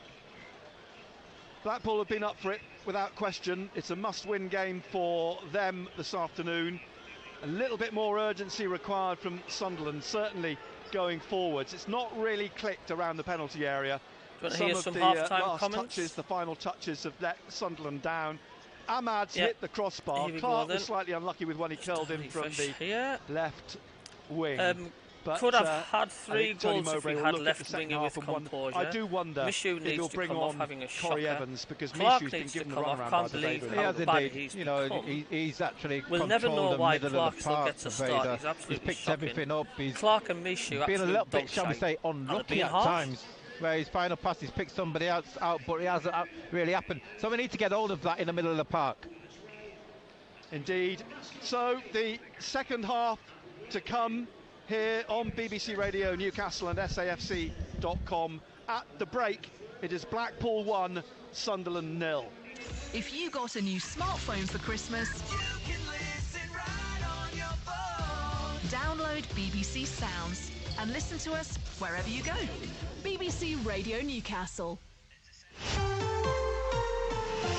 S2: Blackpool have been up for it without question. It's a must-win game for them this afternoon. A little bit more urgency required from Sunderland, certainly going forwards. It's not really clicked around the penalty area.
S3: Some of the
S2: last
S3: comments?
S2: touches, the final touches, have let Sunderland down. Ahmad's hit the crossbar. Clark was slightly unlucky with one he curled in from the left wing.
S3: But could have had 3 goals if we had left winger with composure.
S2: I do wonder
S3: Mishu
S2: if he'll bring on
S3: having a
S2: Corey Evans, because
S3: Clark
S2: Mishu's been
S3: needs
S2: given
S3: to
S2: the
S3: come
S2: runaround
S3: off.
S2: by
S3: Can't believe
S2: the
S3: how bad
S1: indeed.
S3: he's
S1: you know,
S3: become.
S1: he's actually
S3: We'll never know why Clark still
S1: park,
S3: gets a start. He's absolutely
S1: picked
S3: shocking.
S1: everything up. He's
S3: Clark and Mishu
S1: been a little bit, shall we say, unlucky at times, where his final pass he's picked somebody else out, but it hasn't really happened. So we need to get hold of that in the middle of the park.
S2: Indeed. So the second half to come here on BBC Radio Newcastle and SAFC.com. At the break, it is Blackpool 1, Sunderland 0.
S12: If you got a new smartphone for Christmas, you can listen right on your phone. Download BBC Sounds and listen to us wherever you go. BBC Radio Newcastle.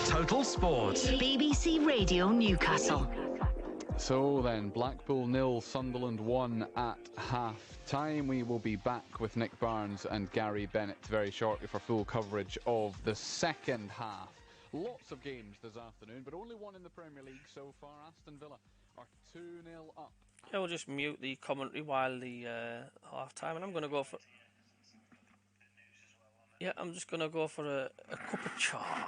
S9: Total Sport.
S12: BBC Radio Newcastle.
S5: So then, Blackpool 0, Sunderland 1 at half-time. We will be back with Nick Barnes and Gary Bennett very shortly for full coverage of the second half. Lots of games this afternoon, but only one in the Premier League so far. Aston Villa are 2-0 up.
S3: Yeah, we'll just mute the commentary while the half-time, and I'm going to go for... Yeah, I'm just going to go for a cup of char.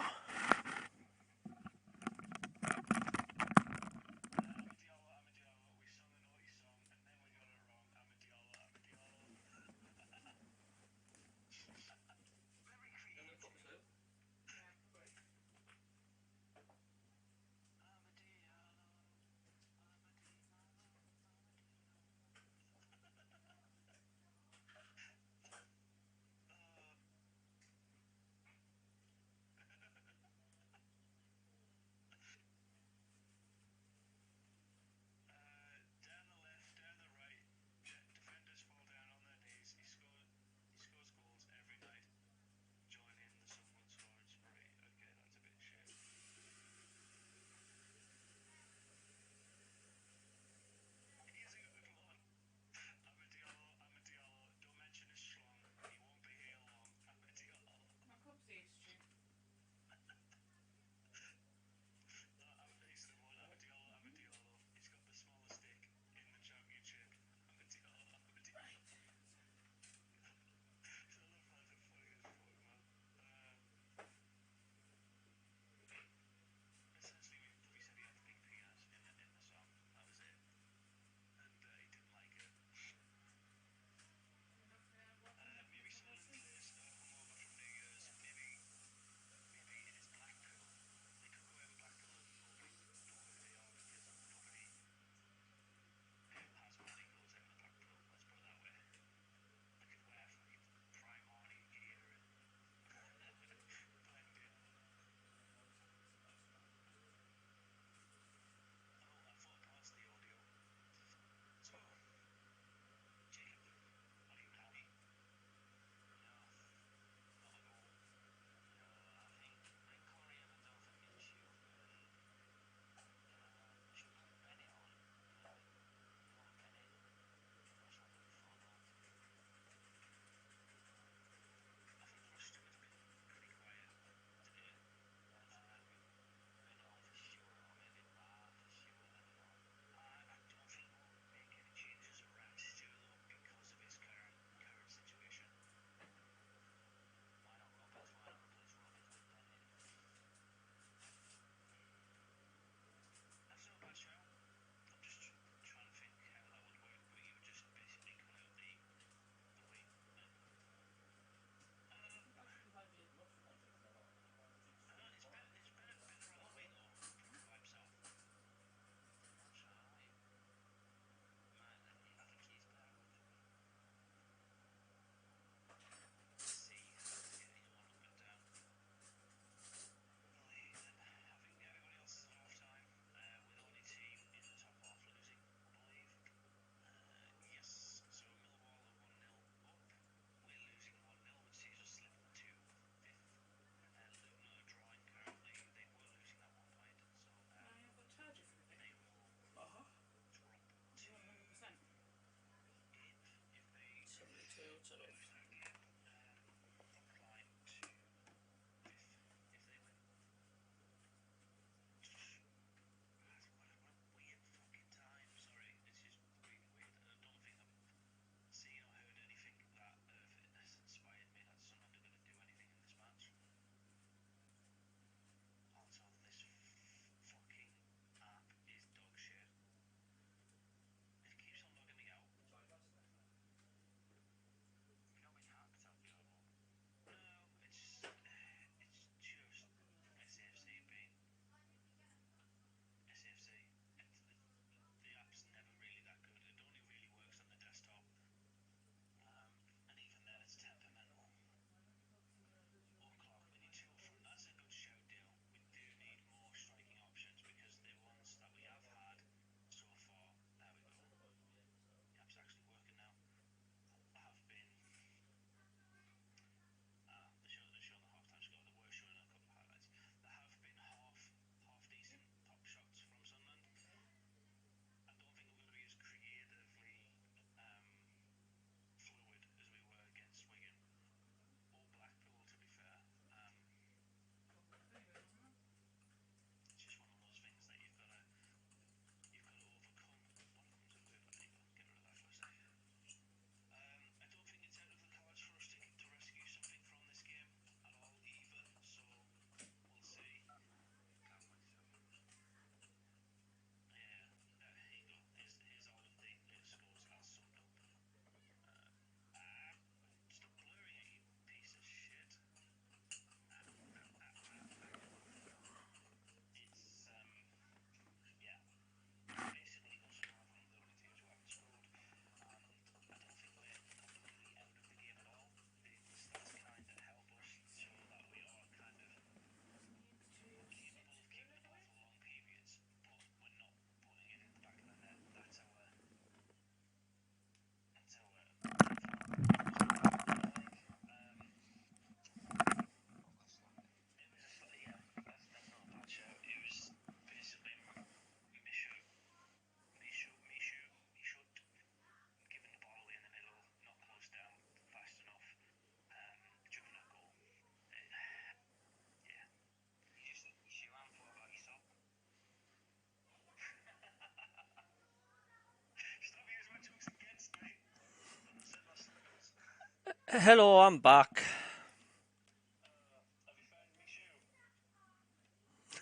S3: Hello, I'm back.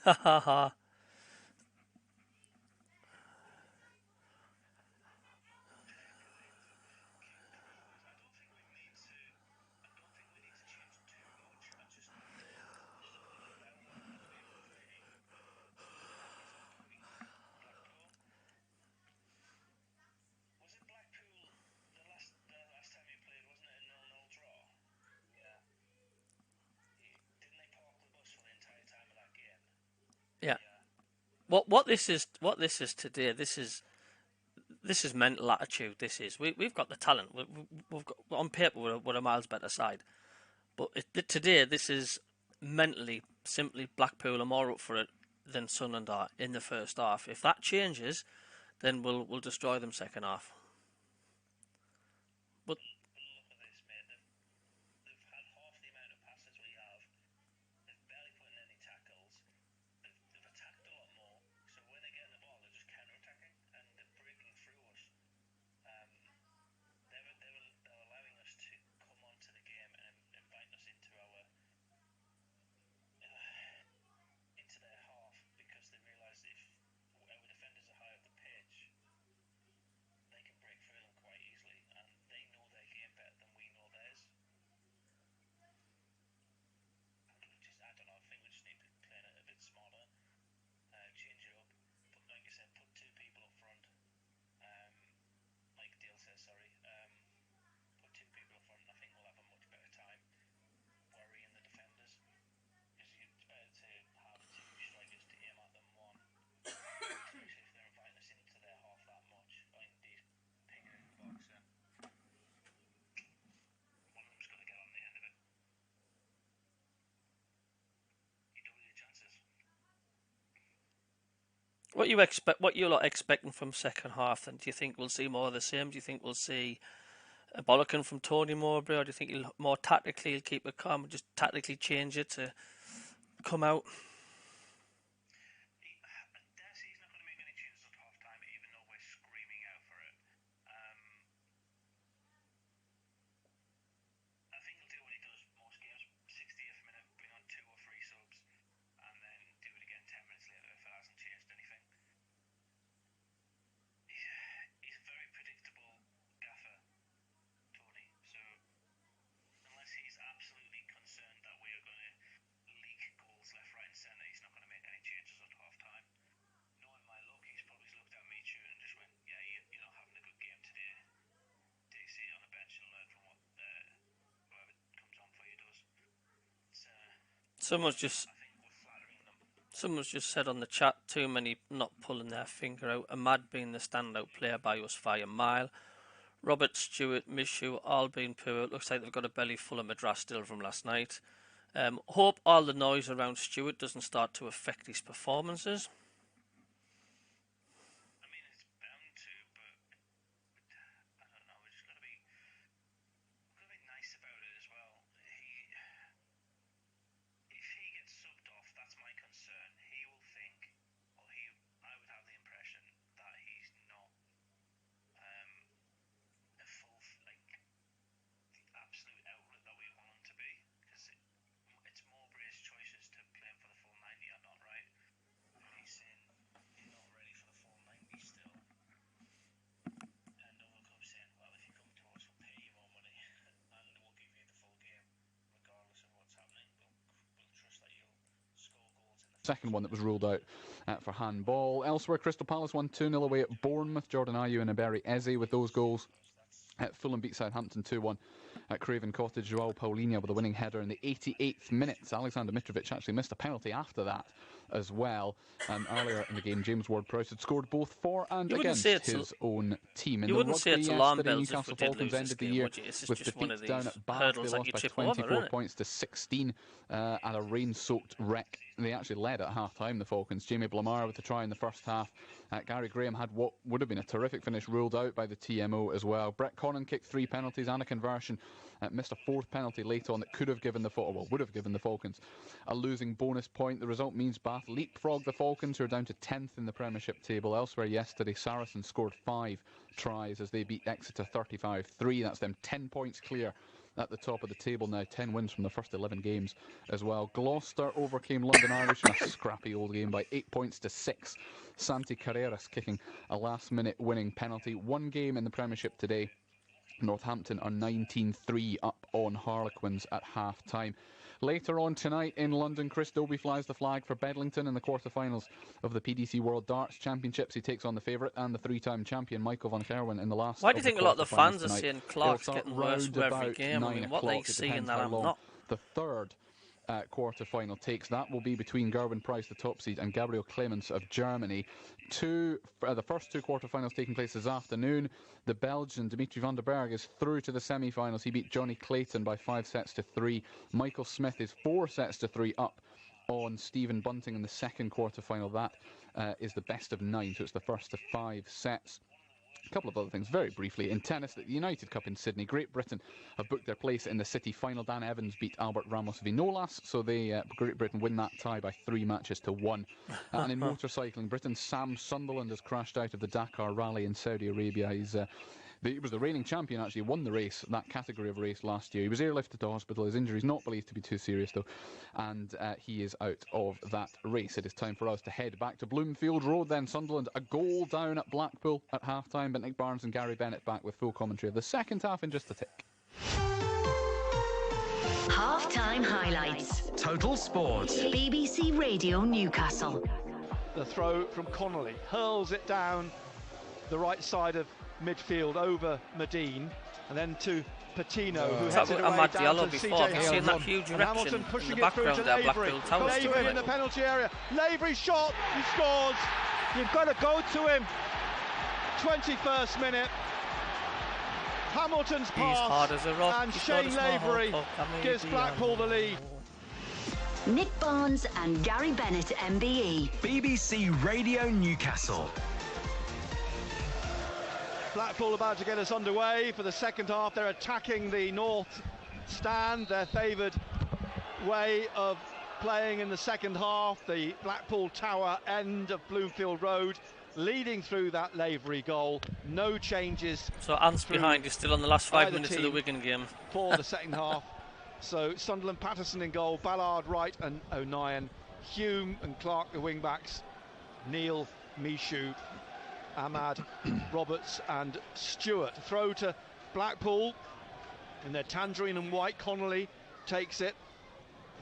S3: Ha ha ha. Yeah. What this is today. This is mental attitude. We've got the talent. We've got on paper we're a miles better side, but today this is mentally simply Blackpool are more up for it than Sunderland are in the first half. If that changes, then we'll destroy them second half. But what you lot expecting from second half? Then do you think we'll see more of the same? Do you think we'll see a bollocking from Tony Mowbray, or do you think he'll more tactically keep it calm and just tactically change it to come out? Someone's just said on the chat, too many not pulling their finger out. Ahmad being the standout player by us by a mile. Robert, Stewart, Mishu, all being poor. It looks like they've got a belly full of Madras still from last night. Hope all the noise around Stewart doesn't start to affect his performances.
S5: Second one that was ruled out for handball. Elsewhere, Crystal Palace won 2-0 away at Bournemouth. Jordan Ayew and Iberi Eze with those goals. Fulham beat Southampton 2-1 at Craven Cottage. Joao Paulinho with a winning header in the 88th minute. Alexander Mitrovic actually missed a penalty after that as well. Earlier in the game, James Ward-Prowse had scored both for and against his own team.
S3: You wouldn't say it's alarm bells if we did lose this game, would you? It's just one of these hurdles that you trip over, isn't it?
S5: 24 points to 16 at a rain-soaked wreck. They actually led at half-time, the Falcons. Jamie Blamar with the try in the first half. Gary Graham had what would have been a terrific finish ruled out by the TMO as well. Brett Connon kicked 3 penalties and a conversion. Missed a 4th penalty late on that could have given would have given the Falcons a losing bonus point. The result means Bath leapfrogged the Falcons, who are down to 10th in the Premiership table. Elsewhere yesterday, Saracens scored 5 tries as they beat Exeter 35-3. That's them 10 points clear at the top of the table now, 10 wins from the first 11 games as well. Gloucester overcame London Irish in a scrappy old game by 8 points to 6. Santi Carreras kicking a last-minute winning penalty. One game in the Premiership today. Northampton are 19-3 up on Harlequins at half-time. Later on tonight in London, Chris Dobie flies the flag for Bedlington in the quarter-finals of the PDC World Darts Championships. He takes on the favourite and the three-time champion Michael van Gerwen in the last.
S3: Why do you think a lot of the fans are saying Clark's getting worse with every game? I mean, what they see in that I'm not.
S5: The third quarter-final takes. That will be between Gerwin Price, the top seed, and Gabriel Clemens of Germany. The first two quarter-finals taking place this afternoon. The Belgian Dimitri van den Berg is through to the semi-finals. He beat Johnny Clayton by 5-3. Michael Smith is 4-3 up on Stephen Bunting in the second quarter-final. That is the best of 9, so it's the first of 5 sets. A couple of other things, very briefly. In tennis, the United Cup in Sydney, Great Britain have booked their place in the City final. Dan Evans beat Albert Ramos Vinolas, so Great Britain win that tie by 3 matches to 1. And in motorcycling, Britain's Sam Sunderland has crashed out of the Dakar Rally in Saudi Arabia. He was the reigning champion, actually, won the race, that category of race last year. He was airlifted to hospital. His injury is not believed to be too serious, though, and he is out of that race. It is time for us to head back to Bloomfield Road, then. Sunderland a goal down at Blackpool at half-time, but Nick Barnes and Gary Bennett back with full commentary of the second half in just a tick.
S12: Half-time highlights.
S9: Total Sport.
S12: BBC Radio Newcastle.
S2: The throw from Connolly hurls it down the right side of midfield over Medine, and then to Patino, who heads it away down to CJ
S3: I've seen that huge erection in the background there, Blackpool Tower.
S2: Lavery in the penalty area. Lavery shot, he scores. You've got to go to him. 21st minute. Hamilton's pass,
S3: hard as a rock.
S2: And Shane Lavery gives Blackpool the lead.
S12: Nick Barnes and Gary Bennett, MBE.
S9: BBC Radio Newcastle.
S2: Blackpool about to get us underway for the second half. They're attacking the north stand, their favoured way of playing in the second half. The Blackpool Tower end of Bloomfield Road, leading through that Lavery goal. No changes.
S3: So Ant's behind is still on the last 5 minutes of the Wigan game.
S2: For the second half. So Sunderland, Patterson in goal, Ballard, Wright and O'Nien, Hume and Clark the wing-backs, Neil, Michoud, Ahmad, Roberts and Stewart. Throw to Blackpool in their tangerine and white. Connolly takes it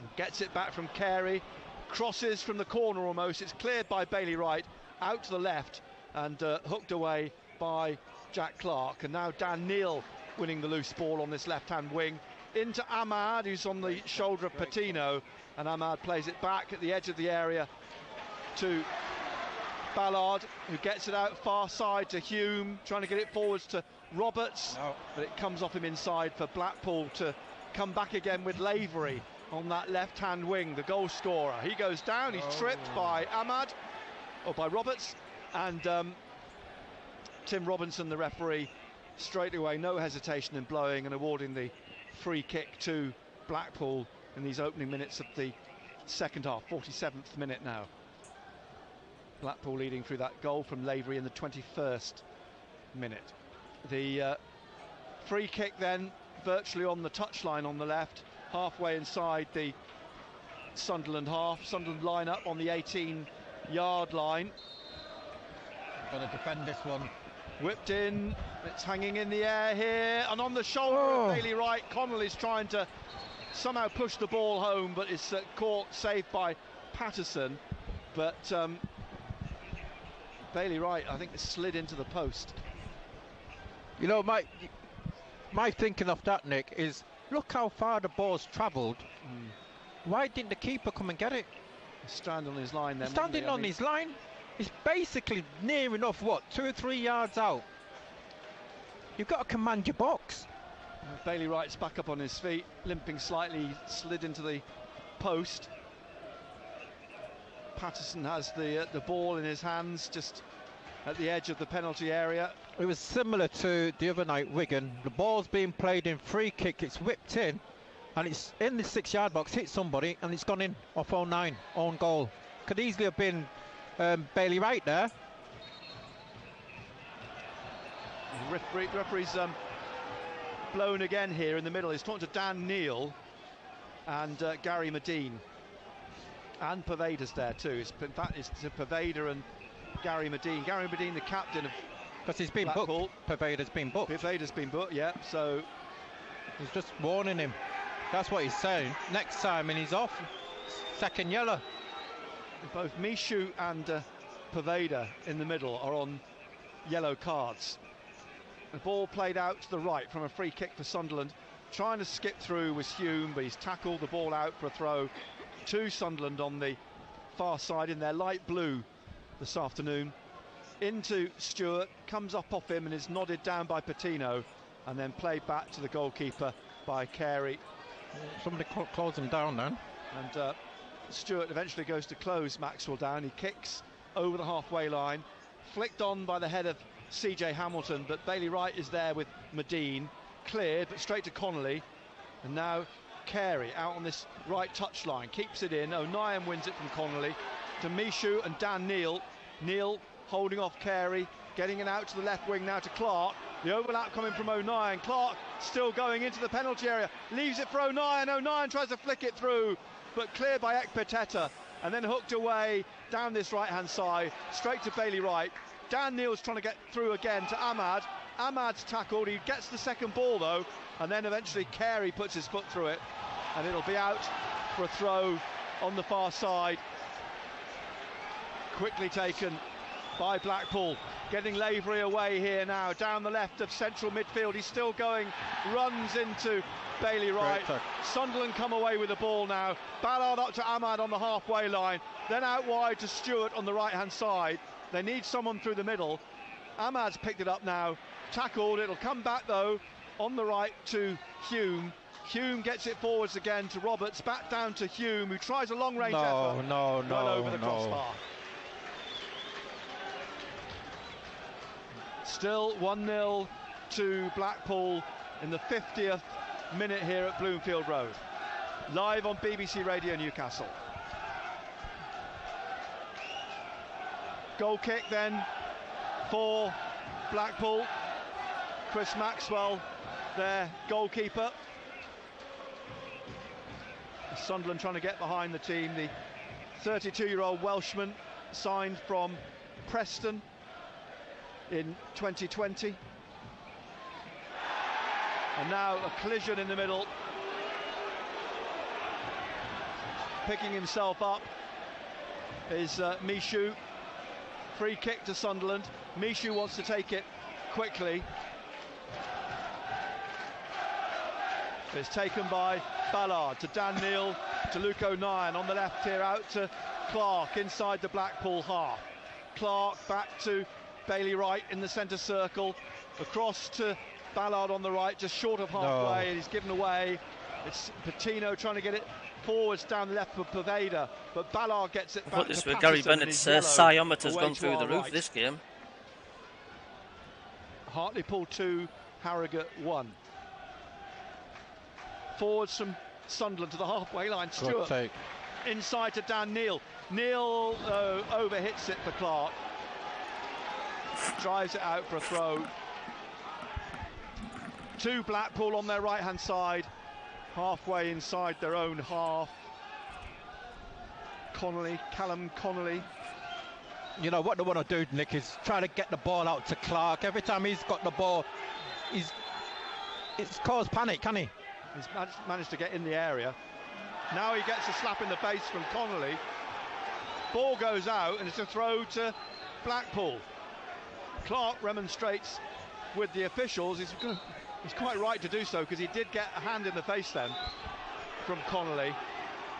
S2: and gets it back from Carey, crosses from the corner almost. It's cleared by Bailey Wright out to the left and hooked away by Jack Clark. And now Dan Neal winning the loose ball on this left-hand wing into Ahmad, who's on the shoulder of Patino, and Ahmad plays it back at the edge of the area to Ballard, who gets it out far side to Hume, trying to get it forwards to Roberts, but it comes off him inside for Blackpool to come back again with Lavery on that left-hand wing, the goal scorer. He goes down, he's tripped by Ahmad, or by Roberts, and Tim Robinson, the referee, straight away, no hesitation in blowing and awarding the free kick to Blackpool in these opening minutes of the second half, 47th minute now. Blackpool leading through that goal from Lavery in the 21st minute. The free kick then virtually on the touchline on the left, halfway inside the Sunderland half. Sunderland line up on the 18-yard line.
S1: Got to defend this one.
S2: Whipped in, it's hanging in the air here, and on the shoulder of Bailey Wright. Connolly's trying to somehow push the ball home, but it's caught, saved by Patterson. But Bailey Wright, I think, slid into the post.
S1: You know, my thinking of that, Nick, is look how far the ball's travelled. Why didn't the keeper come and get it?
S2: Standing on his line then.
S1: Standing on his line? It's basically near enough, what, 2 or 3 yards out. You've got to command your box.
S2: Bailey Wright's back up on his feet, limping slightly, slid into the post. Patterson has the ball in his hands, just at the edge of the penalty area.
S1: It was similar to the other night, Wigan. The ball's being played in free kick, it's whipped in, and it's in the 6-yard box, hit somebody, and it's gone in off 09, own goal. Could easily have been Bailey Wright there.
S2: Referees blown again here in the middle. He's talking to Dan Neil and Gary Medine. And Pervader's there too. In fact, it's Pervader and Gary Medine. Gary Medine, the captain of
S1: because he's been
S2: Blackpool.
S1: booked. Pervader's been booked.
S2: Pervader's been booked, yeah. So
S1: he's just warning him. That's what he's saying. Next time, and he's off. Second yellow.
S2: Both Michoud and Pervader in the middle are on yellow cards. The ball played out to the right from a free kick for Sunderland. Trying to skip through was Hume, but he's tackled the ball out for a throw to Sunderland on the far side in their light blue this afternoon. Into Stewart, comes up off him and is nodded down by Patino, and then played back to the goalkeeper by Carey.
S1: Somebody close him down then.
S2: And Stewart eventually goes to close Maxwell down. He kicks over the halfway line, flicked on by the head of CJ Hamilton, but Bailey Wright is there with Medine, cleared but straight to Connolly, and now Carey out on this right touchline, keeps it in. O'Nien wins it from Connolly to Michoud and Dan Neil. Neil holding off Carey, getting it out to the left wing now to Clark. The overlap coming from O'Nien. Clark still going into the penalty area, leaves it for O'Nien. O'Nien tries to flick it through, but cleared by Ekpiteta, and then hooked away down this right-hand side, straight to Bailey Wright. Dan Neil's trying to get through again to Ahmad. Ahmad's tackled, he gets the second ball though, and then eventually Carey puts his foot through it, and it'll be out for a throw on the far side. Quickly taken by Blackpool, getting Lavery away here now, down the left of central midfield. He's still going, runs into Bailey Wright. Sunderland come away with the ball now. Ballard up to Ahmad on the halfway line, then out wide to Stewart on the right-hand side. They need someone through the middle. Ahmad's picked it up now, tackled. It'll come back though on the right to Hume. Hume gets it forwards again to Roberts, back down to Hume, who tries a long-range effort. Well over the crossbar. Still 1-0 to Blackpool in the 50th minute here at Bloomfield Road. Live on BBC Radio Newcastle. Goal kick then for Blackpool. Chris Maxwell, their goalkeeper. Sunderland trying to get behind the team. The 32-year-old Welshman signed from Preston in 2020. And now a collision in the middle. Picking himself up is Michoud. Free kick to Sunderland. Michoud wants to take it quickly. It's taken by Ballard to Dan Neil to Luke O'Nien on the left here, out to Clark inside the Blackpool half. Clark back to Bailey Wright in the centre circle, across to Ballard on the right, just short of halfway, and he's given away. It's Patino trying to get it forwards down the left for Pervader, but Ballard gets it back.
S3: I thought this was Gary Bennett's psiometer's gone through the roof this game.
S2: Hartlepool 2, Harrogate 1. Forwards from Sunderland to the halfway line. Stewart inside to Dan Neil. Neil overhits it for Clark. Drives it out for a throw. To Blackpool on their right-hand side, halfway inside their own half. Callum Connolly.
S1: You know what they want to do, Nick, is try to get the ball out to Clark. Every time he's got the ball, it's caused panic, can he?
S2: He's managed to get in the area. Now he gets a slap in the face from Connolly. Ball goes out and it's a throw to Blackpool. Clark remonstrates with the officials. He's quite right to do so, because he did get a hand in the face then from Connolly.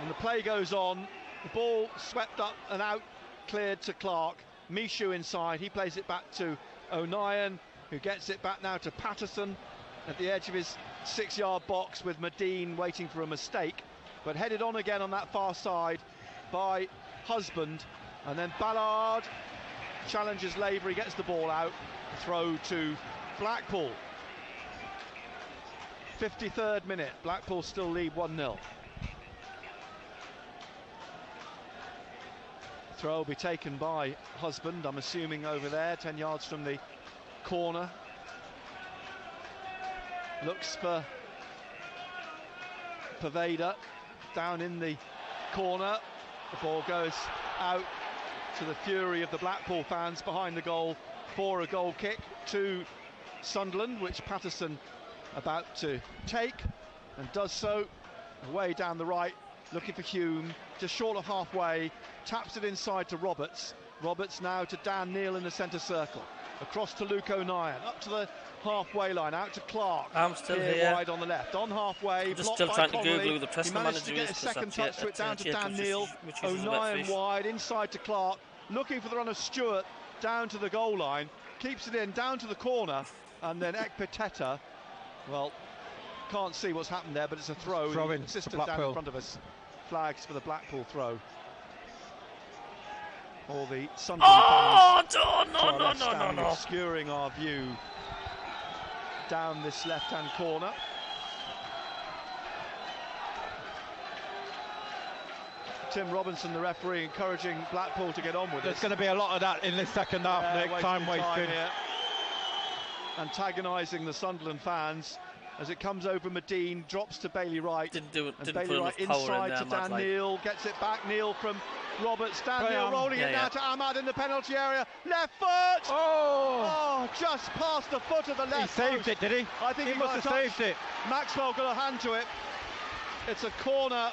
S2: And the play goes on. The ball swept up and out, cleared to Clark. Michoud inside. He plays it back to O'Nien, who gets it back now to Patterson at the edge of his 6-yard box, with Medine waiting for a mistake, but headed on again on that far side by Husband. And then Ballard challenges Lavery, gets the ball out, throw to Blackpool. 53rd minute, Blackpool still lead 1-0. Throw will be taken by Husband, I'm assuming over there, 10 yards from the corner. looks for Pervader down in the corner. The ball goes out to the fury of the Blackpool fans behind the goal for a goal kick to Sunderland, which Patterson about to take, and does so away down the right, looking for Hume, just short of halfway, taps it inside to Roberts. Roberts now to Dan Neil in the centre circle, across to Luke O'Nien, up to the halfway line, out to Clark.
S3: I'm still here.
S2: Wide on the left, on halfway.
S3: I'm just still trying to Google who the press manager is.
S2: He managed to get a second touch to it, down to Dan Neil. O'Nien wide, inside to Clark, looking for the run of Stewart, down to the goal line, keeps it in, down to the corner, and then Ekpiteta, well, can't see what's happened there, but it's a throw.
S1: Throw-in,
S2: assistant down in front of us flags for the Blackpool throw. All the Sunderland fans no, obscuring our view down this left-hand corner. Tim Robinson, the referee, encouraging Blackpool to get on with it.
S1: There's going to be a lot of that in this second half, Nick. Time wasted.
S2: Antagonising the Sunderland fans as it comes over Medine, drops to Bailey Wright.
S3: Didn't
S2: Bailey Wright inside to Dan Neil, gets it back. Neil from Roberts. Dan Neil rolling it now to Ahmad in the penalty area. Left foot! Oh, just past the foot of the left
S1: post. He saved it, did he?
S2: I think he must have saved it. Maxwell got a hand to it. It's a corner.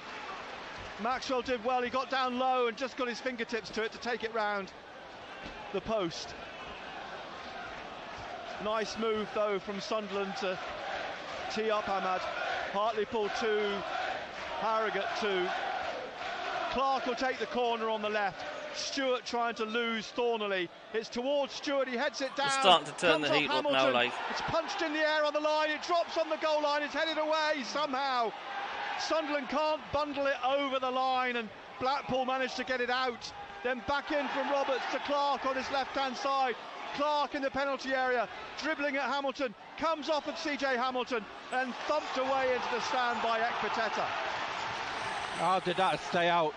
S2: Maxwell did well. He got down low and just got his fingertips to it to take it round the post. Nice move, though, from Sunderland to tee up Ahmad. Hartlepool 2, Harrogate 2. Clark will take the corner on the left. Stewart trying to lose Thornley. It's towards Stewart, he heads it down.
S3: It's starting to turn the heat up now, like.
S2: It's punched in the air on the line, it drops on the goal line, it's headed away somehow. Sunderland can't bundle it over the line, and Blackpool managed to get it out. Then back in from Roberts to Clark on his left-hand side. Clark in the penalty area, dribbling at Hamilton, comes off of CJ Hamilton and thumped away into the stand by Ekpiteta.
S1: How did that stay out?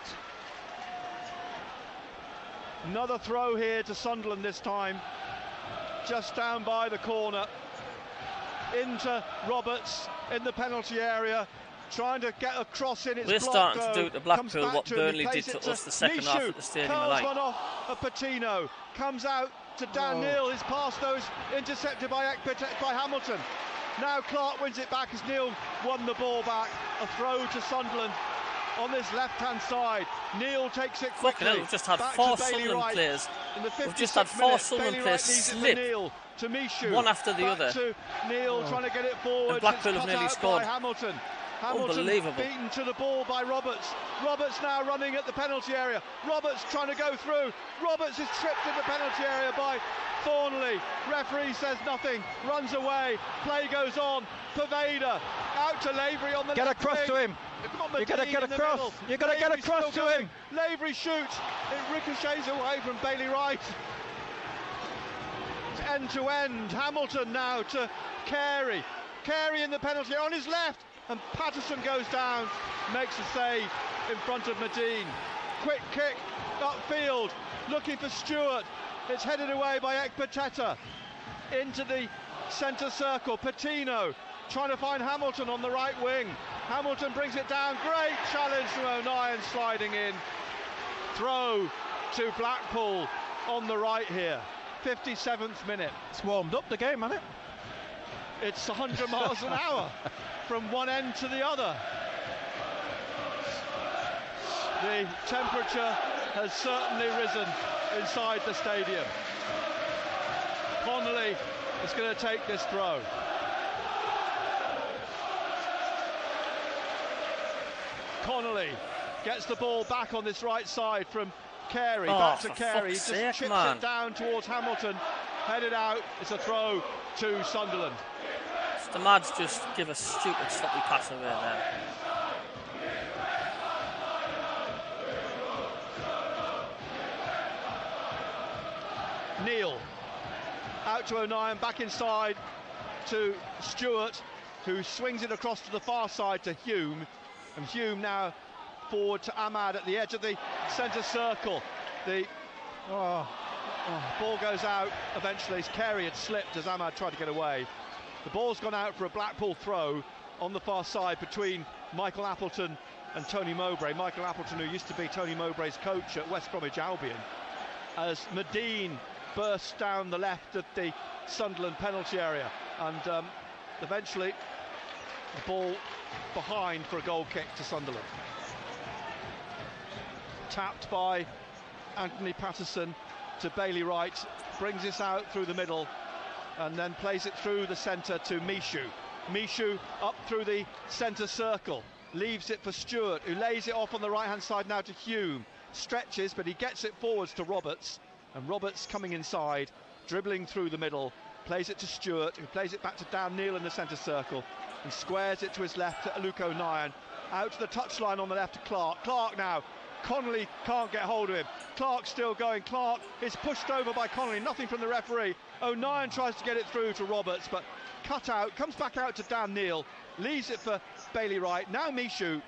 S2: Another throw here to Sunderland this time, just down by the corner, into Roberts in the penalty area, trying to get a cross in.
S3: We're starting to do to Blackpool what Burnley did to us the second half at the Stadium of Light.
S2: One off of Patino, comes out to Dan Neil, his pass those intercepted by Hamilton. Now Clark wins it back as Neil won the ball back. A throw to Sunderland on this left-hand side. Neil takes it quickly.
S3: We've just had four Sunderland players. We've just had four Sunderland players slip.
S2: To Mishu.
S3: One after the other.
S2: To Neil trying to get it forward.
S3: And Blackpool have nearly scored.
S2: Hamilton
S3: Unbelievable.
S2: Beaten to the ball by Roberts. Roberts now running at the penalty area. Roberts trying to go through. Roberts is tripped in the penalty area by Thornley. Referee says nothing. Runs away. Play goes on. Pervader out to Lavery on the
S1: get
S2: left
S1: across
S2: wing.
S1: To him. You got to get across. You got to get across to him.
S2: Lavery shoots. It ricochets away from Bailey Wright. End to end. Hamilton now to Carey. Carey in the penalty on his left. And Patterson goes down, makes a save in front of Medine. Quick kick upfield, looking for Stewart. It's headed away by Ekpiteta into the centre circle. Patino trying to find Hamilton on the right wing. Hamilton brings it down. Great challenge from O'Nien sliding in. Throw to Blackpool on the right here. 57th minute.
S1: It's warmed up the game, hasn't it?
S2: It's 100 miles an hour from one end to the other. The temperature has certainly risen inside the stadium. Connolly is going to take this throw. Connolly gets the ball back on this right side from Carey. Back to Carey. He just chips it down towards Hamilton. Headed out. It's a throw to Sunderland.
S3: The Mads just give a stupid sloppy pass away there.
S2: Neil out to O'Nien, back inside to Stewart, who swings it across to the far side to Hume, and Hume now forward to Ahmad at the edge of the centre circle. The ball goes out eventually. Carey had slipped as Ahmad tried to get away. The ball's gone out for a Blackpool throw on the far side between Michael Appleton and Tony Mowbray. Michael Appleton, who used to be Tony Mowbray's coach at West Bromwich Albion, as Medine bursts down the left at the Sunderland penalty area, and eventually the ball behind for a goal kick to Sunderland. Tapped by Anthony Patterson to Bailey Wright, brings this out through the middle and then plays it through the centre to Michoud. Michoud up through the centre circle, leaves it for Stewart, who lays it off on the right hand side now to Hume. Stretches, but he gets it forwards to Roberts, and Roberts coming inside, dribbling through the middle, plays it to Stewart, who plays it back to Dan Neil in the centre circle, and squares it to his left to Luke O'Nien, out to the touchline on the left to Clark. Clark now, Connolly can't get hold of him. Clark still going. Clark is pushed over by Connolly, nothing from the referee. O'Nien tries to get it through to Roberts, but cut out, comes back out to Dan Neil, leaves it for Bailey Wright. Now Michoud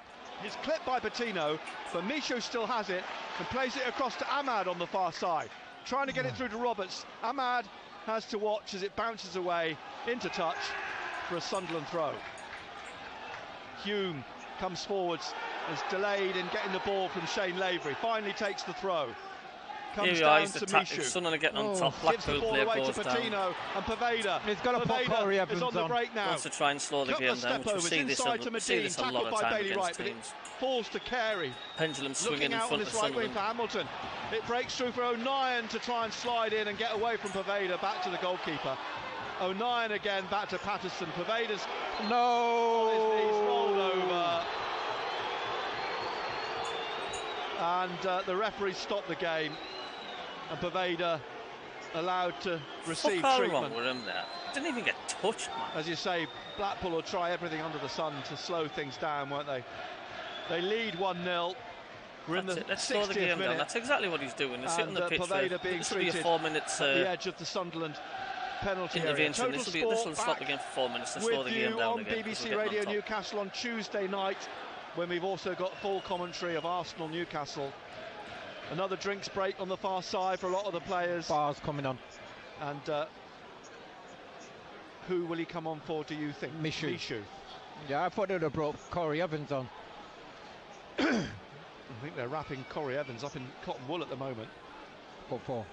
S2: is clipped by Patino, but Michoud still has it and plays it across to Ahmad on the far side, trying to get it through to Roberts. Ahmad has to watch as it bounces away into touch for a Sunderland throw. Hume comes forwards, is delayed in getting the ball from Shane Lavery, finally takes the throw. Comes down to Michoud.
S3: Sunderland getting on top. Blackpool player goes down.
S2: Patino and Paveda.
S1: He's got to put Corey Evans
S2: on the break now.
S3: Wants to try and slow the game down, which we see this a lot of time against teams.
S2: Falls to Carey.
S3: Pendulum swinging in front of Sunderland.
S2: For Hamilton. It breaks through for O'Nien to try and slide in and get away from Paveda, back to the goalkeeper. O'Nien again, back to Patterson. Paveda's he's rolled over. And the referee stopped the game, and Paveda allowed to receive treatment.
S3: Wrong with him there. Didn't even get touched, man.
S2: As you say, Blackpool will try everything under the sun to slow things down, won't they? They lead 1-0. We're in the 60th minute.
S3: Down. That's exactly what he's doing. He's sitting on the pitch
S2: Paveda being
S3: this will be a 4 minutes
S2: at the edge of the Sunderland penalty
S3: intervention. This will stop the game for 4 minutes to slow the game down again.
S2: With you on BBC Radio Newcastle on Tuesday night, when we've also got full commentary of Arsenal Newcastle. Another drinks break on the far side for a lot of the players.
S1: Bars coming on.
S2: And who will he come on for, do you think?
S1: Michoud. Yeah, I thought they would have brought Corey Evans on.
S2: I think they're wrapping Corey Evans up in cotton wool at the moment.
S1: What for?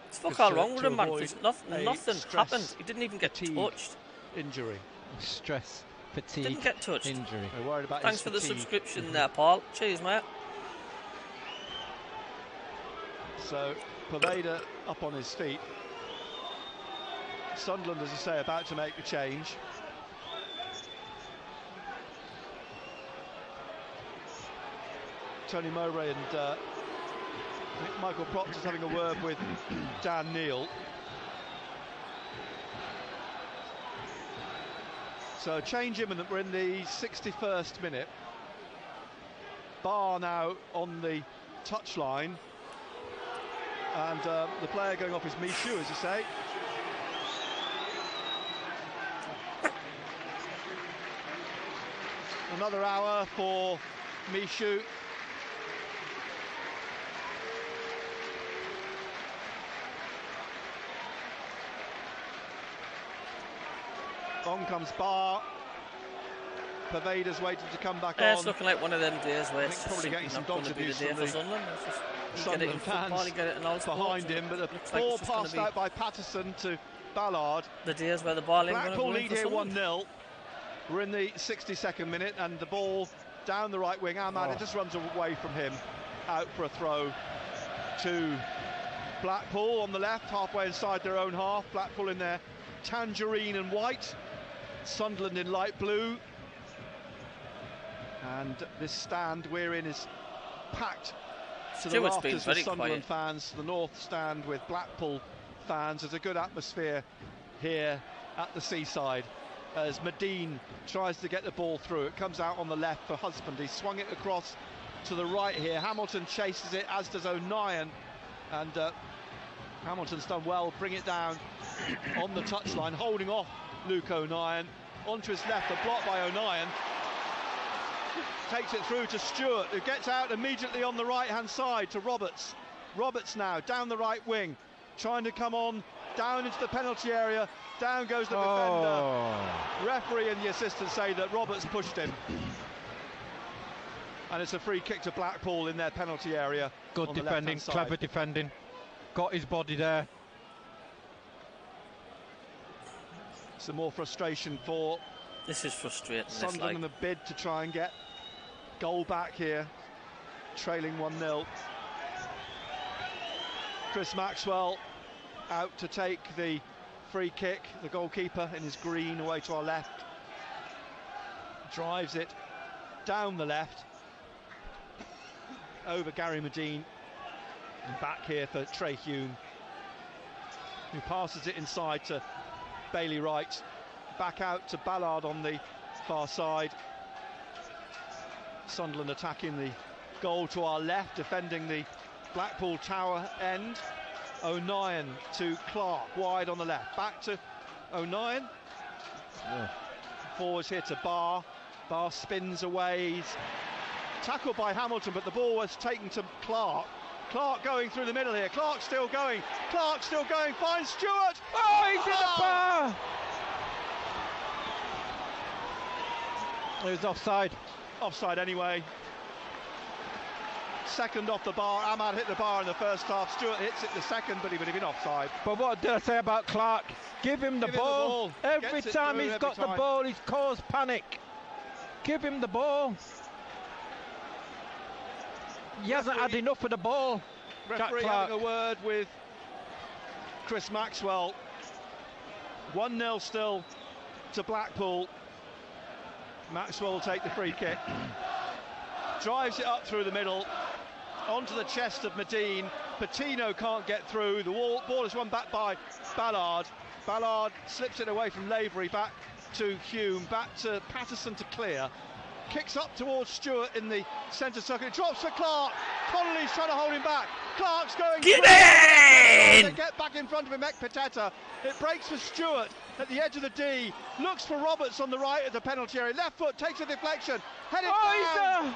S3: It's fuck all wrong with him, man. Nothing happened. He didn't even get touched.
S2: Injury.
S1: Stress. Fatigue.
S3: Didn't get touched.
S1: Injury.
S2: We're worried about
S3: Thanks for the subscription there, Paul. Cheers, mate.
S2: So, Paveda up on his feet. Sunderland, as you say, about to make a change. Tony Mowbray and Michael Proctor's having a word with Dan Neil. So change imminent. We're in the 61st minute. Barr now on the touchline, and the player going off is Michoud, as you say. Another hour for Michoud. On comes Barr. Paveda's waiting to come back on.
S3: It's looking like one of them days where it's
S2: probably getting some dodge abuse from
S3: the Sunderland
S2: fans behind him, but the ball passed out by Patterson to Ballard.
S3: The days where the ball
S2: Blackpool lead here 1-0. We're in the 62nd minute, and the ball down the right wing. Ahmad, it just runs away from him, out for a throw to Blackpool on the left, halfway inside their own half. Blackpool in their tangerine and white, Sunderland in light blue. And this stand we're in is packed to the rafters with Sunderland fans. The north stand with Blackpool fans. There's a good atmosphere here at the seaside as Medine tries to get the ball through. It comes out on the left for Husband. He swung it across to the right here. Hamilton chases it, as does O'Nien, and Hamilton's done well. Bring it down on the touchline, holding off Luke O'Nien. Onto his left, a block by O'Nien. Takes it through to Stewart, who gets out immediately on the right-hand side to Roberts. Roberts now down the right wing, trying to come on down into the penalty area. Down goes the defender. Referee and the assistant say that Roberts pushed him. And it's a free kick to Blackpool in their penalty area.
S1: Good defending, clever defending. Got his body there.
S2: Some more frustration for...
S3: This is frustrating.
S2: Sunderland in the bid to try and get goal back here. Trailing 1-0. Chris Maxwell out to take the free kick. The goalkeeper in his green away to our left. Drives it down the left. Over Gary Medine. And back here for Trey Hume, who passes it inside to Bailey Wright. Back out to Ballard on the far side. Sunderland attacking the goal to our left, defending the Blackpool Tower end. O'Nien to Clark, wide on the left. Back to O'Nien. Forwards here to Barr. Barr spins away. He's tackled by Hamilton, but the ball was taken to Clark. Clark going through the middle here. Clark still going. Clark still going. Finds Stewart.
S1: Oh, he's in the bar. It was offside.
S2: Offside anyway. Second off the bar. Ahmad hit the bar in the first half. Stewart hits it the second, but he would have been offside.
S1: But what did I say about Clark? Give him the ball. Every time he's got the ball, he's caused panic. Give him the ball. He hasn't had enough of the ball.
S2: Referee having a word with Chris Maxwell. 1-0 still to Blackpool. Maxwell will take the free kick. Drives it up through the middle. Onto the chest of Medine. Patino can't get through. The ball is won back by Ballard. Ballard slips it away from Lavery. Back to Hume. Back to Patterson to clear. Kicks up towards Stewart in the centre circle. It drops for Clark. Connolly's trying to hold him back. Clark's going.
S3: Get in!
S2: Get back in front of him, Ekpiteta. It breaks for Stewart at the edge of the D. Looks for Roberts on the right of the penalty area. Left foot takes a deflection. Headed down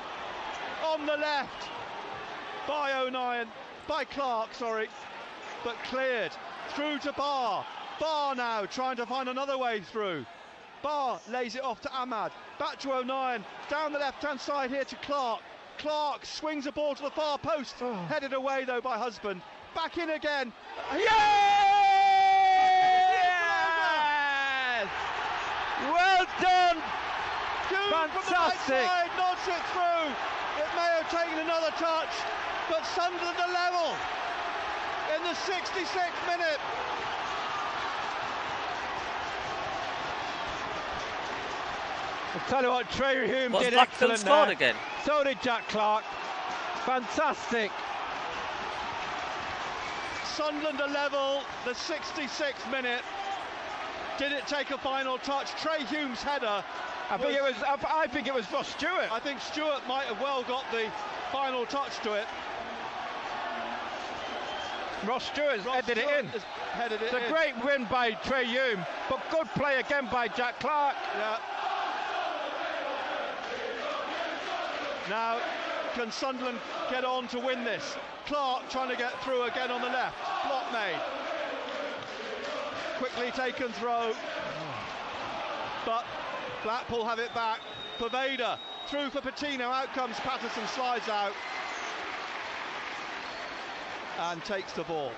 S2: on the left by O'Nien. By Clark, sorry. But cleared. Through to Barr. Barr now trying to find another way through. Barr lays it off to Ahmad. Back to O'Nien. Down the left-hand side here to Clark. Clark swings the ball to the far post. Headed away, though, by Husband. Back in again.
S1: Yes! Well done! Fantastic!
S2: From the right side, nods it through. It may have taken another touch, but Sunderland are level in the 66th minute.
S1: I'll tell you what, Trey Hume did
S3: Blackpool
S1: excellent there.
S3: again.
S1: So did Jack Clark. Fantastic.
S2: Sunderland are level, the 66th minute. Did it take a final touch? Trey Hume's header.
S1: I think it was for Stewart.
S2: I think Stewart might have well got the final touch to it.
S1: Ross Stewart's headed it in. It's a great win by Trey Hume, but good play again by Jack Clark.
S2: Yeah. Now, can Sunderland get on to win this? Clark trying to get through again on the left. Block made. Quickly taken throw. But Blackpool have it back. Paveda through for Patino. Out comes Patterson, slides out. And takes the ball.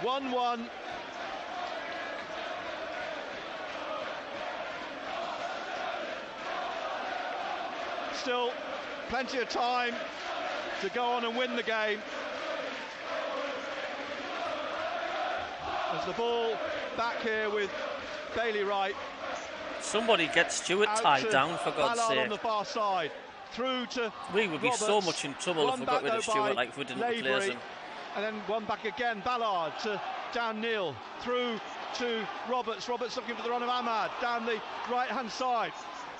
S2: 1-1. Still plenty of time to go on and win the game. As the ball back here with Bailey Wright.
S3: Somebody get Stewart tied down, for God's
S2: Ballard
S3: sake.
S2: On the far side. Through to
S3: we would be
S2: Roberts.
S3: So much in trouble if we got rid of Stewart, like if we didn't replace him.
S2: And then one back again, Ballard to Dan Neal. Through to Roberts. Roberts looking for the run of Ahmad down the right-hand side.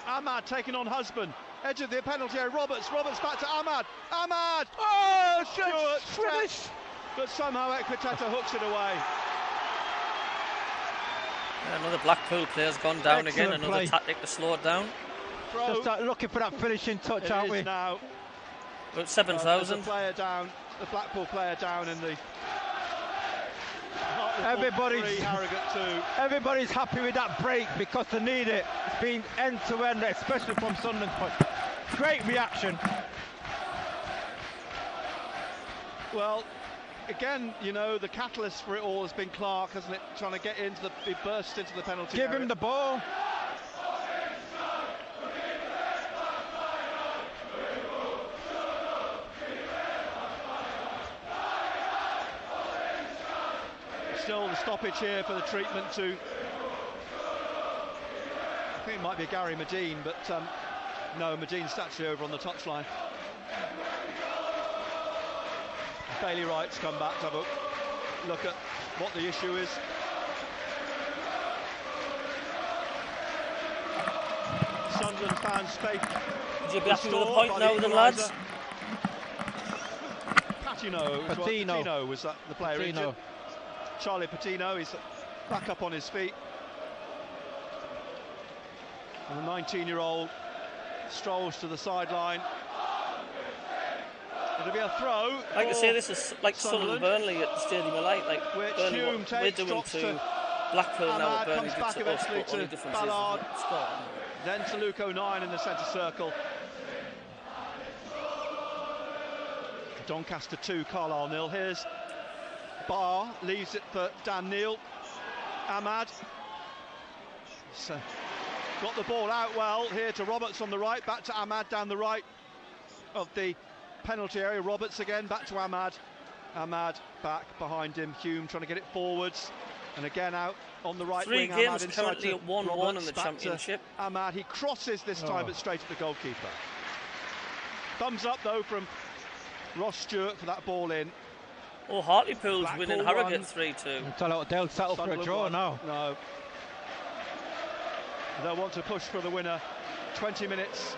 S2: Ahmad taking on Husband. Edge of the penalty area. Roberts back to Ahmad. Ahmad!
S1: Oh,
S2: Stewart finish! But somehow Ekpiteta hooks it away.
S3: Yeah, another Blackpool player's gone down again. Another tactic to slow it down.
S1: Just looking for that finishing touch, aren't we?
S2: Now.
S3: About 7,000.
S2: Player down. the Blackpool player down in the...
S1: Everybody's happy with that break because they need it. It's been end to end, especially from Sunderland's point. Great reaction.
S2: Well, again, you know, the catalyst for it all has been Clark, hasn't it? Trying to get into the... He burst into the penalty area.
S1: Give him the ball.
S2: Still the stoppage here for the treatment to... I think it might be Gary Medine, but no, Medine's actually over on the touchline. Bailey Wright's come back to have a look at what the issue is. Sunderland fans faith.
S3: Would you be happy with the point now, then, lads?
S2: Patino was that the player injured. Charlie Patino, he's back up on his feet. And the 19-year-old strolls to the sideline. It'll be a throw.
S3: I can say this is like Sunderland Burnley at the Stadium of Light. Like Burnley, what we're doing to Blackpool now, what Burnley did to us, but only difference is Scotland.
S2: Then to Luke O'Nien in the centre circle. Doncaster 2, Carlisle 0. Here's Barr, leaves it for Dan Neil. Ahmad. So, got the ball out well here to Roberts on the right, back to Ahmad down the right of the penalty area. Roberts again, back to Ahmad. Ahmad back behind him. Hume trying to get it forwards, and again out on the right wing.
S3: Three games currently at 1-1 in the Championship.
S2: Ahmad, he crosses this time, but straight at the goalkeeper. Thumbs up though from Ross Stewart for that ball in.
S3: Oh, Hartlepool's winning Harrogate 3-2.
S1: They'll settle for a draw now.
S2: No. They'll want to push for the winner. 20 minutes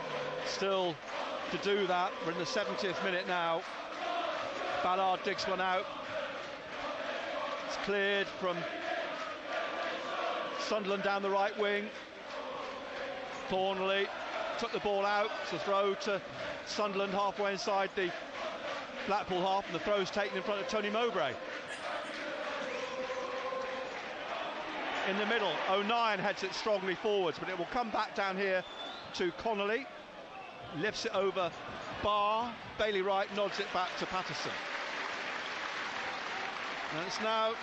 S2: still to do that. We're in the 70th minute now. Ballard digs one out. It's cleared from Sunderland down the right wing. Thornley took the ball out. It's a throw to Sunderland halfway inside the Blackpool half, and the throw's taken in front of Tony Mowbray. In the middle, O'Nien heads it strongly forwards, but it will come back down here to Connolly. Lifts it over Barr. Bailey Wright nods it back to Patterson. And it's now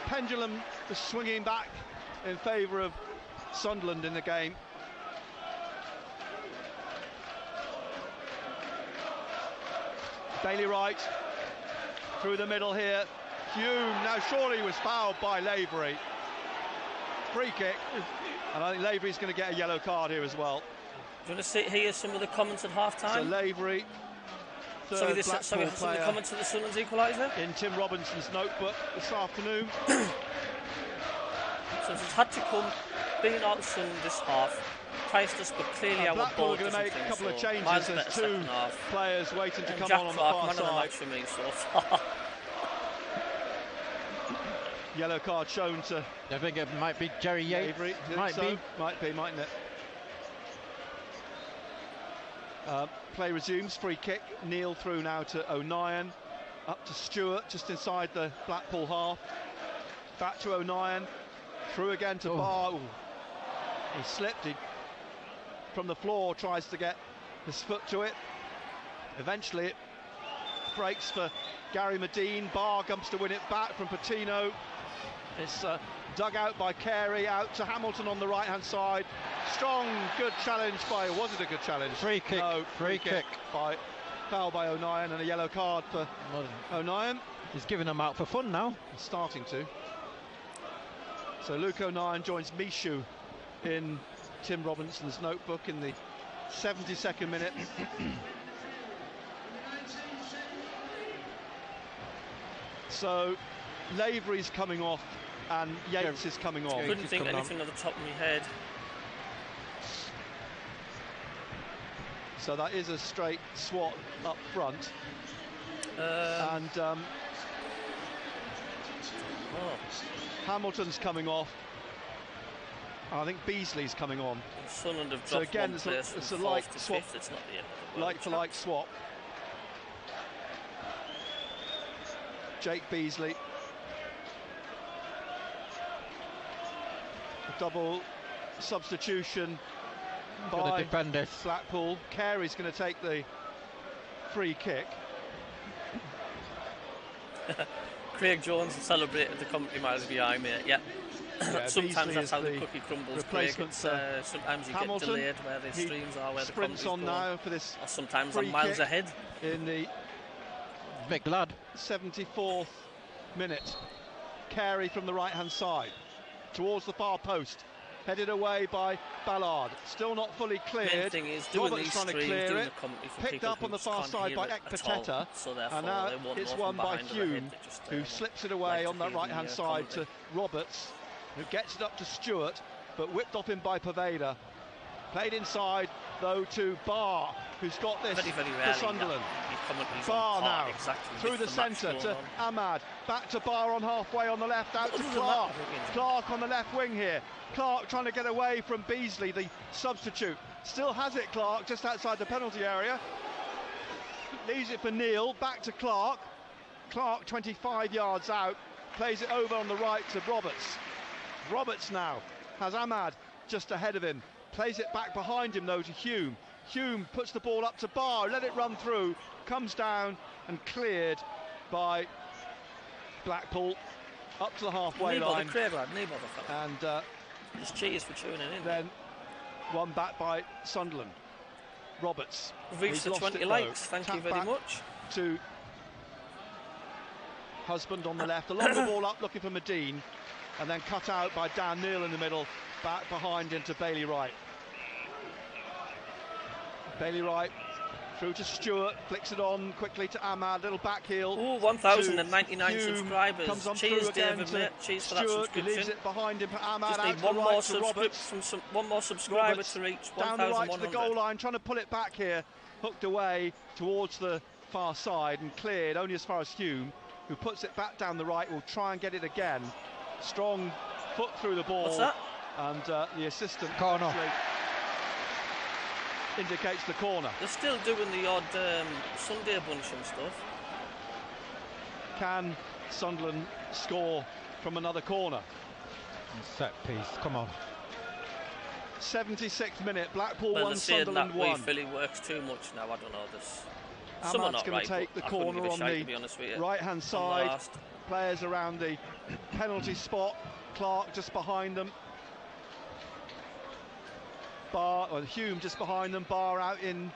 S2: pendulum swinging back in favour of Sunderland in the game. Bailey Wright through the middle here. Hume, now surely was fouled by Lavery. Free kick, and I think Lavery's going to get a yellow card here as well.
S3: Do you want to hear some of the comments at half-time?
S2: So Lavery,
S3: some of the comments of the Sunderland's equaliser?
S2: In Tim Robinson's notebook this afternoon.
S3: So it's had to come, being out Sunderland this half, priced us, but clearly our ball doesn't
S2: make a couple of changes. There's two players waiting to come
S3: Jack
S2: on the
S3: Clark,
S2: far
S3: man
S2: side.
S3: Of the match for me so far.
S2: Yellow card shown to...
S1: I think it might be Jerry Yates.
S2: Might be, mightn't it? Play resumes, free kick. Neil through now to O'Nien. Up to Stewart, just inside the Blackpool half. Back to O'Nien. Through again to Barr. Ooh. He slipped. He, from the floor, tries to get his foot to it. Eventually it breaks for Gary Medine. Barr comes to win it back from Patino. It's dug out by Carey, out to Hamilton on the right-hand side. Strong, good challenge by... Was it a good challenge?
S1: Free kick.
S2: No, free kick. Foul by O'Nien, and a yellow card for O'Nien.
S1: He's giving them out for fun now.
S2: He's starting to. So Luke O'Nien joins Mishu in Tim Robinson's notebook in the 72nd minute. So Lavery's coming off and Yates is coming on.
S3: Couldn't think of anything off the top of my head.
S2: So that is a straight swat up front. Hamilton's coming off. I think Beasley's coming on.
S3: Sunderland have
S2: so again, it's a light swap.
S3: It's not the end of the
S2: like for like swap. Jake Beasley. A double substitution by Blackpool. Carey's going to take the free kick.
S3: Craig Jones celebrated the commentary miles behind me. Yeah. Sometimes that's how the cookie crumbles, Craig. Sometimes you get delayed where the streams are, where the commentary's
S2: on now for this.
S3: Or sometimes I'm miles ahead.
S2: In the
S1: big lad.
S2: 74th minute. Carey from the right-hand side towards the far post. Headed away by Ballard. Still not fully cleared.
S3: Main thing is doing
S2: Roberts
S3: these
S2: trying to clear it.
S3: Picked
S2: up on the far side by Ekpateta.
S3: So
S2: and now it's won by Hume, who slips it away on that right-hand side to Roberts, who gets it up to Stewart, but whipped off him by Poveda. Played inside, though, to Barr, who's got this for Sunderland. Barr now, through the centre to Ahmad, back to Barr on halfway on the left, out to Clark. Clark on the left wing here. Clark trying to get away from Beasley, the substitute. Still has it, Clark, just outside the penalty area. Leaves it for Neil, back to Clark. Clark 25 yards out, plays it over on the right to Roberts. Roberts now has Ahmad just ahead of him. Plays it back behind him, though, to Hume. Hume puts the ball up to Barr, let it run through, comes down and cleared by Blackpool up to the halfway line. And
S3: his cheers for tuning in.
S2: Then one back by Sunderland. Roberts.
S3: We've reached the 20 likes, thank you very much.
S2: To Husband on the left, along the ball up, looking for Medine, and then cut out by Dan Neil in the middle, back behind into Bailey Wright. Bailey Wright through to Stewart, flicks it on quickly to Ahmad, little back heel.
S3: Oh, 1,099 subscribers.
S2: Comes on
S3: cheers,
S2: through again
S3: David,
S2: to
S3: mate. Cheers for
S2: Stewart,
S3: that subscription.
S2: Leaves it behind him for Ahmad.
S3: Just
S2: out
S3: need
S2: to
S3: one
S2: the
S3: more,
S2: right to Roberts.
S3: one more subscriber
S2: Roberts,
S3: to reach 1,100.
S2: down the right to the goal line, trying to pull it back here. Hooked away towards the far side and cleared only as far as Hume, who puts it back down the right, will try and get it again. Strong foot through the ball.
S3: What's that?
S2: And the assistant
S1: corner
S2: indicates the corner.
S3: They're still doing the odd Sunday bunch and stuff.
S2: Can Sunderland score from another corner?
S1: Set piece, come on.
S2: 76th minute, Blackpool
S3: well,
S2: 1, Sunderland 1.
S3: Philly works too much now, I don't know this.
S2: Ahmad's going to take the corner on the right-hand side. Players around the penalty spot. Clark just behind them. Barr, or Hume just behind them. Barr out in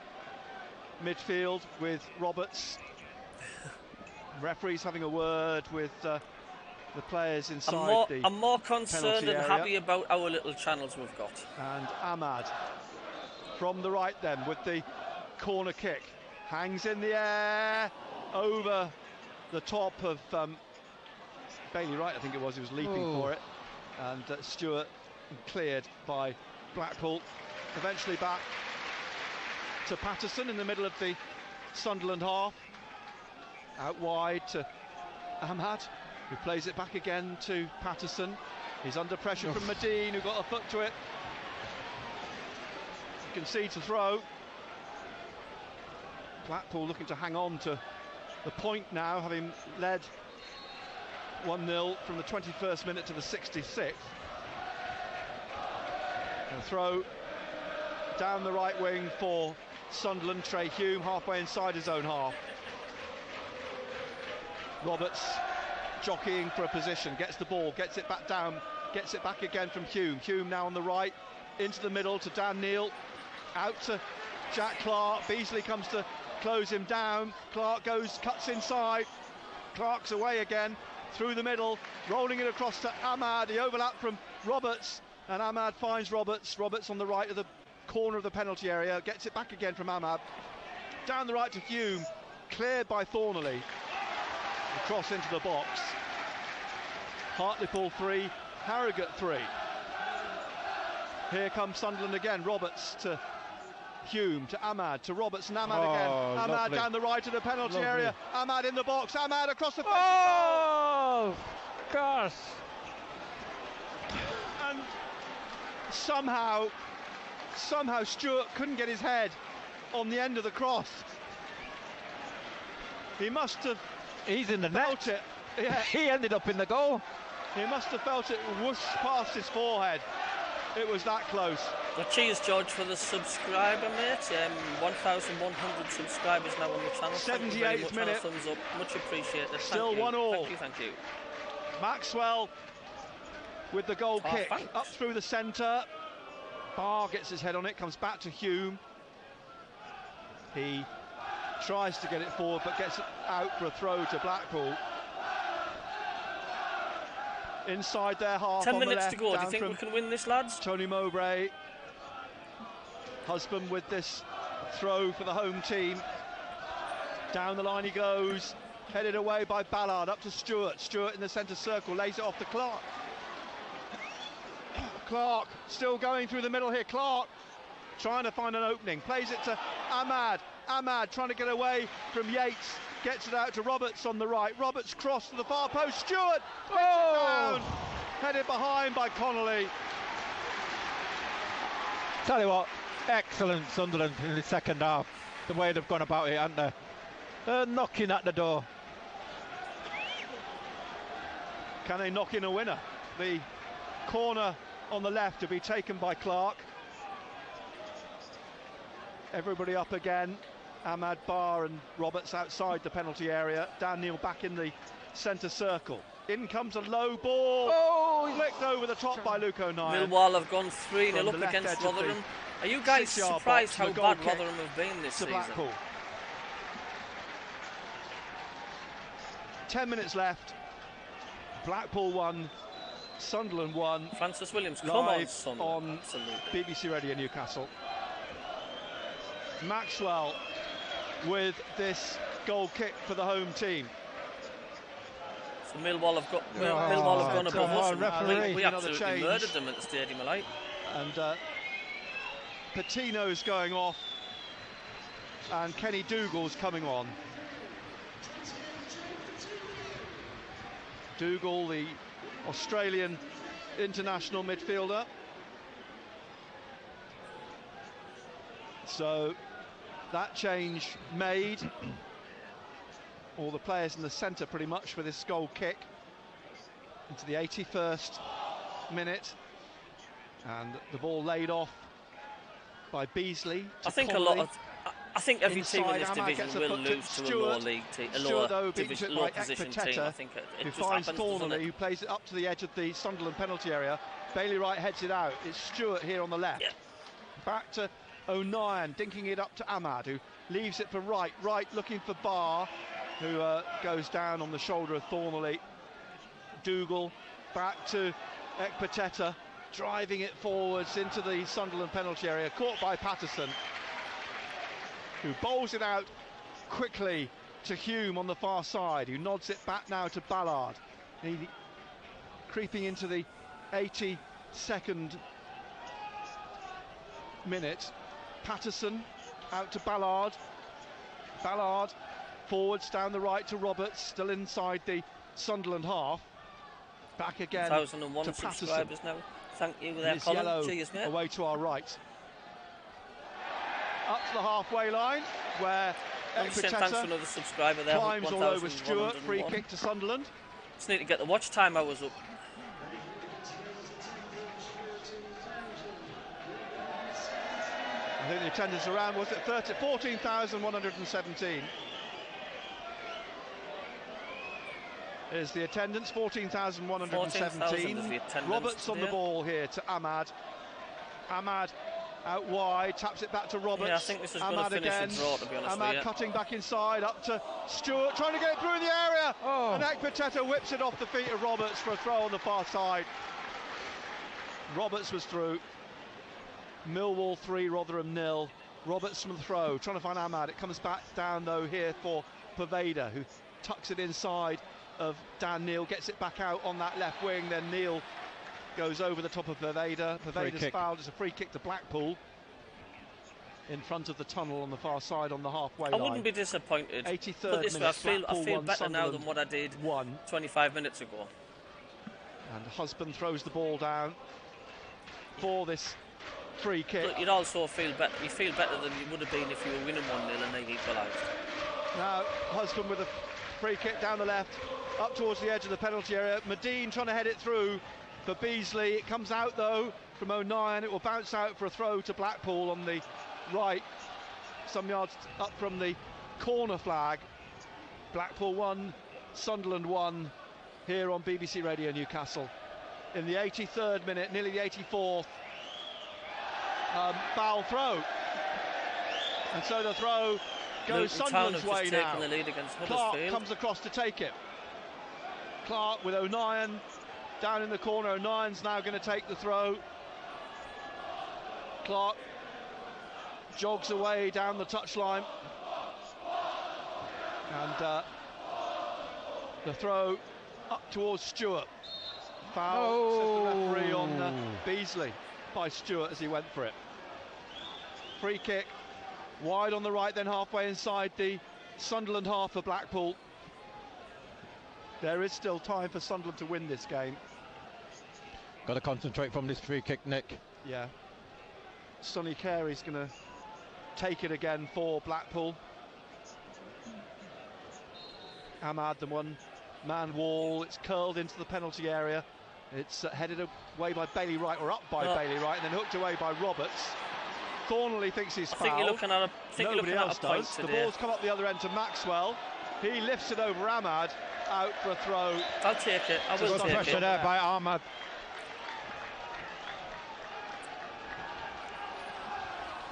S2: midfield with Roberts. Referee's having a word with the players inside
S3: I'm more concerned and happy about our little channels we've got.
S2: And Ahmad from the right then with the corner kick. Hangs in the air over the top of Bailey Wright, I think it was. He was leaping for it. And Stewart cleared by Blackpool. Eventually back to Patterson in the middle of the Sunderland half. Out wide to Ahmad, who plays it back again to Patterson. He's under pressure from Medine, who got a foot to it. You can see to throw. Blackpool looking to hang on to the point now, having led 1-0 from the 21st minute to the 66th. And throw down the right wing for Sunderland. Trey Hume halfway inside his own half. Roberts jockeying for a position, gets the ball, gets it back down, gets it back again from Hume. Hume now on the right, into the middle to Dan Neil, out to Jack Clark. Beasley comes to close him down. Clark goes, cuts inside. Clark's away again, through the middle, rolling it across to Ahmad. The overlap from Roberts, and Ahmad finds Roberts. Roberts on the right of the corner of the penalty area, gets it back again from Ahmad. Down the right to Hume, cleared by Thornley. Across into the box. Hartlepool 3, Harrogate 3. Here comes Sunderland again. Roberts to Hume, to Ahmad, to Roberts and Ahmad again. Ahmad lovely. Down the right of the penalty area. Ahmad in the box. Ahmad across the fence.
S1: Oh, gosh.
S2: And somehow Stewart couldn't get his head on the end of the cross. He must have
S1: He's in the
S2: felt
S1: net.
S2: It Yeah.
S1: He ended up in the goal.
S2: He must have felt it whoosh past his forehead. It was that close.
S3: Well, cheers, George, for the subscriber, mate. 1,100 subscribers now on the channel.
S2: 78th minute.
S3: Thumbs up. Much appreciated.
S2: Still 1-1.
S3: Thank you.
S2: Maxwell with the goal kick. Thanks. Up through the centre. Barr gets his head on it, comes back to Hume. He tries to get it forward, but gets it out for a throw to Blackpool. Inside their half.
S3: 10 minutes to go. Do you think we can win this, lads?
S2: Tony Mowbray. Husband with this throw for the home team. Down the line he goes. Headed away by Ballard. Up to Stewart. Stewart in the centre circle. Lays it off to Clark. Clark still going through the middle here. Clark trying to find an opening. Plays it to Ahmad. Ahmad trying to get away from Yates. Gets it out to Roberts on the right. Roberts cross to the far post. Stewart down. Headed behind by Connolly.
S1: Tell you what, excellent Sunderland in the second half. The way they've gone about it, haven't they? They're knocking at the door.
S2: Can they knock in a winner? The corner on the left to be taken by Clark. Everybody up again. Ahmad, Barr and Roberts outside the penalty area. Dan Neil back in the centre circle. In comes a low ball. Oh, flicked over the top by Luke O'Neill.
S3: Millwall have gone 3-0 up against Rotherham. Are you guys surprised how bad Rotherham have been this season?
S2: Blackpool. 10 minutes left. Blackpool 1, Sunderland 1.
S3: Francis Williams, come
S2: on,
S3: Sunderland.
S2: BBC Radio Newcastle. Maxwell with this goal kick for the home team.
S3: So Millwall have gone above us. We absolutely murdered them at the Stadium of Light.
S2: And Patino's going off, and Kenny Dougal's coming on. Dougal, the Australian international midfielder. So that change made. All the players in the centre pretty much for this goal kick into the 81st minute, and the ball laid off by Beasley.
S3: I think every team in this division will lose to a lower league team, a lower position team. I think it just
S2: finds
S3: happens,
S2: Thornley, who plays it up to the edge of the Sunderland penalty area. Bailey Wright heads it out. It's Stewart here on the left.
S3: Yeah.
S2: Back to O'Neill, dinking it up to Ahmad, who leaves it for Wright. Wright looking for Barr, who goes down on the shoulder of Thornley. Dougal back to Ekpateta, driving it forwards into the Sunderland penalty area, caught by Patterson, who bowls it out quickly to Hume on the far side, who nods it back now to Ballard. Creeping into the 82nd minute. Patterson out to Ballard. Ballard forwards down the right to Roberts, still inside the Sunderland half. Back again
S3: 1,001
S2: to Patterson.
S3: Subscribers now. Thank you there, Colin. Cheers, mate.
S2: Away to our right. Up to the halfway line, where
S3: thanks for another subscriber there.
S2: Climbs all over Stewart. Free kick to Sunderland.
S3: Just need to get the watch time hours up.
S2: I think the attendance around, was it 14,117 is the attendance. 14,117. Roberts on the ball here to Ahmad. Ahmad out wide, taps it back to Roberts.
S3: Yeah, I think this is going to finish a draw, to be honest with you.
S2: Ahmad cutting back inside, up to Stewart, trying to get it through in the area. And Ekpateta whips it off the feet of Roberts for a throw on the far side. Roberts was through. Millwall 3, Rotherham 0. Roberts from the throw, trying to find Ahmad. It comes back down though here for Pervader, who tucks it inside of Dan Neil, gets it back out on that left wing. Then Neil goes over the top of Pervader. Pervader's fouled. It's a free kick to Blackpool in front of the tunnel on the far side on the halfway line.
S3: I wouldn't be disappointed.
S2: 83rd minute.
S3: I feel better now than what I did 25 minutes ago.
S2: And Husband throws the ball down for this free kick.
S3: Look, you'd also feel better. You feel better than you would have been if you were winning 1-0 and they equalised.
S2: Now Husband with a free kick down the left, up towards the edge of the penalty area. Medine trying to head it through for Beasley. It comes out though from O'Nien. It will bounce out for a throw to Blackpool on the right, some yards up from the corner flag. Blackpool 1, Sunderland 1 here on BBC Radio Newcastle. In the 83rd minute, nearly the 84th, foul throw. And so the throw goes Sunderland's way now.
S3: The lead against
S2: Clark comes across to take it. Clark with O'Nien down in the corner. O'Nien's now going to take the throw. Clark jogs away down the touchline. And the throw up towards Stewart. Foul, says the referee on Beasley by Stewart as he went for it. Free kick, wide on the right, then halfway inside the Sunderland half for Blackpool. There is still time for Sunderland to win this game.
S1: Got to concentrate from this free kick, Nick.
S2: Yeah. Sonny Carey's going to take it again for Blackpool. Ahmad, the one-man wall. It's curled into the penalty area. It's headed away by Bailey Wright, or up by Bailey Wright, and then hooked away by Roberts. Thornley thinks he's fouled.
S3: I think you're looking at
S2: Nobody else does.
S3: The
S2: ball's come up the other end to Maxwell. He lifts it over Ahmad, out for a throw.
S3: I'll take it. I will take it.
S1: Pressure there by Ahmad.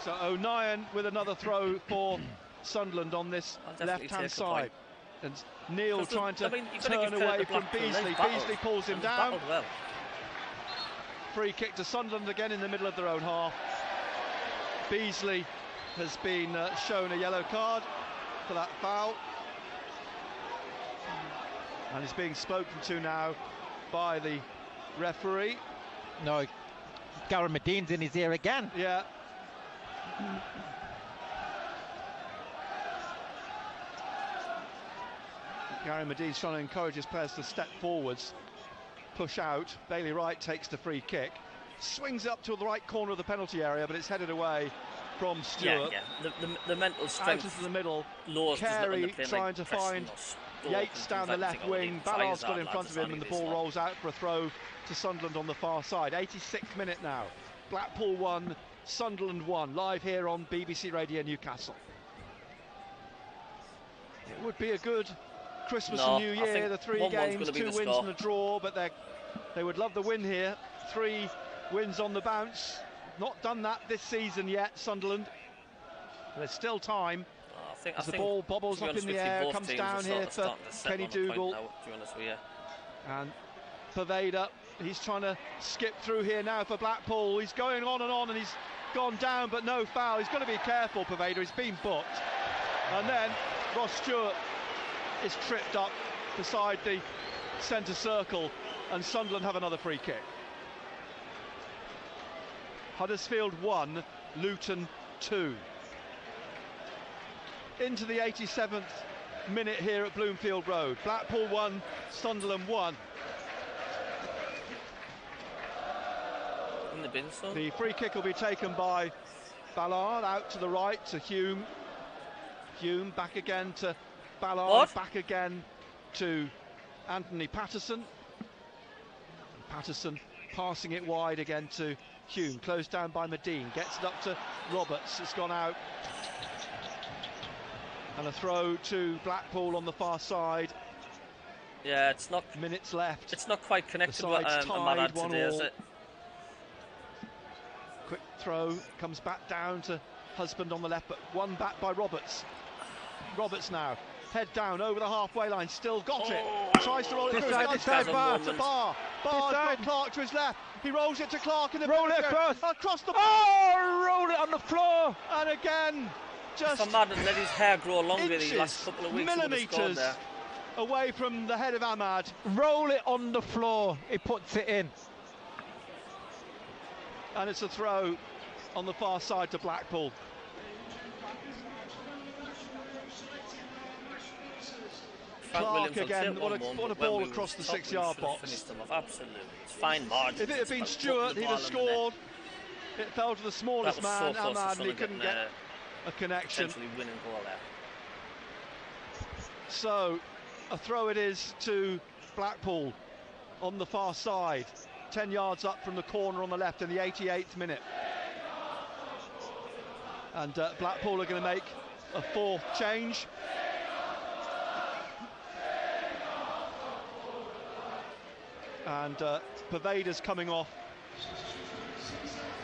S2: So O'Nien with another throw for Sunderland on this left-hand side. And Neil trying to turn away from Beasley. Beasley pulls him down.
S3: Well.
S2: Free kick to Sunderland again in the middle of their own half. Beasley has been shown a yellow card for that foul. And is being spoken to now by the referee.
S1: No, Gary Medine's in his ear again.
S2: Yeah. Gary Medine's trying to encourage his players to step forwards, push out. Bailey Wright takes the free kick, swings up to the right corner of the penalty area, but it's headed away from Stewart.
S3: Yeah. The mental strength
S2: out into the middle.
S3: Laws
S2: Carey trying to find Yates down the left wing. Ballard's got in front of him, and the ball rolls out for a throw to Sunderland on the far side. 86th minute now. Blackpool 1, Sunderland 1. Live here on BBC Radio Newcastle. It would be a good Christmas and New Year, the 3 games, 2 wins and a draw, but they would love the win here. 3 wins on the bounce. Not done that this season yet, Sunderland. There's still time. As the ball bobbles up in the air, comes down here for Kenny Dougal. And Paveda, he's trying to skip through here now for Blackpool. He's going on, and he's gone down, but no foul. He's got to be careful, Paveda. He's been booked. And then Ross Stewart is tripped up beside the centre circle, and Sunderland have another free kick. Huddersfield 1, Luton 2. Into the 87th minute here at Bloomfield Road. Blackpool 1, Sunderland 1.
S3: In the bin, so.
S2: The free kick will be taken by Ballard, out to the right to Hume. Hume back again to Ballard, back again to Anthony Patterson. Patterson passing it wide again to Hume, closed down by Medine, gets it up to Roberts, it's gone out. And a throw to Blackpool on the far side.
S3: Yeah, it's not...
S2: Minutes left.
S3: It's not quite connected with Ahmad today, is it?
S2: Quick throw, comes back down to Husband on the left, but one back by Roberts. Roberts now, head down over the halfway line, still got it. Tries to roll it through. Bar to Bar. Bar's got Clark to his left. He rolls it to Clark in the
S1: roll it across
S2: the
S1: roll it on the floor.
S2: And again, just
S3: Ahmad had let his hair grow longer these last couple of weeks.
S2: Millimetres away from the head of Ahmad.
S1: Roll it on the floor. He puts it in.
S2: And it's a throw on the far side to Blackpool. Clark again, what a ball across the 6-yard box.
S3: Absolutely, it's fine margin.
S2: If it had been Stewart, he'd have scored. It fell to the smallest man, Ahmad, and he couldn't get a connection.
S3: Winning goal there.
S2: So, a throw it is to Blackpool on the far side, 10 yards up from the corner on the left in the 88th minute. And Blackpool are going to make a fourth change. And Pervader's coming off,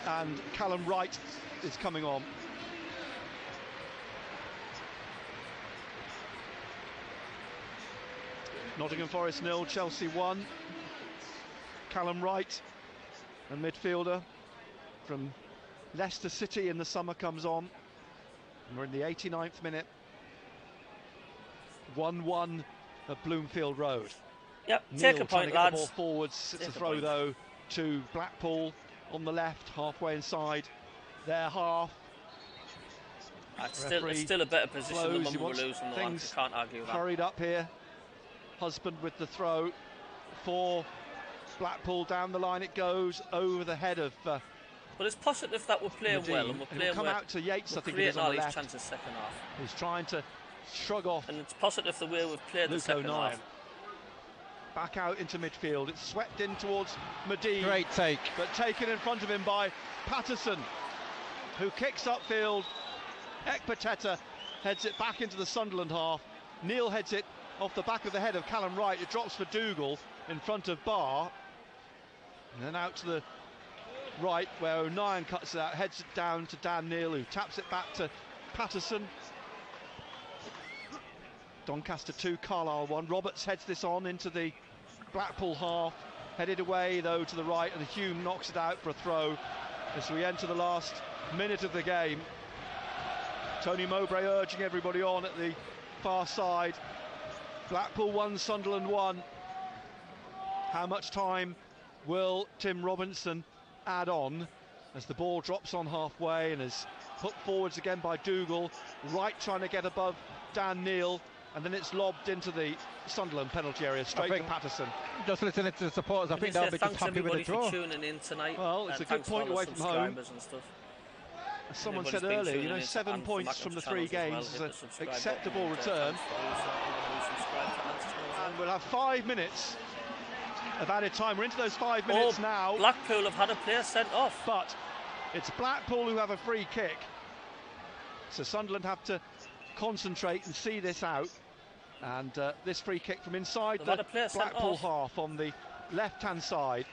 S2: and Callum Wright is coming on. Nottingham Forest 0, Chelsea 1. Callum Wright, a midfielder from Leicester City in the summer, comes on. And we're in the 89th minute. 1-1 at Bloomfield Road.
S3: Yep,
S2: Neil
S3: take a point,
S2: trying to get
S3: lads.
S2: the ball forwards. It's a throw, though, to Blackpool on the left, halfway inside their half.
S3: It's still a better position than when we were losing the ones. Can't argue that.
S2: Hurried up here. Husband with the throw for Blackpool. Down the line it goes, over the head of
S3: but it's positive that we're playing
S2: Nadine.
S3: well, and we're playing
S2: come
S3: well.
S2: Out to Yates, I think
S3: it
S2: it is on the
S3: these
S2: left.
S3: chances second half.
S2: He's trying to shrug off.
S3: And it's positive the way we've played
S2: Luke
S3: the second
S2: O'Neill.
S3: half.
S2: Back out into midfield. It's swept in towards Medine.
S1: Great take.
S2: But taken in front of him by Patterson, who kicks upfield. Ekpateta heads it back into the Sunderland half. Neil heads it off the back of the head of Callum Wright. It drops for Dougal in front of Barr. And then out to the right where O'Neill cuts it out, heads it down to Dan Neil, who taps it back to Patterson. Doncaster 2, Carlisle 1. Roberts heads this on into the Blackpool half. Headed away, though, to the right, and Hume knocks it out for a throw as we enter the last minute of the game. Tony Mowbray urging everybody on at the far side. Blackpool 1, Sunderland 1. How much time will Tim Robinson add on as the ball drops on halfway and is put forwards again by Dougal? Wright trying to get above Dan Neil, and then it's lobbed into the Sunderland penalty area, straight to Patterson.
S1: Just listening to the supporters, I think they'll be just happy with the draw.
S3: For tuning in tonight.
S2: Well, it's a good point away from home. As someone said earlier, you know, 7 points from the 3 games is an acceptable return. And we'll have 5 minutes of added time. We're into those 5 minutes now.
S3: Blackpool have had a player sent off.
S2: But it's Blackpool who have a free kick. So Sunderland have to concentrate and see this out. And this free kick from inside the Blackpool half on the left-hand side.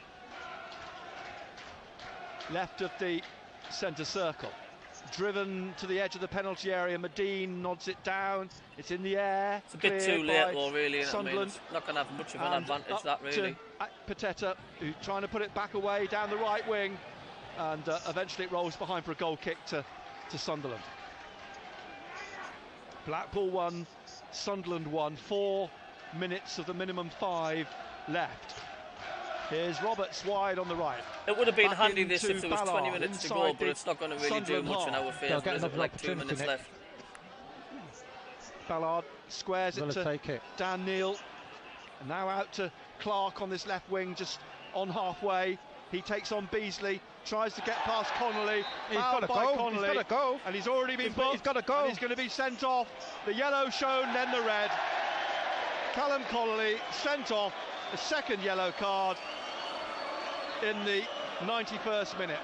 S2: Left of the centre circle. Driven to the edge of the penalty area. Medine nods it down. It's in the air.
S3: It's a bit too late, though, really. Sunderland. I mean, not going to have much of an advantage, that, really.
S2: Pateta, who's trying to put it back away down the right wing. And eventually it rolls behind for a goal kick to Sunderland. Blackpool 1, Sunderland 1. 4 minutes of the minimum 5 left. Here's Roberts wide on the right.
S3: It would have been handy this if there was 20 minutes to go, but it's not going to really do much in our favour. There's like 2 minutes left.
S2: Ballard squares it to Dan Neil. And now out to Clark on this left wing, just on halfway. He takes on Beasley, tries to get past Connolly.
S1: He's got to go.
S2: Connolly,
S1: he's got to go.
S2: And he's already been booked.
S1: He's got to go.
S2: And he's going to be sent off. The yellow shown, then the red. Callum Connolly sent off. A second yellow card in the 91st minute.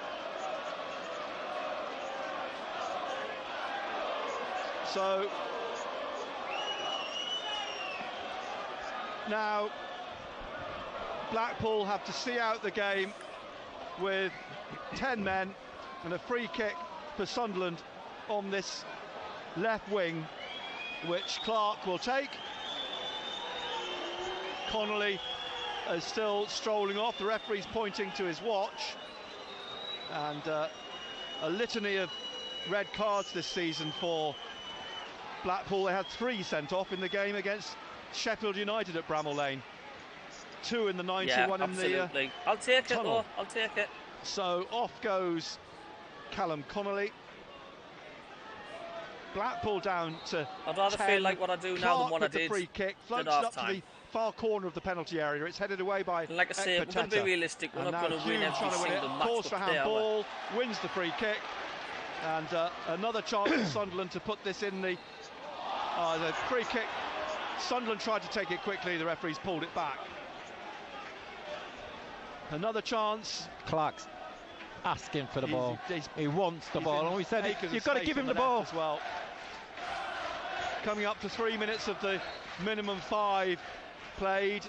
S2: So now Blackpool have to see out the game with 10 men and a free kick for Sunderland on this left wing, which Clark will take. Connolly is still strolling off. The referee's pointing to his watch. And a litany of red cards this season for Blackpool. They had 3 sent off in the game against Sheffield United at Bramall Lane. 2 in the 91 in the
S3: I'll take
S2: tunnel.
S3: It, though. I'll take it.
S2: So off goes Callum Connolly. Blackpool down to
S3: I'd rather
S2: 10.
S3: feel like what I do now than what I did.
S2: The free kick floats up to the far corner of the penalty area. It's headed away by
S3: like I say, we're going to be realistic. We're not going to win every single match.
S2: Calls for handball, wins the free kick, and another chance for Sunderland to put this in the free kick Sunderland tried to take it quickly, the referees pulled it back. Another chance.
S1: Clark's asking for the ball. He wants the ball, and we said you've got to give him the ball
S2: as well. Coming up to 3 minutes of the minimum 5 played.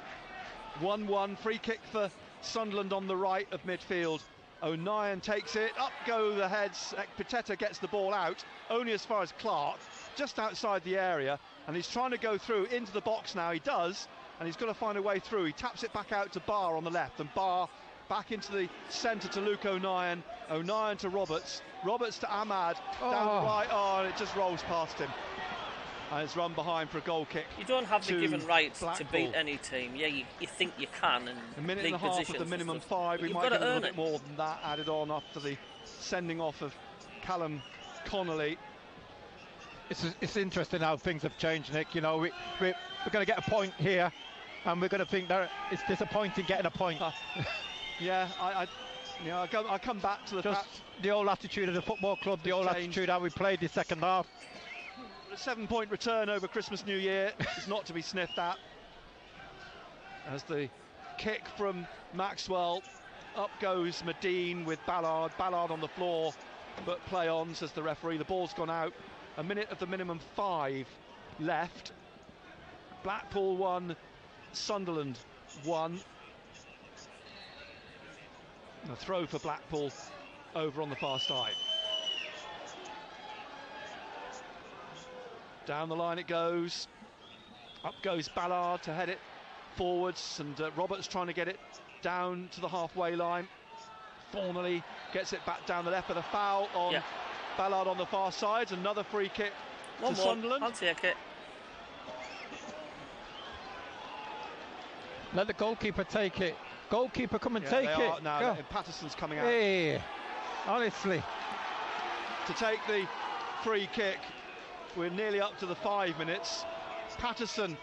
S2: 1-1, free kick for Sunderland on the right of midfield. O'Nien takes it, up go the heads. Ekpiteta gets the ball out, only as far as Clark, just outside the area, and he's trying to go through into the box now. He does, and he's got to find a way through. He taps it back out to Barr on the left, and Barr back into the centre to Luke O'Nien. O'Nien to Roberts. Roberts to Ahmad. Down the right. Oh, and it just rolls past him. And it's run behind for a goal kick.
S3: You don't have the given right to beat any team. Yeah, you think you can. And
S2: a minute and a half of the minimum 5. We might get a little bit more than that added on after the sending off of Callum Connolly.
S1: It's interesting how things have changed, Nick. You know, we're going to get a point here, and we're going to think that it's disappointing getting a point.
S2: Yeah, I come back to the
S1: fact the old attitude of the football club, the old attitude how we played the second half.
S2: A 7-point return over Christmas New Year is not to be sniffed at. As the kick from Maxwell, up goes Medine with Ballard. Ballard on the floor, but play on, says the referee. The ball's gone out. A minute of the minimum 5 left. Blackpool 1, Sunderland 1. A throw for Blackpool over on the far side. Down the line it goes. Up goes Ballard to head it forwards, and Roberts trying to get it down to the halfway line. Fornelly gets it back down the left with a foul on Ballard on the far side. Another free kick to Sunderland.
S3: I'll take it.
S1: Let the goalkeeper take it. Goalkeeper, come and take it.
S2: Now Patterson's coming out.
S1: Hey, honestly.
S2: To take the free kick. We're nearly up to the 5 minutes. Patterson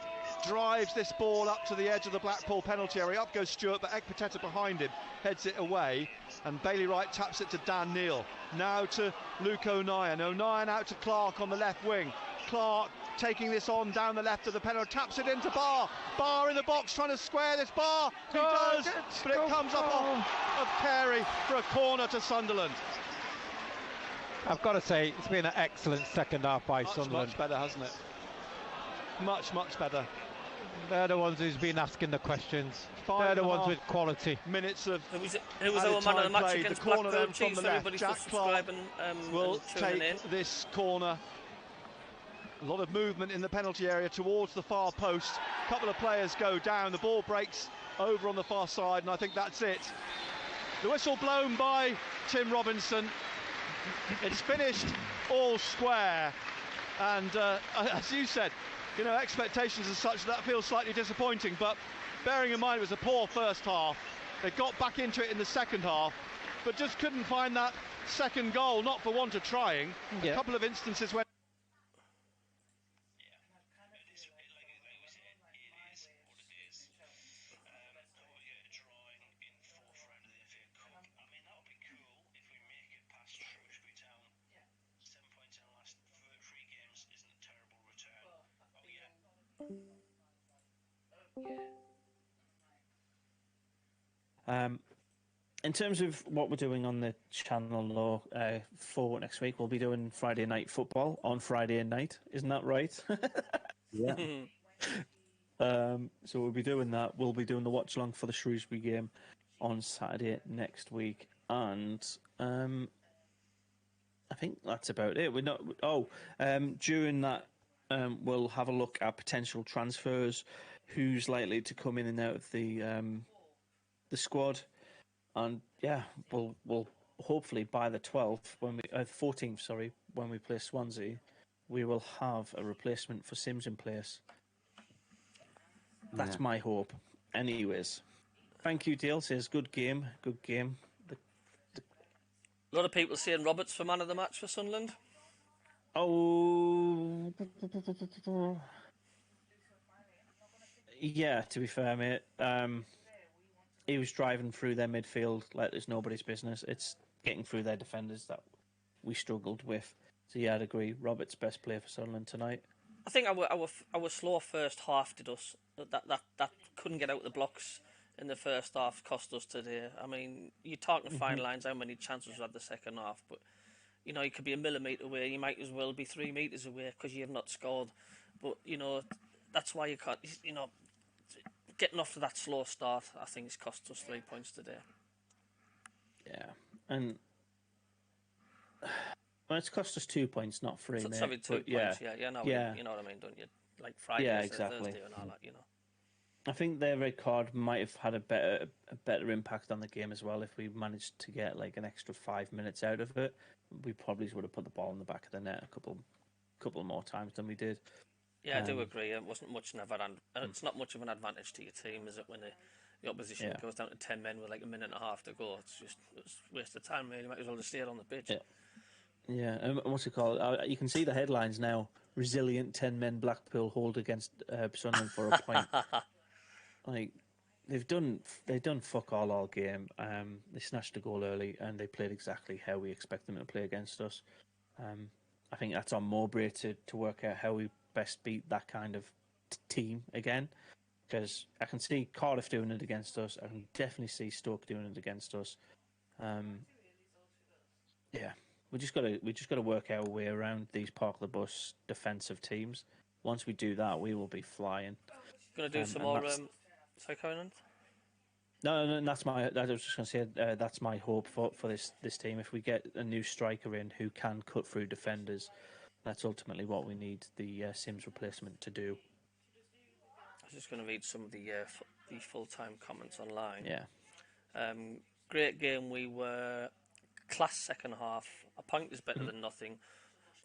S2: drives this ball up to the edge of the Blackpool penalty area. Up goes Stewart, but Ekpiteta behind him heads it away, and Bailey Wright taps it to Dan Neal. Now to Luke O'Nien. O'Nien out to Clark on the left wing. Clark taking this on down the left of the penalty, taps it into Barr. Barr in the box trying to square this. Barr, he does, but it comes up off of Carey for a corner to Sunderland.
S1: I've got to say, it's been an excellent second half by Sunderland.
S2: Much better, hasn't it? Much better.
S1: They're the ones who's been asking the questions. They're the ones with quality.
S2: Minutes of
S3: who was our man of the match against Blackpool? From the left. Jack Clark
S2: will take this corner. A lot of movement in the penalty area towards the far post. A couple of players go down. The ball breaks over on the far side, and I think that's it. The whistle blown by Tim Robinson. It's finished all square, and as you said, you know, expectations as such, that feels slightly disappointing, but bearing in mind it was a poor first half, they got back into it in the second half, but just couldn't find that second goal, not for want of trying. A couple of instances where
S17: in terms of what we're doing on the channel for next week, we'll be doing Friday night football on Friday night. Isn't that right?
S20: Yeah.
S17: So we'll be doing that. We'll be doing the watch along for the Shrewsbury game on Saturday next week, and I think that's about it. We're not. During that, we'll have a look at potential transfers, who's likely to come in and out of the squad, and we'll hopefully by the 12th, 14th, when we play Swansea, we will have a replacement for Sims in place. That's my hope. Anyways, thank you, Dale. Says good game. A
S3: lot of people saying Roberts for man of the match for Sunderland.
S17: Oh, yeah. To be fair, mate, he was driving through their midfield like there's nobody's business. It's getting through their defenders that we struggled with. So yeah, I'd agree. Roberts best player for Sunderland tonight.
S3: I think our slow first half did us. That couldn't get out of the blocks in the first half cost us today. I mean, you're talking fine lines how many chances we had the second half, but you know, you could be a millimetre away. You might as well be 3 metres away because you have not scored. But you know, that's why you can't. You know, getting off to that slow start, I think, has cost us 3 points today.
S17: Yeah, and well, it's cost us 2 points, not 3.
S3: Sorry, 2 points. Yeah, you know what I mean, don't you? Like Friday,
S17: exactly.
S3: Thursday, and all that. You know.
S17: I think their red card might have had a better impact on the game as well. If we managed to get like an extra 5 minutes out of it, we probably would have put the ball in the back of the net a couple more times than we did.
S3: Yeah, I do agree. It wasn't much it's not much of an advantage to your team, is it, when the opposition goes down to 10 men with like a minute and a half to go? It's a waste of time, really. You might as well just stay on the pitch.
S17: Yeah, and what's it called? You can see the headlines now. Resilient 10 men Blackpool hold against Sunderland for a point. Like they've done fuck all game. They snatched a goal early and they played exactly how we expect them to play against us. I think that's on Mowbray to work out how we best beat that kind of team again. Because I can see Cardiff doing it against us. I can definitely see Stoke doing it against us. We just gotta work our way around these park the bus defensive teams. Once we do that, we will be flying.
S3: Gonna do some more. Sorry, Conan?
S17: No, that's my. I was just going to say that's my hope for this team. If we get a new striker in who can cut through defenders, that's ultimately what we need the Sims replacement to do.
S3: I was just going to read some of the full-time comments online.
S17: Yeah.
S3: Great game. We were class second half. A point is better than nothing.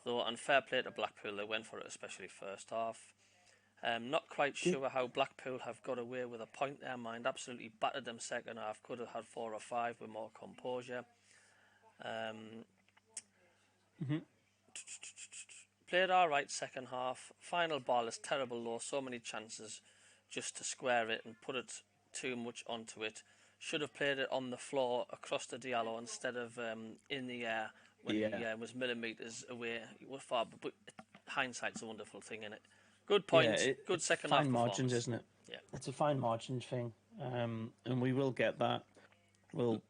S3: Though unfair play to Blackpool, they went for it, especially first half. Not quite sure how Blackpool have got away with a point there. Mind absolutely battered them second half. Could have had 4 or 5 with more composure. Played all right second half. Final ball is terrible low. So many chances just to square it and put it too much onto it. Should have played it on the floor across the Diallo instead of in the air when he was millimetres away. But hindsight's a wonderful thing, isn't it? Good point. Good second half.
S17: Fine margins, isn't it?
S3: Yeah.
S17: It's a fine margin thing. And we will get that. We'll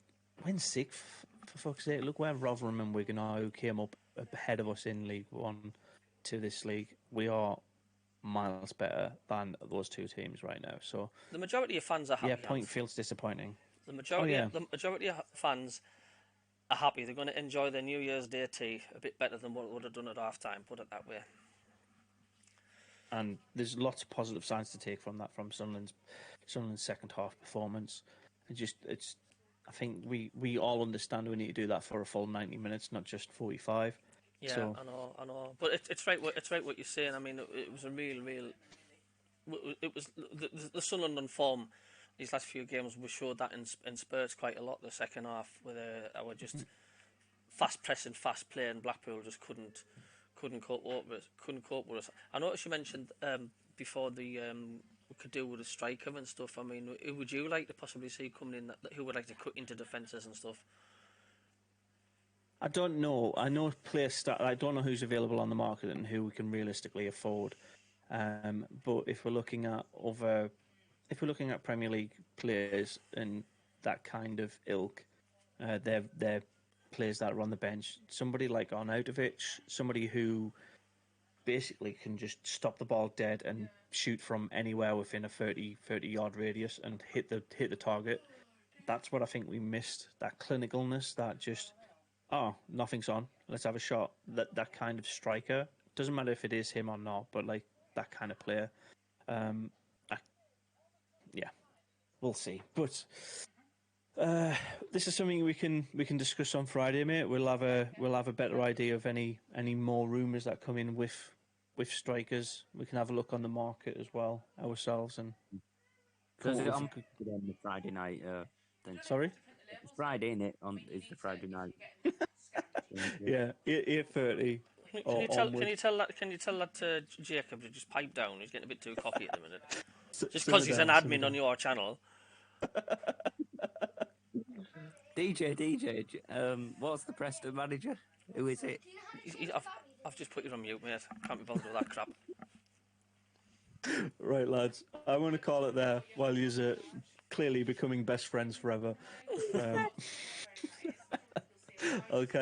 S17: win 6th, for fuck's sake. Look where Rotherham and Wigan are, who came up ahead of us in League One to this league. We are miles better than those two teams right now. So
S3: the majority of fans are happy.
S17: Yeah, point feels disappointing.
S3: The majority of fans are happy. They're going to enjoy their New Year's Day tea a bit better than what it would have done at half time, put it that way.
S17: And there's lots of positive signs to take from that, from Sunderland's second half performance. I think we all understand we need to do that for a full 90 minutes, not just 45.
S3: Yeah, so. I know. But it's right what you're saying. I mean, it was a real. It was the Sunderland form. These last few games, we showed that in Spurs quite a lot. The second half, with our just fast pressing, fast play, and Blackpool just couldn't cope with us. I noticed you mentioned before we could do with a striker and stuff. I mean, who would you like to possibly see coming in? Who would like to cut into defences and stuff?
S17: I don't know. I know I don't know who's available on the market and who we can realistically afford. But if we're looking at Premier League players and that kind of ilk, they're players that are on the bench. Somebody like Arnautovic, somebody who basically can just stop the ball dead and shoot from anywhere within a 30 yard radius and hit the target. That's what I think we missed. That clinicalness, that just nothing's on, let's have a shot. That kind of striker. Doesn't matter if it is him or not, but like that kind of player. We'll see. But this is something we can discuss on Friday, mate. We'll have a better idea of any more rumours that come in with strikers. We can have a look on the market as well ourselves and.
S20: Because I'm on the Friday night. Then.
S17: Sorry.
S20: It's Friday, innit? It's the Friday night.
S17: Yeah, 8:30.
S3: Can you tell that to Jacob to just pipe down? He's getting a bit too cocky at the minute. Just because he's an admin on your channel.
S20: DJ, what's the Preston manager? Who is it?
S3: I've just put you on mute, mate. Can't be bothered with that crap.
S17: Right, lads. I want to call it there while you're clearly becoming best friends forever. Okay.